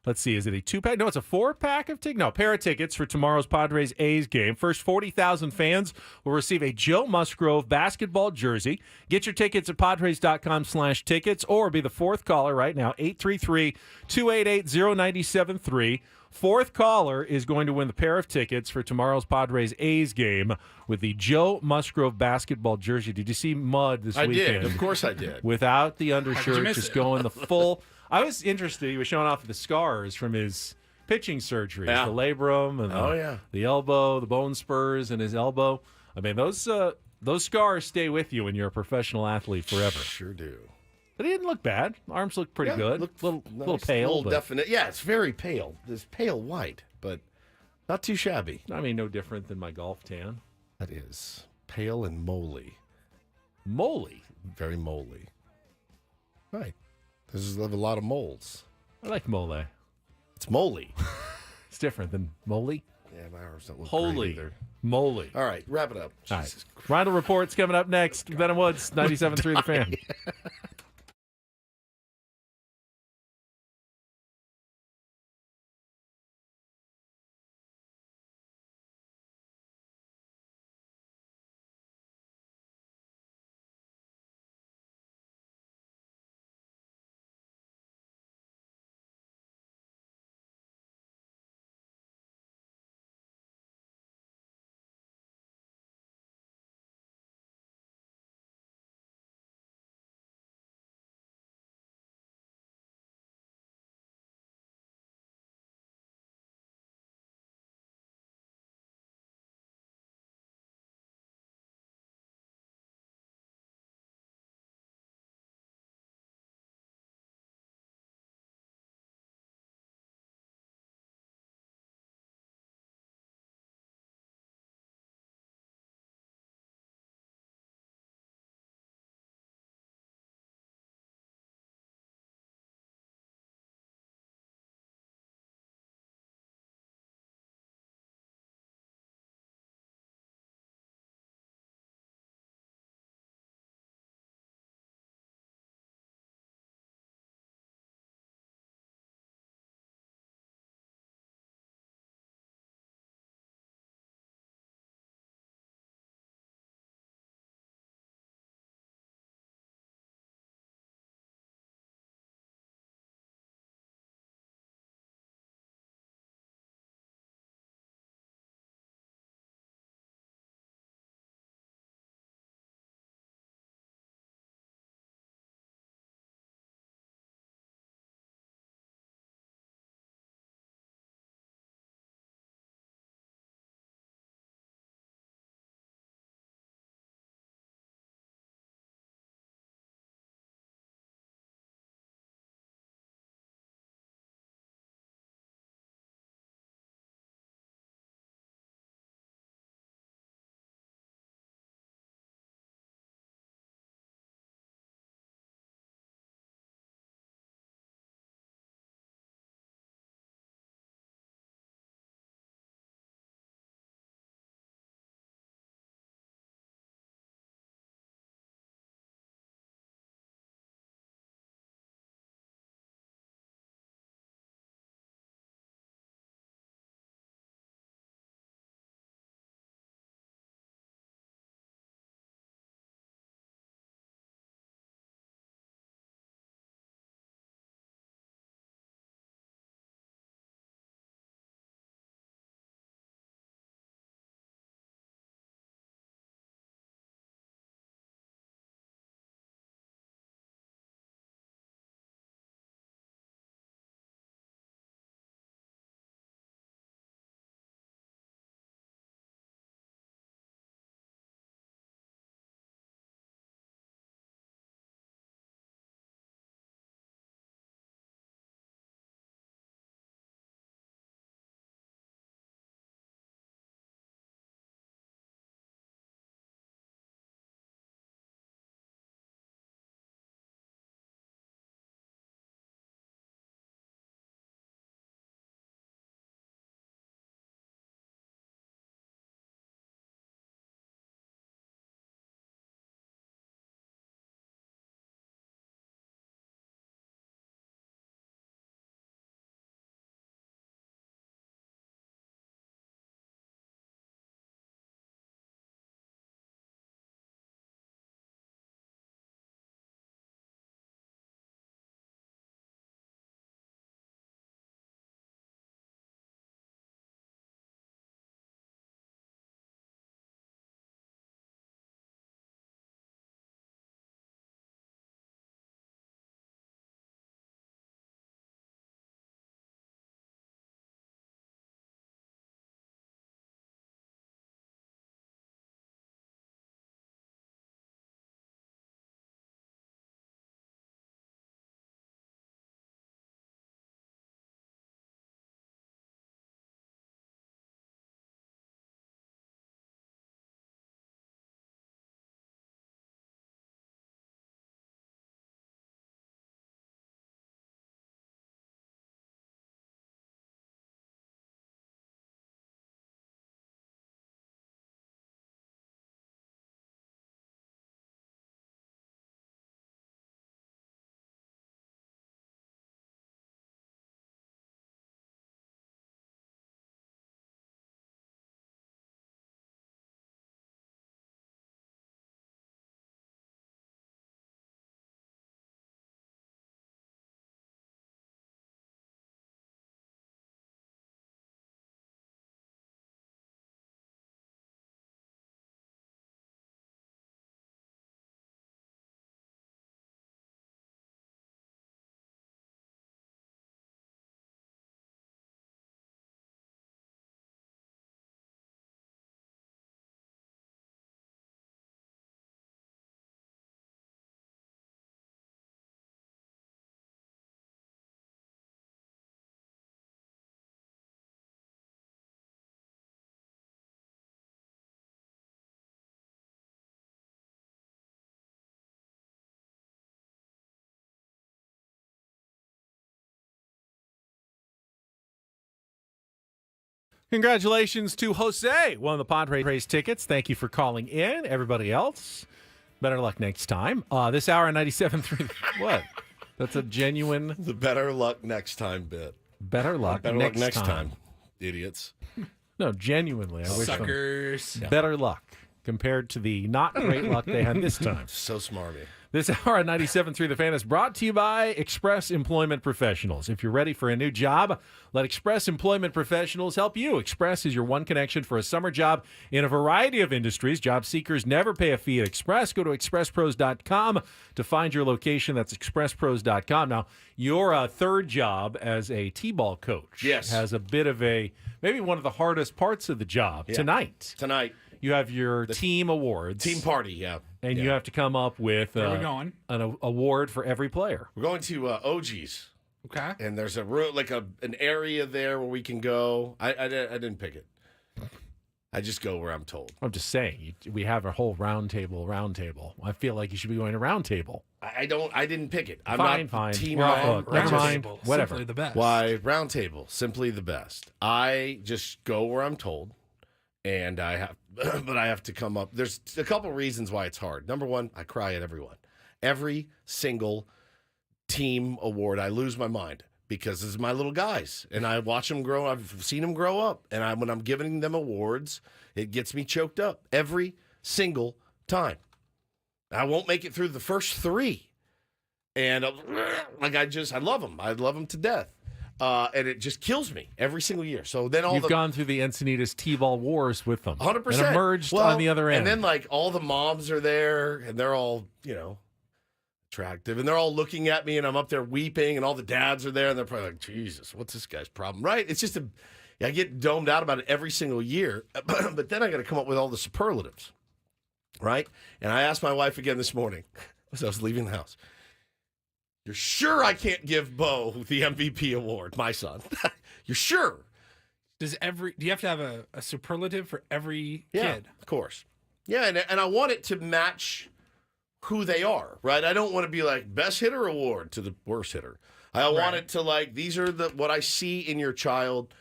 Speaker 2: let's see, is it a 2-pack? No, it's a 4-pack of tickets. No, a pair of tickets for tomorrow's Padres A's game. First 40,000 fans will receive a Joe Musgrove basketball jersey. Get your tickets at Padres.com/tickets or be the fourth caller right now, 833-288-0973. Fourth caller is going to win the pair of tickets for tomorrow's Padres A's game with the Joe Musgrove basketball jersey. Did you see Mud this weekend?
Speaker 1: I did. Of course I did.
Speaker 2: Without the undershirt, just going the full... I was interested. He was showing off the scars from his pitching surgery, the labrum and the elbow, the bone spurs in his elbow. I mean, those scars stay with you when you're a professional athlete forever.
Speaker 1: Sure do.
Speaker 2: But he didn't look bad. Arms looked pretty good.
Speaker 1: Looked
Speaker 2: little
Speaker 1: nice,
Speaker 2: pale.
Speaker 1: little definite. Yeah, it's very pale. It's pale white, but not too shabby.
Speaker 2: I mean, no different than my golf tan.
Speaker 1: That is pale and moly.
Speaker 2: Moly?
Speaker 1: Very moly. Right. This is a lot of moles.
Speaker 2: I like mole.
Speaker 1: It's moly.
Speaker 2: It's different than moly.
Speaker 1: Yeah, my arms don't look
Speaker 2: Holy
Speaker 1: great either.
Speaker 2: moly.
Speaker 1: All right, wrap it up.
Speaker 2: All right. Reindl Report's coming up next. Ben and Woods, 97.3 The Fan. Congratulations to Jose, one of the Padres tickets. Thank you for calling in. Everybody else, better luck next time. This hour on 97.3. What? That's a genuine.
Speaker 1: The better luck next time bit.
Speaker 2: Better luck
Speaker 1: next time. Idiots.
Speaker 2: No, genuinely. I wish them
Speaker 3: Suckers.
Speaker 2: better luck compared to the not great luck they had this time.
Speaker 1: So smarmy.
Speaker 2: This hour on 97.3 The Fan is brought to you by Express Employment Professionals. If you're ready for a new job, let Express Employment Professionals help you. Express is your one connection for a summer job in a variety of industries. Job seekers never pay a fee at Express. Go to expresspros.com to find your location. That's expresspros.com. Now, your third job as a T-ball coach has a bit of maybe one of the hardest parts of the job tonight.
Speaker 1: Tonight.
Speaker 2: You have your team awards.
Speaker 1: Team party,
Speaker 2: And you have to come up with
Speaker 3: Where are we going?
Speaker 2: an award for every player.
Speaker 1: We're going to OG's.
Speaker 3: Okay.
Speaker 1: And there's a room, like an area there where we can go. I didn't pick it. I just go where I'm told.
Speaker 2: I'm just saying, we have a whole round table. I feel like you should be going to round table.
Speaker 1: I didn't pick it. I'm
Speaker 2: fine.
Speaker 1: not team
Speaker 2: We're off
Speaker 1: man.
Speaker 2: the hook. Never mind. Whatever.
Speaker 3: Simply the best.
Speaker 1: Why, round table, simply the best. I just go where I'm told. And I have to come up. There's a couple reasons why it's hard. Number one, I cry at everyone. Every single team award, I lose my mind because this is my little guys, and I watch them grow. I've seen them grow up, and when I'm giving them awards, it gets me choked up every single time. I won't make it through the first three, and I love them. I love them to death. And it just kills me every single year. So then
Speaker 2: You've gone through the Encinitas T-ball wars with them.
Speaker 1: 100%.
Speaker 2: And emerged on the other end.
Speaker 1: And then all the moms are there and they're all, attractive. And they're all looking at me and I'm up there weeping and all the dads are there and they're probably like, Jesus, what's this guy's problem? Right? It's just I get domed out about it every single year. But then I got to come up with all the superlatives. Right? And I asked my wife again this morning as I was leaving the house. You're sure I can't give Bo the MVP award, my son? You're sure?
Speaker 3: Do you have to have a superlative for every kid?
Speaker 1: Of course. Yeah, and I want it to match who they are, right? I don't want to be like best hitter award to the worst hitter. I want it to these are what I see in your child,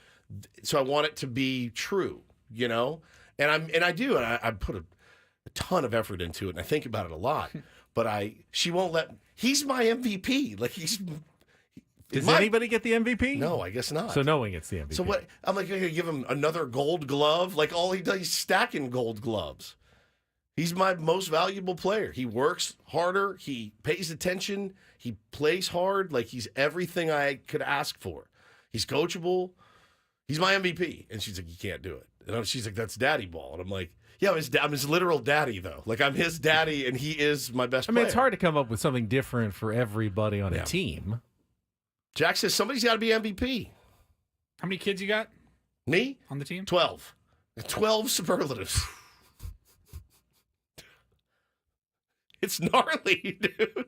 Speaker 1: so I want it to be true, And I do, and I put a ton of effort into it, and I think about it a lot. But she won't let. He's my MVP.
Speaker 2: Does anybody get the MVP?
Speaker 1: No, I guess not.
Speaker 2: So no one gets the MVP.
Speaker 1: So what? I'm going to give him another gold glove. All he does, he's stacking gold gloves. He's my most valuable player. He works harder. He pays attention. He plays hard. He's everything I could ask for. He's coachable. He's my MVP. And she's like, you can't do it. And she's like, that's daddy ball. And I'm like, yeah, I'm his literal daddy, though. I'm his daddy, and he is my best player.
Speaker 2: It's hard to come up with something different for everybody on a team.
Speaker 1: Jack says somebody's got to be MVP.
Speaker 3: How many kids you got?
Speaker 1: Me?
Speaker 3: On the team?
Speaker 1: 12. 12 superlatives. It's gnarly, dude.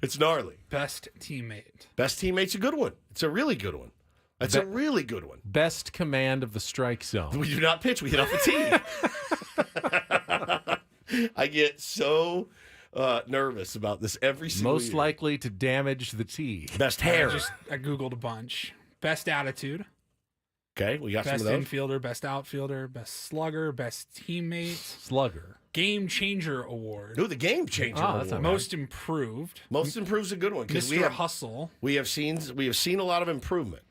Speaker 1: It's gnarly.
Speaker 3: Best teammate.
Speaker 1: Best teammate's a good one. It's a really good one. That's a really good one.
Speaker 2: Best command of the strike zone.
Speaker 1: We do not pitch. We hit off a tee. I get so nervous about this every single
Speaker 2: Most
Speaker 1: year.
Speaker 2: likely to damage the tee.
Speaker 1: Best hair.
Speaker 3: I Googled a bunch. Best attitude.
Speaker 1: Okay, we got
Speaker 3: best
Speaker 1: some of those.
Speaker 3: infielder, best outfielder, best slugger, best teammate.
Speaker 2: Slugger.
Speaker 3: Game Changer Award.
Speaker 1: Ooh, the Game Changer Award.
Speaker 3: Most improved.
Speaker 1: Most improved is a good one.
Speaker 3: Mr. Hustle.
Speaker 1: We have seen a lot of improvement.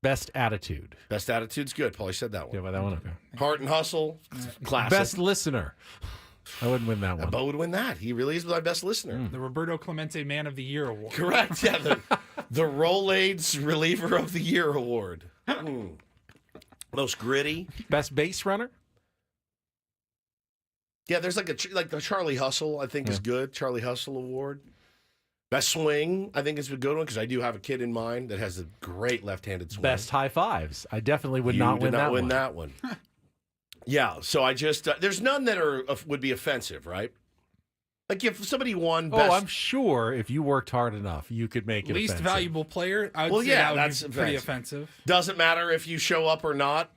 Speaker 2: Best attitude.
Speaker 1: Best attitude's good. Paulie said that one.
Speaker 2: Yeah, that one. Okay.
Speaker 1: Heart and Hustle. Classic.
Speaker 2: Best listener. I wouldn't win that one.
Speaker 1: Bo would win that. He really is my best listener.
Speaker 3: The Roberto Clemente Man of the Year Award.
Speaker 1: Correct. Yeah. The Rolaids Reliever of the Year Award. Most gritty.
Speaker 2: Best base runner.
Speaker 1: Yeah, there's the Charlie Hustle, I think is good. Charlie Hustle Award. Best swing, I think is a good one because I do have a kid in mind that has a great left-handed swing.
Speaker 2: Best high fives. I definitely would not win that one.
Speaker 1: that one. Yeah, so I just there's none that would be offensive, right? If somebody won best...
Speaker 2: Oh, I'm sure if you worked hard enough, you could make it
Speaker 3: Least
Speaker 2: offensive.
Speaker 3: valuable player, I would say that would
Speaker 1: that's
Speaker 3: be pretty offensive.
Speaker 1: Doesn't matter if you show up or not.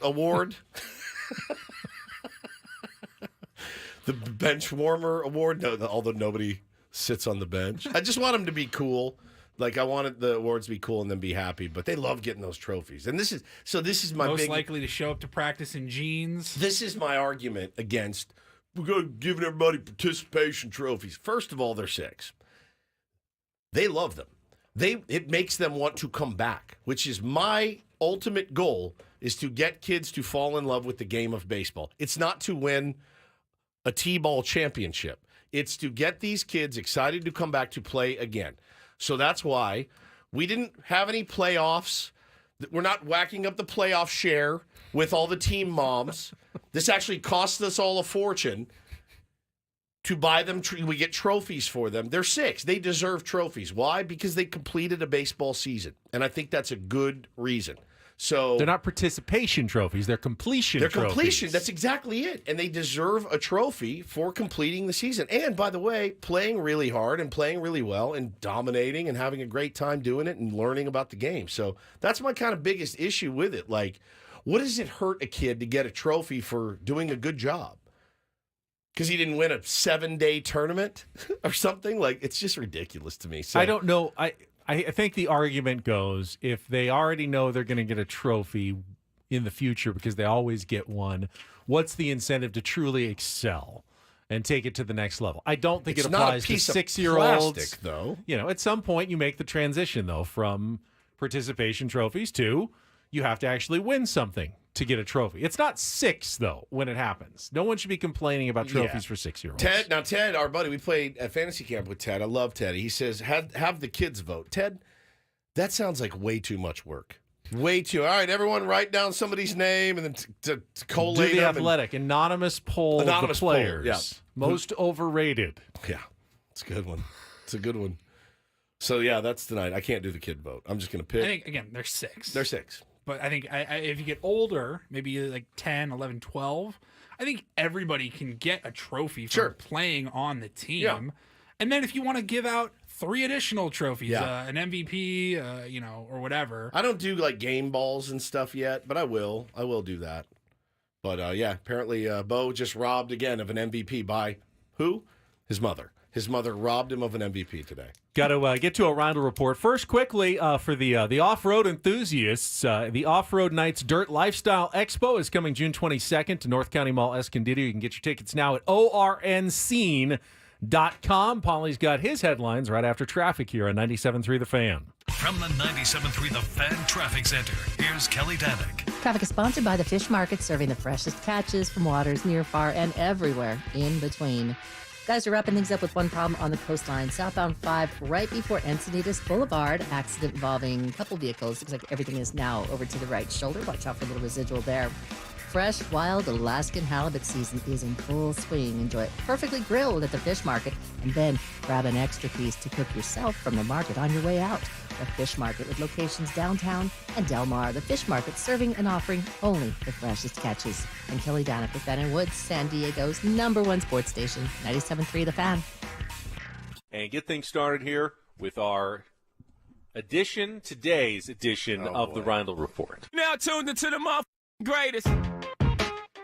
Speaker 1: Award. The Bench Warmer Award, although nobody sits on the bench. I just want him to be cool. Like, I wanted the awards to be cool and then be happy, but they love getting those trophies. And this is my
Speaker 3: most likely to show up to practice in jeans.
Speaker 1: This is my argument against giving everybody participation trophies. First of all, they're 6. They love them. It makes them want to come back, which is my ultimate goal, is to get kids to fall in love with the game of baseball. It's not to win a T-ball championship. It's to get these kids excited to come back to play again. So that's why we didn't have any playoffs. We're not whacking up the playoff share with all the team moms. This actually costs us all a fortune to buy them. We get trophies for them. They're 6. They deserve trophies. Why? Because they completed a baseball season. And I think that's a good reason. So
Speaker 2: they're not participation trophies. They're completion trophies.
Speaker 1: They're completion. That's exactly it. And they deserve a trophy for completing the season. And, by the way, playing really hard and playing really well and dominating and having a great time doing it and learning about the game. So that's my kind of biggest issue with it. Like, what does it hurt a kid to get a trophy for doing a good job? Because he didn't win a 7-day tournament or something? Like, it's just ridiculous to me. So,
Speaker 2: I don't know. I think the argument goes, if they already know they're going to get a trophy in the future because they always get one, what's the incentive to truly excel and take it to the next level? I don't think it applies to 6-year-olds.
Speaker 1: Though.
Speaker 2: You know, at some point you make the transition, though, from participation trophies to you have to actually win something to get a trophy. It's not 6, though, when it happens. No one should be complaining about trophies for 6-year-olds.
Speaker 1: Ted, our buddy, we played at fantasy camp with Ted. I love Ted. He says, have the kids vote. Ted, that sounds like way too much work. Way too. All right, everyone write down somebody's name and then to collate
Speaker 2: Do the
Speaker 1: them.
Speaker 2: athletic, anonymous poll of the players.
Speaker 1: Yeah.
Speaker 2: Most overrated.
Speaker 1: Yeah, it's a good one. It's a good one. So, yeah, that's tonight. I can't do the kid vote. I'm just going to pick.
Speaker 3: I think, again, they're 6.
Speaker 1: They're 6.
Speaker 3: But I think if you get older, maybe like 10, 11, 12, I think everybody can get a trophy for playing on the team. Yeah. And then if you want to give out 3 additional trophies, an MVP, or whatever.
Speaker 1: I don't do like game balls and stuff yet, but I will. I will do that. But apparently Bo just robbed again of an MVP by who? His mother. His mother robbed him of an MVP today.
Speaker 2: Got to get to a Reindl Report. First, quickly, for the off-road enthusiasts, the Off-Road Nights Dirt Lifestyle Expo is coming June 22nd to North County Mall, Escondido. You can get your tickets now at ornscene.com. Paulie's got his headlines right after traffic here on 97.3 The Fan.
Speaker 4: From the 97.3 The Fan Traffic Center, here's Kelly Danick.
Speaker 5: Traffic is sponsored by the Fish Market, serving the freshest catches from waters near, far, and everywhere in between. Guys are wrapping things up with one problem on the coastline. Southbound 5, right before Encinitas Boulevard. Accident involving a couple vehicles. Looks like everything is now over to the right shoulder. Watch out for a little residual there. Fresh, wild Alaskan halibut season is in full swing. Enjoy it perfectly grilled at the Fish Market, and then grab an extra piece to cook yourself from the market on your way out. The Fish Market, with locations downtown and Del Mar. The Fish Market, serving and offering only the freshest catches. And Kelly Danick with Ben and Woods, San Diego's #1 sports station, 97.3 The Fan.
Speaker 2: And get things started here with our today's edition of the Reindl Report.
Speaker 17: Now tuned into the greatest.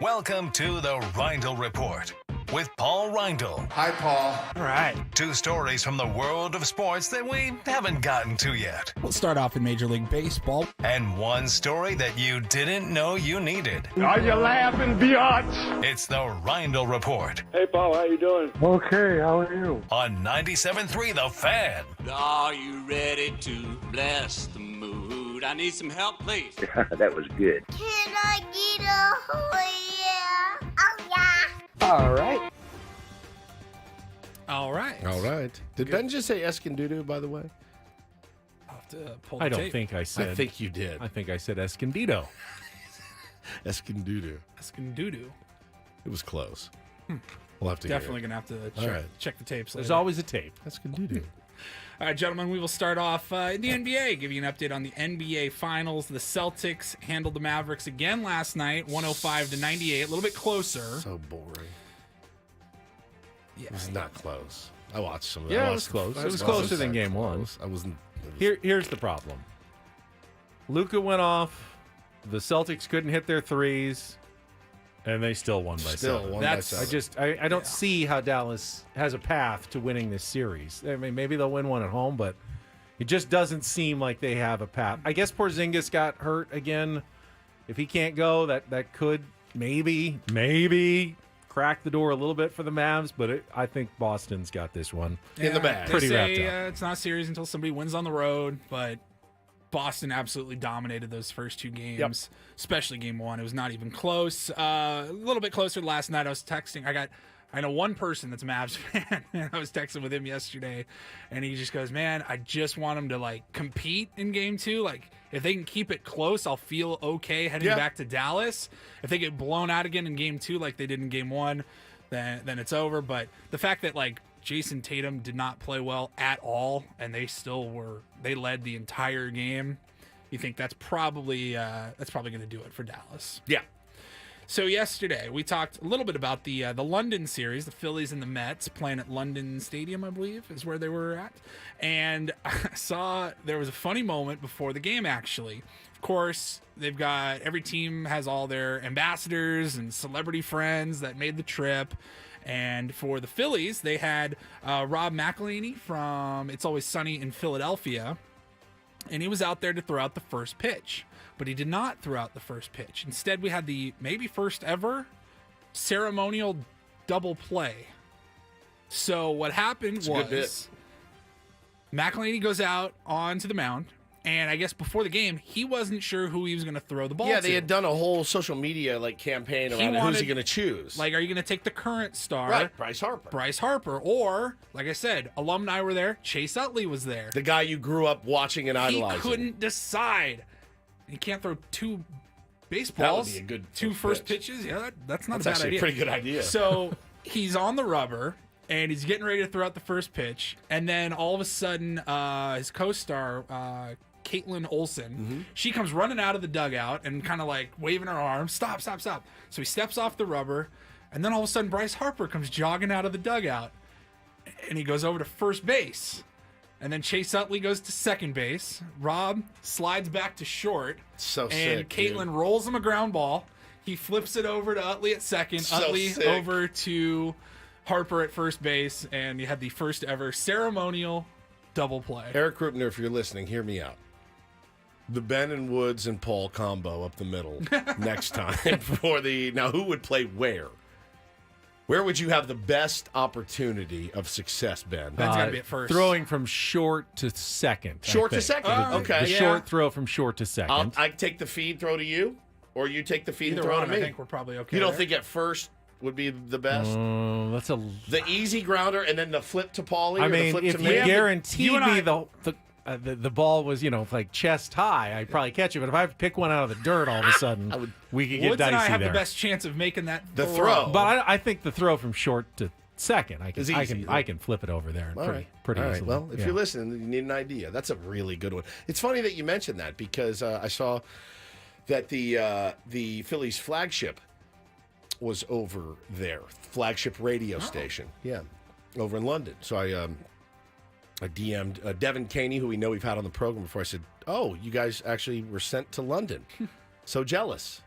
Speaker 4: Welcome to the Reindl Report with Paul Reindl.
Speaker 6: Hi, Paul.
Speaker 3: All right.
Speaker 4: 2 stories from the world of sports that we haven't gotten to yet.
Speaker 3: We'll start off in Major League Baseball.
Speaker 4: And 1 story that you didn't know you needed.
Speaker 6: Are you laughing, biatch?
Speaker 4: It's the Reindl Report.
Speaker 18: Hey, Paul, how you doing?
Speaker 6: Okay, how are you?
Speaker 4: On 97.3 The Fan.
Speaker 17: Are you ready to bless the mood? I need some help, please.
Speaker 18: That was good.
Speaker 19: Can I get a yeah? Oh, yeah.
Speaker 18: All right.
Speaker 3: All right.
Speaker 1: All right. Did Ben just say Escondido, by the way?
Speaker 3: I'll have to pull the
Speaker 2: I don't
Speaker 3: tape.
Speaker 2: think I said.
Speaker 1: I think you did.
Speaker 2: I think I said Escondido.
Speaker 1: Escondido.
Speaker 3: Escondido.
Speaker 1: It was close. We'll have to
Speaker 3: Definitely going to have to check the tapes later.
Speaker 2: There's always a tape.
Speaker 1: Escondido.
Speaker 3: All right, gentlemen, we will start off in the NBA. Give you an update on the NBA Finals. The Celtics handled the Mavericks again last night, 105-98, a little bit closer.
Speaker 1: So boring.
Speaker 3: Yeah.
Speaker 1: It was not close. I watched some of it.
Speaker 2: Yeah, it was close. It was closer than game 1.
Speaker 1: I wasn't.
Speaker 2: Here's the problem. Luka went off. The Celtics couldn't hit their threes, and they still won by 7. I don't see how Dallas has a path to winning this series. I mean, maybe they'll win one at home, but It just doesn't seem like they have a path. I guess Porzingis got hurt again. If he can't go, that could maybe crack the door a little bit for the Mavs, but I think Boston's got this one
Speaker 1: in the bag.
Speaker 2: Pretty wrapped up.
Speaker 3: It's not serious until somebody wins on the road, but Boston absolutely dominated those first 2 games, especially game 1. It was not even close. A little bit closer last night. I was texting. I know one person that's a Mavs fan, and I was texting with him yesterday, and he just goes, man, I just want them to, like, compete in game 2. Like, if they can keep it close, I'll feel okay heading back to Dallas. If they get blown out again in game 2 like they did in game 1, then it's over. But the fact that, like, Jason Tatum did not play well at all, and they led the entire game, you think that's probably going to do it for Dallas.
Speaker 1: Yeah.
Speaker 3: So yesterday we talked a little bit about the London series, the Phillies and the Mets playing at London Stadium, I believe is where they were at. And I saw there was a funny moment before the game, actually. Of course, they've got every team has all their ambassadors and celebrity friends that made the trip. And for the Phillies, they had Rob McElhenney from It's Always Sunny in Philadelphia. And he was out there to throw out the first pitch. But he did not throw out the first pitch. Instead, we had the maybe first ever ceremonial double play. So what happened was McElhenney goes out onto the mound, and I guess before the game, he wasn't sure who he was going to throw the ball to.
Speaker 1: Yeah, they had done a whole social media campaign around who's he going to choose.
Speaker 3: Like, are you going to take the current star?
Speaker 1: Right, Bryce Harper.
Speaker 3: Or, like I said, alumni were there. Chase Utley was there.
Speaker 1: The guy you grew up watching and idolizing.
Speaker 3: He couldn't decide. He can't throw 2 baseballs.
Speaker 1: That would be a good
Speaker 3: 2 first pitches. Yeah, that's not a bad
Speaker 1: actually
Speaker 3: idea.
Speaker 1: A pretty good idea.
Speaker 3: So he's on the rubber, and he's getting ready to throw out the first pitch. And then all of a sudden, his co-star, Caitlin Olsen, she comes running out of the dugout and kind of like waving her arms. Stop. So he steps off the rubber, and then all of a sudden, Bryce Harper comes jogging out of the dugout, and he goes over to first base. And then Chase Utley goes to second base. Rob slides back to short.
Speaker 1: So
Speaker 3: and
Speaker 1: sick,
Speaker 3: Caitlin
Speaker 1: dude.
Speaker 3: rolls him a ground ball. He flips it over to Utley at second.
Speaker 1: So
Speaker 3: Utley
Speaker 1: sick.
Speaker 3: over to Harper at first base. And you had the first ever ceremonial double play.
Speaker 1: Eric Krupner, if you're listening, hear me out. The Ben and Woods and Paul combo up the middle next time for the... Now, who would play where? Where would you have the best opportunity of success, Ben?
Speaker 3: Ben's got to be at first.
Speaker 2: Throwing from short to second.
Speaker 1: Short to second. Okay.
Speaker 2: The short throw from short to second.
Speaker 1: I take the feed throw to you, or you take the feed
Speaker 3: Either
Speaker 1: and throw
Speaker 3: one,
Speaker 1: to me.
Speaker 3: I think we're probably okay.
Speaker 1: You don't
Speaker 3: there.
Speaker 1: think at first would be the best?
Speaker 2: That's a...
Speaker 1: The easy grounder and then the flip to Paulie?
Speaker 2: I
Speaker 1: or the
Speaker 2: mean,
Speaker 1: flip
Speaker 2: if
Speaker 1: to
Speaker 2: you
Speaker 1: me?
Speaker 2: guaranteed me the ball was, like chest high, I'd probably catch it. But if I have to pick one out of the dirt all of a sudden, we could get
Speaker 3: Woods
Speaker 2: dicey
Speaker 3: and I have
Speaker 2: there.
Speaker 3: the best chance of making that
Speaker 1: The throw.
Speaker 2: But I think the throw from short to second, I
Speaker 1: Is easy.
Speaker 2: can flip it over there
Speaker 1: All
Speaker 2: pretty
Speaker 1: right.
Speaker 2: easily.
Speaker 1: Well, if you're listening, you need an idea. That's a really good one. It's funny that you mentioned that because I saw that the Phillies flagship was over there, flagship radio station. Yeah, over in London. So I DM'd Devin Caney, who we know we've had on the program before. I said, "Oh, you guys actually were sent to London. So jealous."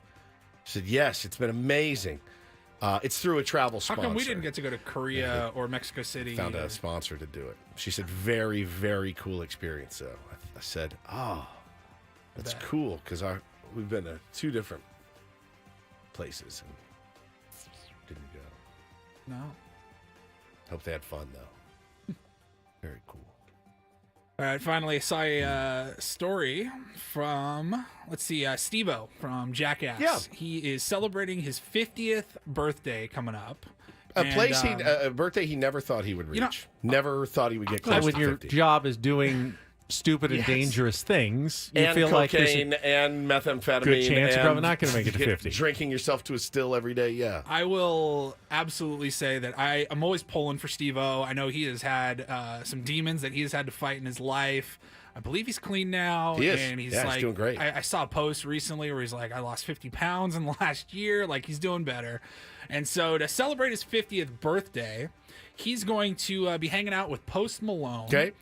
Speaker 1: He said, "Yes, it's been amazing. It's through a travel sponsor."
Speaker 3: How come we didn't get to go to Korea or Mexico City?
Speaker 1: Found a sponsor to do it. She said, "Very, very cool experience." Though I said, "Oh, that's cool," because we've been to 2 different places and didn't go.
Speaker 3: No.
Speaker 1: Hope they had fun though. Very cool.
Speaker 3: All right, finally, I saw a story from, Steve-O from Jackass.
Speaker 1: Yeah.
Speaker 3: He is celebrating his 50th birthday coming up.
Speaker 1: A birthday he never thought he would reach. Never thought he would get close
Speaker 2: when
Speaker 1: to
Speaker 2: your
Speaker 1: 50.
Speaker 2: job is doing stupid and dangerous things, you
Speaker 1: and
Speaker 2: feel like there's
Speaker 1: cocaine and methamphetamine.
Speaker 2: good chance
Speaker 1: and
Speaker 2: you're probably not going to make it to 50.
Speaker 1: Drinking yourself to a still every day, yeah.
Speaker 3: I will absolutely say that I'm always pulling for Steve-O. I know he has had some demons that he has had to fight in his life. I believe he's clean now.
Speaker 1: He is.
Speaker 3: And he's
Speaker 1: He's doing great.
Speaker 3: I saw a post recently where he's like, I lost 50 pounds in the last year. Like, he's doing better. And so to celebrate his 50th birthday, he's going to be hanging out with Post Malone.
Speaker 1: Okay.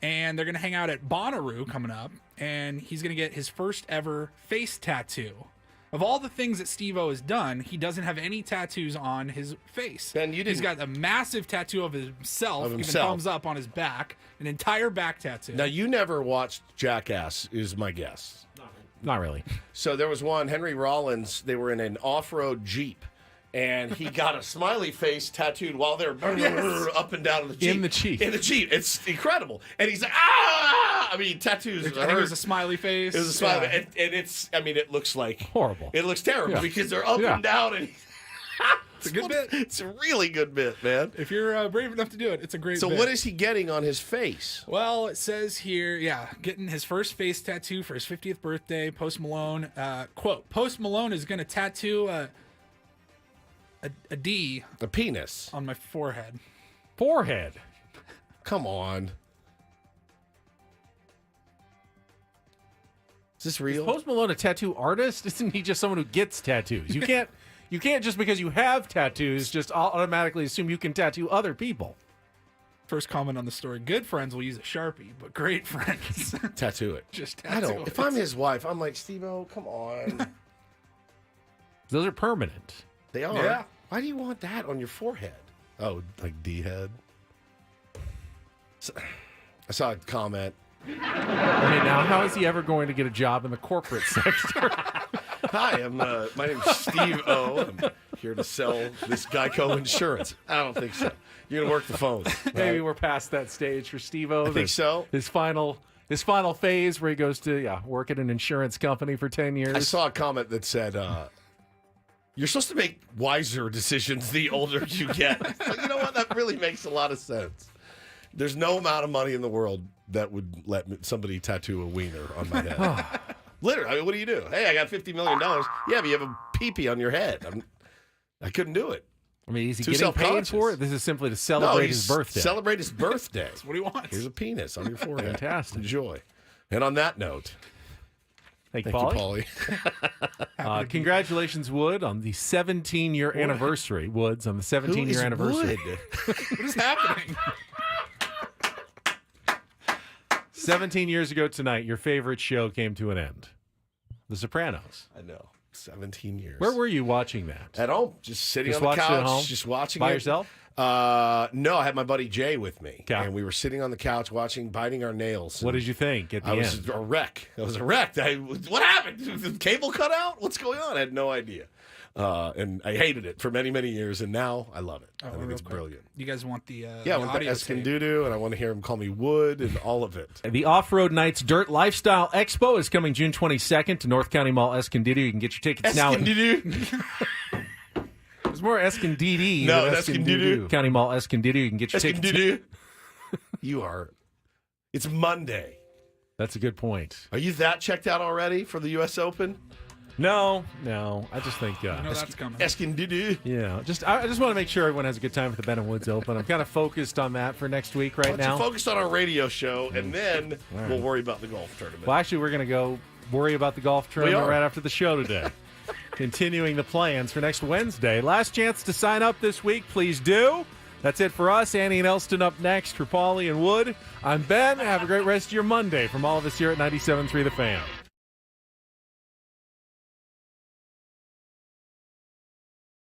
Speaker 3: And they're going to hang out at Bonnaroo coming up. And he's going to get his first ever face tattoo Of all the things that Steve-O has done, he doesn't have any tattoos on his face.
Speaker 1: Ben,
Speaker 3: He's got a massive tattoo of himself, even thumbs up on his back, an entire back tattoo.
Speaker 1: Now, you never watched Jackass, is my guess.
Speaker 2: Not really.
Speaker 1: So there was one, Henry Rollins, they were in an off-road Jeep, and he got a smiley face tattooed while they're up and down the Jeep.
Speaker 2: In the Jeep.
Speaker 1: In the Jeep. It's incredible. And he's like, ah! I mean, tattoos.
Speaker 3: I think it was a smiley face.
Speaker 1: It was a smiley face. And it's, I mean, it looks like...
Speaker 2: horrible.
Speaker 1: It looks terrible because they're up and down. And
Speaker 3: it's a good bit.
Speaker 1: It's a really good bit, man.
Speaker 3: If you're brave enough to do it, it's a great bit.
Speaker 1: So what is he getting on his face?
Speaker 3: Well, it says here, getting his first face tattoo for his 50th birthday. Post Malone, quote, Post Malone is going to tattoo a D.
Speaker 1: A penis.
Speaker 3: On my forehead.
Speaker 2: Forehead?
Speaker 1: Come on. Is this real?
Speaker 2: Is Post Malone a tattoo artist? Isn't he just someone who gets tattoos? You can't just because you have tattoos just automatically assume you can tattoo other people.
Speaker 3: First comment on the story. Good friends will use a Sharpie, but great friends
Speaker 1: tattoo it.
Speaker 3: Just tattoo
Speaker 1: I don't.
Speaker 3: it.
Speaker 1: If I'm his wife, I'm like, Steve-O, come on.
Speaker 2: Those are permanent.
Speaker 1: They are.
Speaker 3: Yeah.
Speaker 1: Why do you want that on your forehead? Oh, like D-head? So, I saw a comment.
Speaker 2: Okay, now how is he ever going to get a job in the corporate sector?
Speaker 1: Hi, my name's Steve-O. I'm here to sell this Geico insurance. I don't think so. You're going to work the phone. Right?
Speaker 2: Maybe we're past that stage for Steve-O.
Speaker 1: I think so.
Speaker 2: His final phase where he goes to work at an insurance company for 10 years.
Speaker 1: I saw a comment that said, you're supposed to make wiser decisions the older you get. Like, you know what? That really makes a lot of sense. There's no amount of money in the world that would let somebody tattoo a wiener on my head. Literally, I mean, what do you do? Hey, I got $50 million. Yeah, but you have a pee-pee on your head. I couldn't do it.
Speaker 2: I mean, is he
Speaker 1: Too
Speaker 2: getting paid
Speaker 1: self-conscious.
Speaker 2: for it? This is simply to celebrate his birthday.
Speaker 1: Celebrate his birthday.
Speaker 3: That's what he wants.
Speaker 1: Here's a penis on your forehead.
Speaker 2: Fantastic.
Speaker 1: Enjoy. And on that note,
Speaker 2: Thank you,
Speaker 1: Paulie.
Speaker 2: Congratulations, Wood, on the 17-year anniversary. Woods on the 17-year anniversary.
Speaker 3: What is happening?
Speaker 2: 17 years ago tonight, your favorite show came to an end. The Sopranos.
Speaker 1: I know. 17 years.
Speaker 2: Where were you watching that?
Speaker 1: At home. Just sitting
Speaker 2: Just
Speaker 1: on the
Speaker 2: watched it at
Speaker 1: couch.
Speaker 2: home?
Speaker 1: Just watching
Speaker 2: By
Speaker 1: it.
Speaker 2: yourself?
Speaker 1: No, I had my buddy Jay with me.
Speaker 2: Okay.
Speaker 1: And we were sitting on the couch watching, biting our nails.
Speaker 2: What did you think at the
Speaker 1: I
Speaker 2: end?
Speaker 1: was a wreck. I was a wreck. What happened? Did the cable cut out? What's going on? I had no idea. And I hated it for many, many years, and now I love it. I think it's brilliant.
Speaker 3: You guys want the
Speaker 1: I want the
Speaker 3: audio tape?
Speaker 1: Escondido, and I want to hear him call me Wood and all of it.
Speaker 2: The Off-Road Nights Dirt Lifestyle Expo is coming June 22nd to North County Mall Escondido. You can get your tickets now. There's more Escondido.
Speaker 1: No,
Speaker 2: than
Speaker 1: Escondido.
Speaker 2: County Mall Escondido. You can get your tickets.
Speaker 1: Escondido. It's Monday.
Speaker 2: That's a good point.
Speaker 1: Are you that checked out already for the U.S. Open?
Speaker 2: No. I just think
Speaker 3: that's coming.
Speaker 1: Escondido.
Speaker 2: I just want to make sure everyone has a good time at the Ben and Woods Open. I'm kind of focused on that for next week right now.
Speaker 1: Focused on our radio show, and then we'll worry about the golf tournament.
Speaker 2: Well, actually, we're going to go worry about the golf tournament right after the show today. Continuing the plans for next Wednesday. Last chance to sign up this week. Please do. That's it for us. Annie and Elston up next for Paulie and Wood. I'm Ben. Have a great rest of your Monday from all of us here at 97.3 The Fan.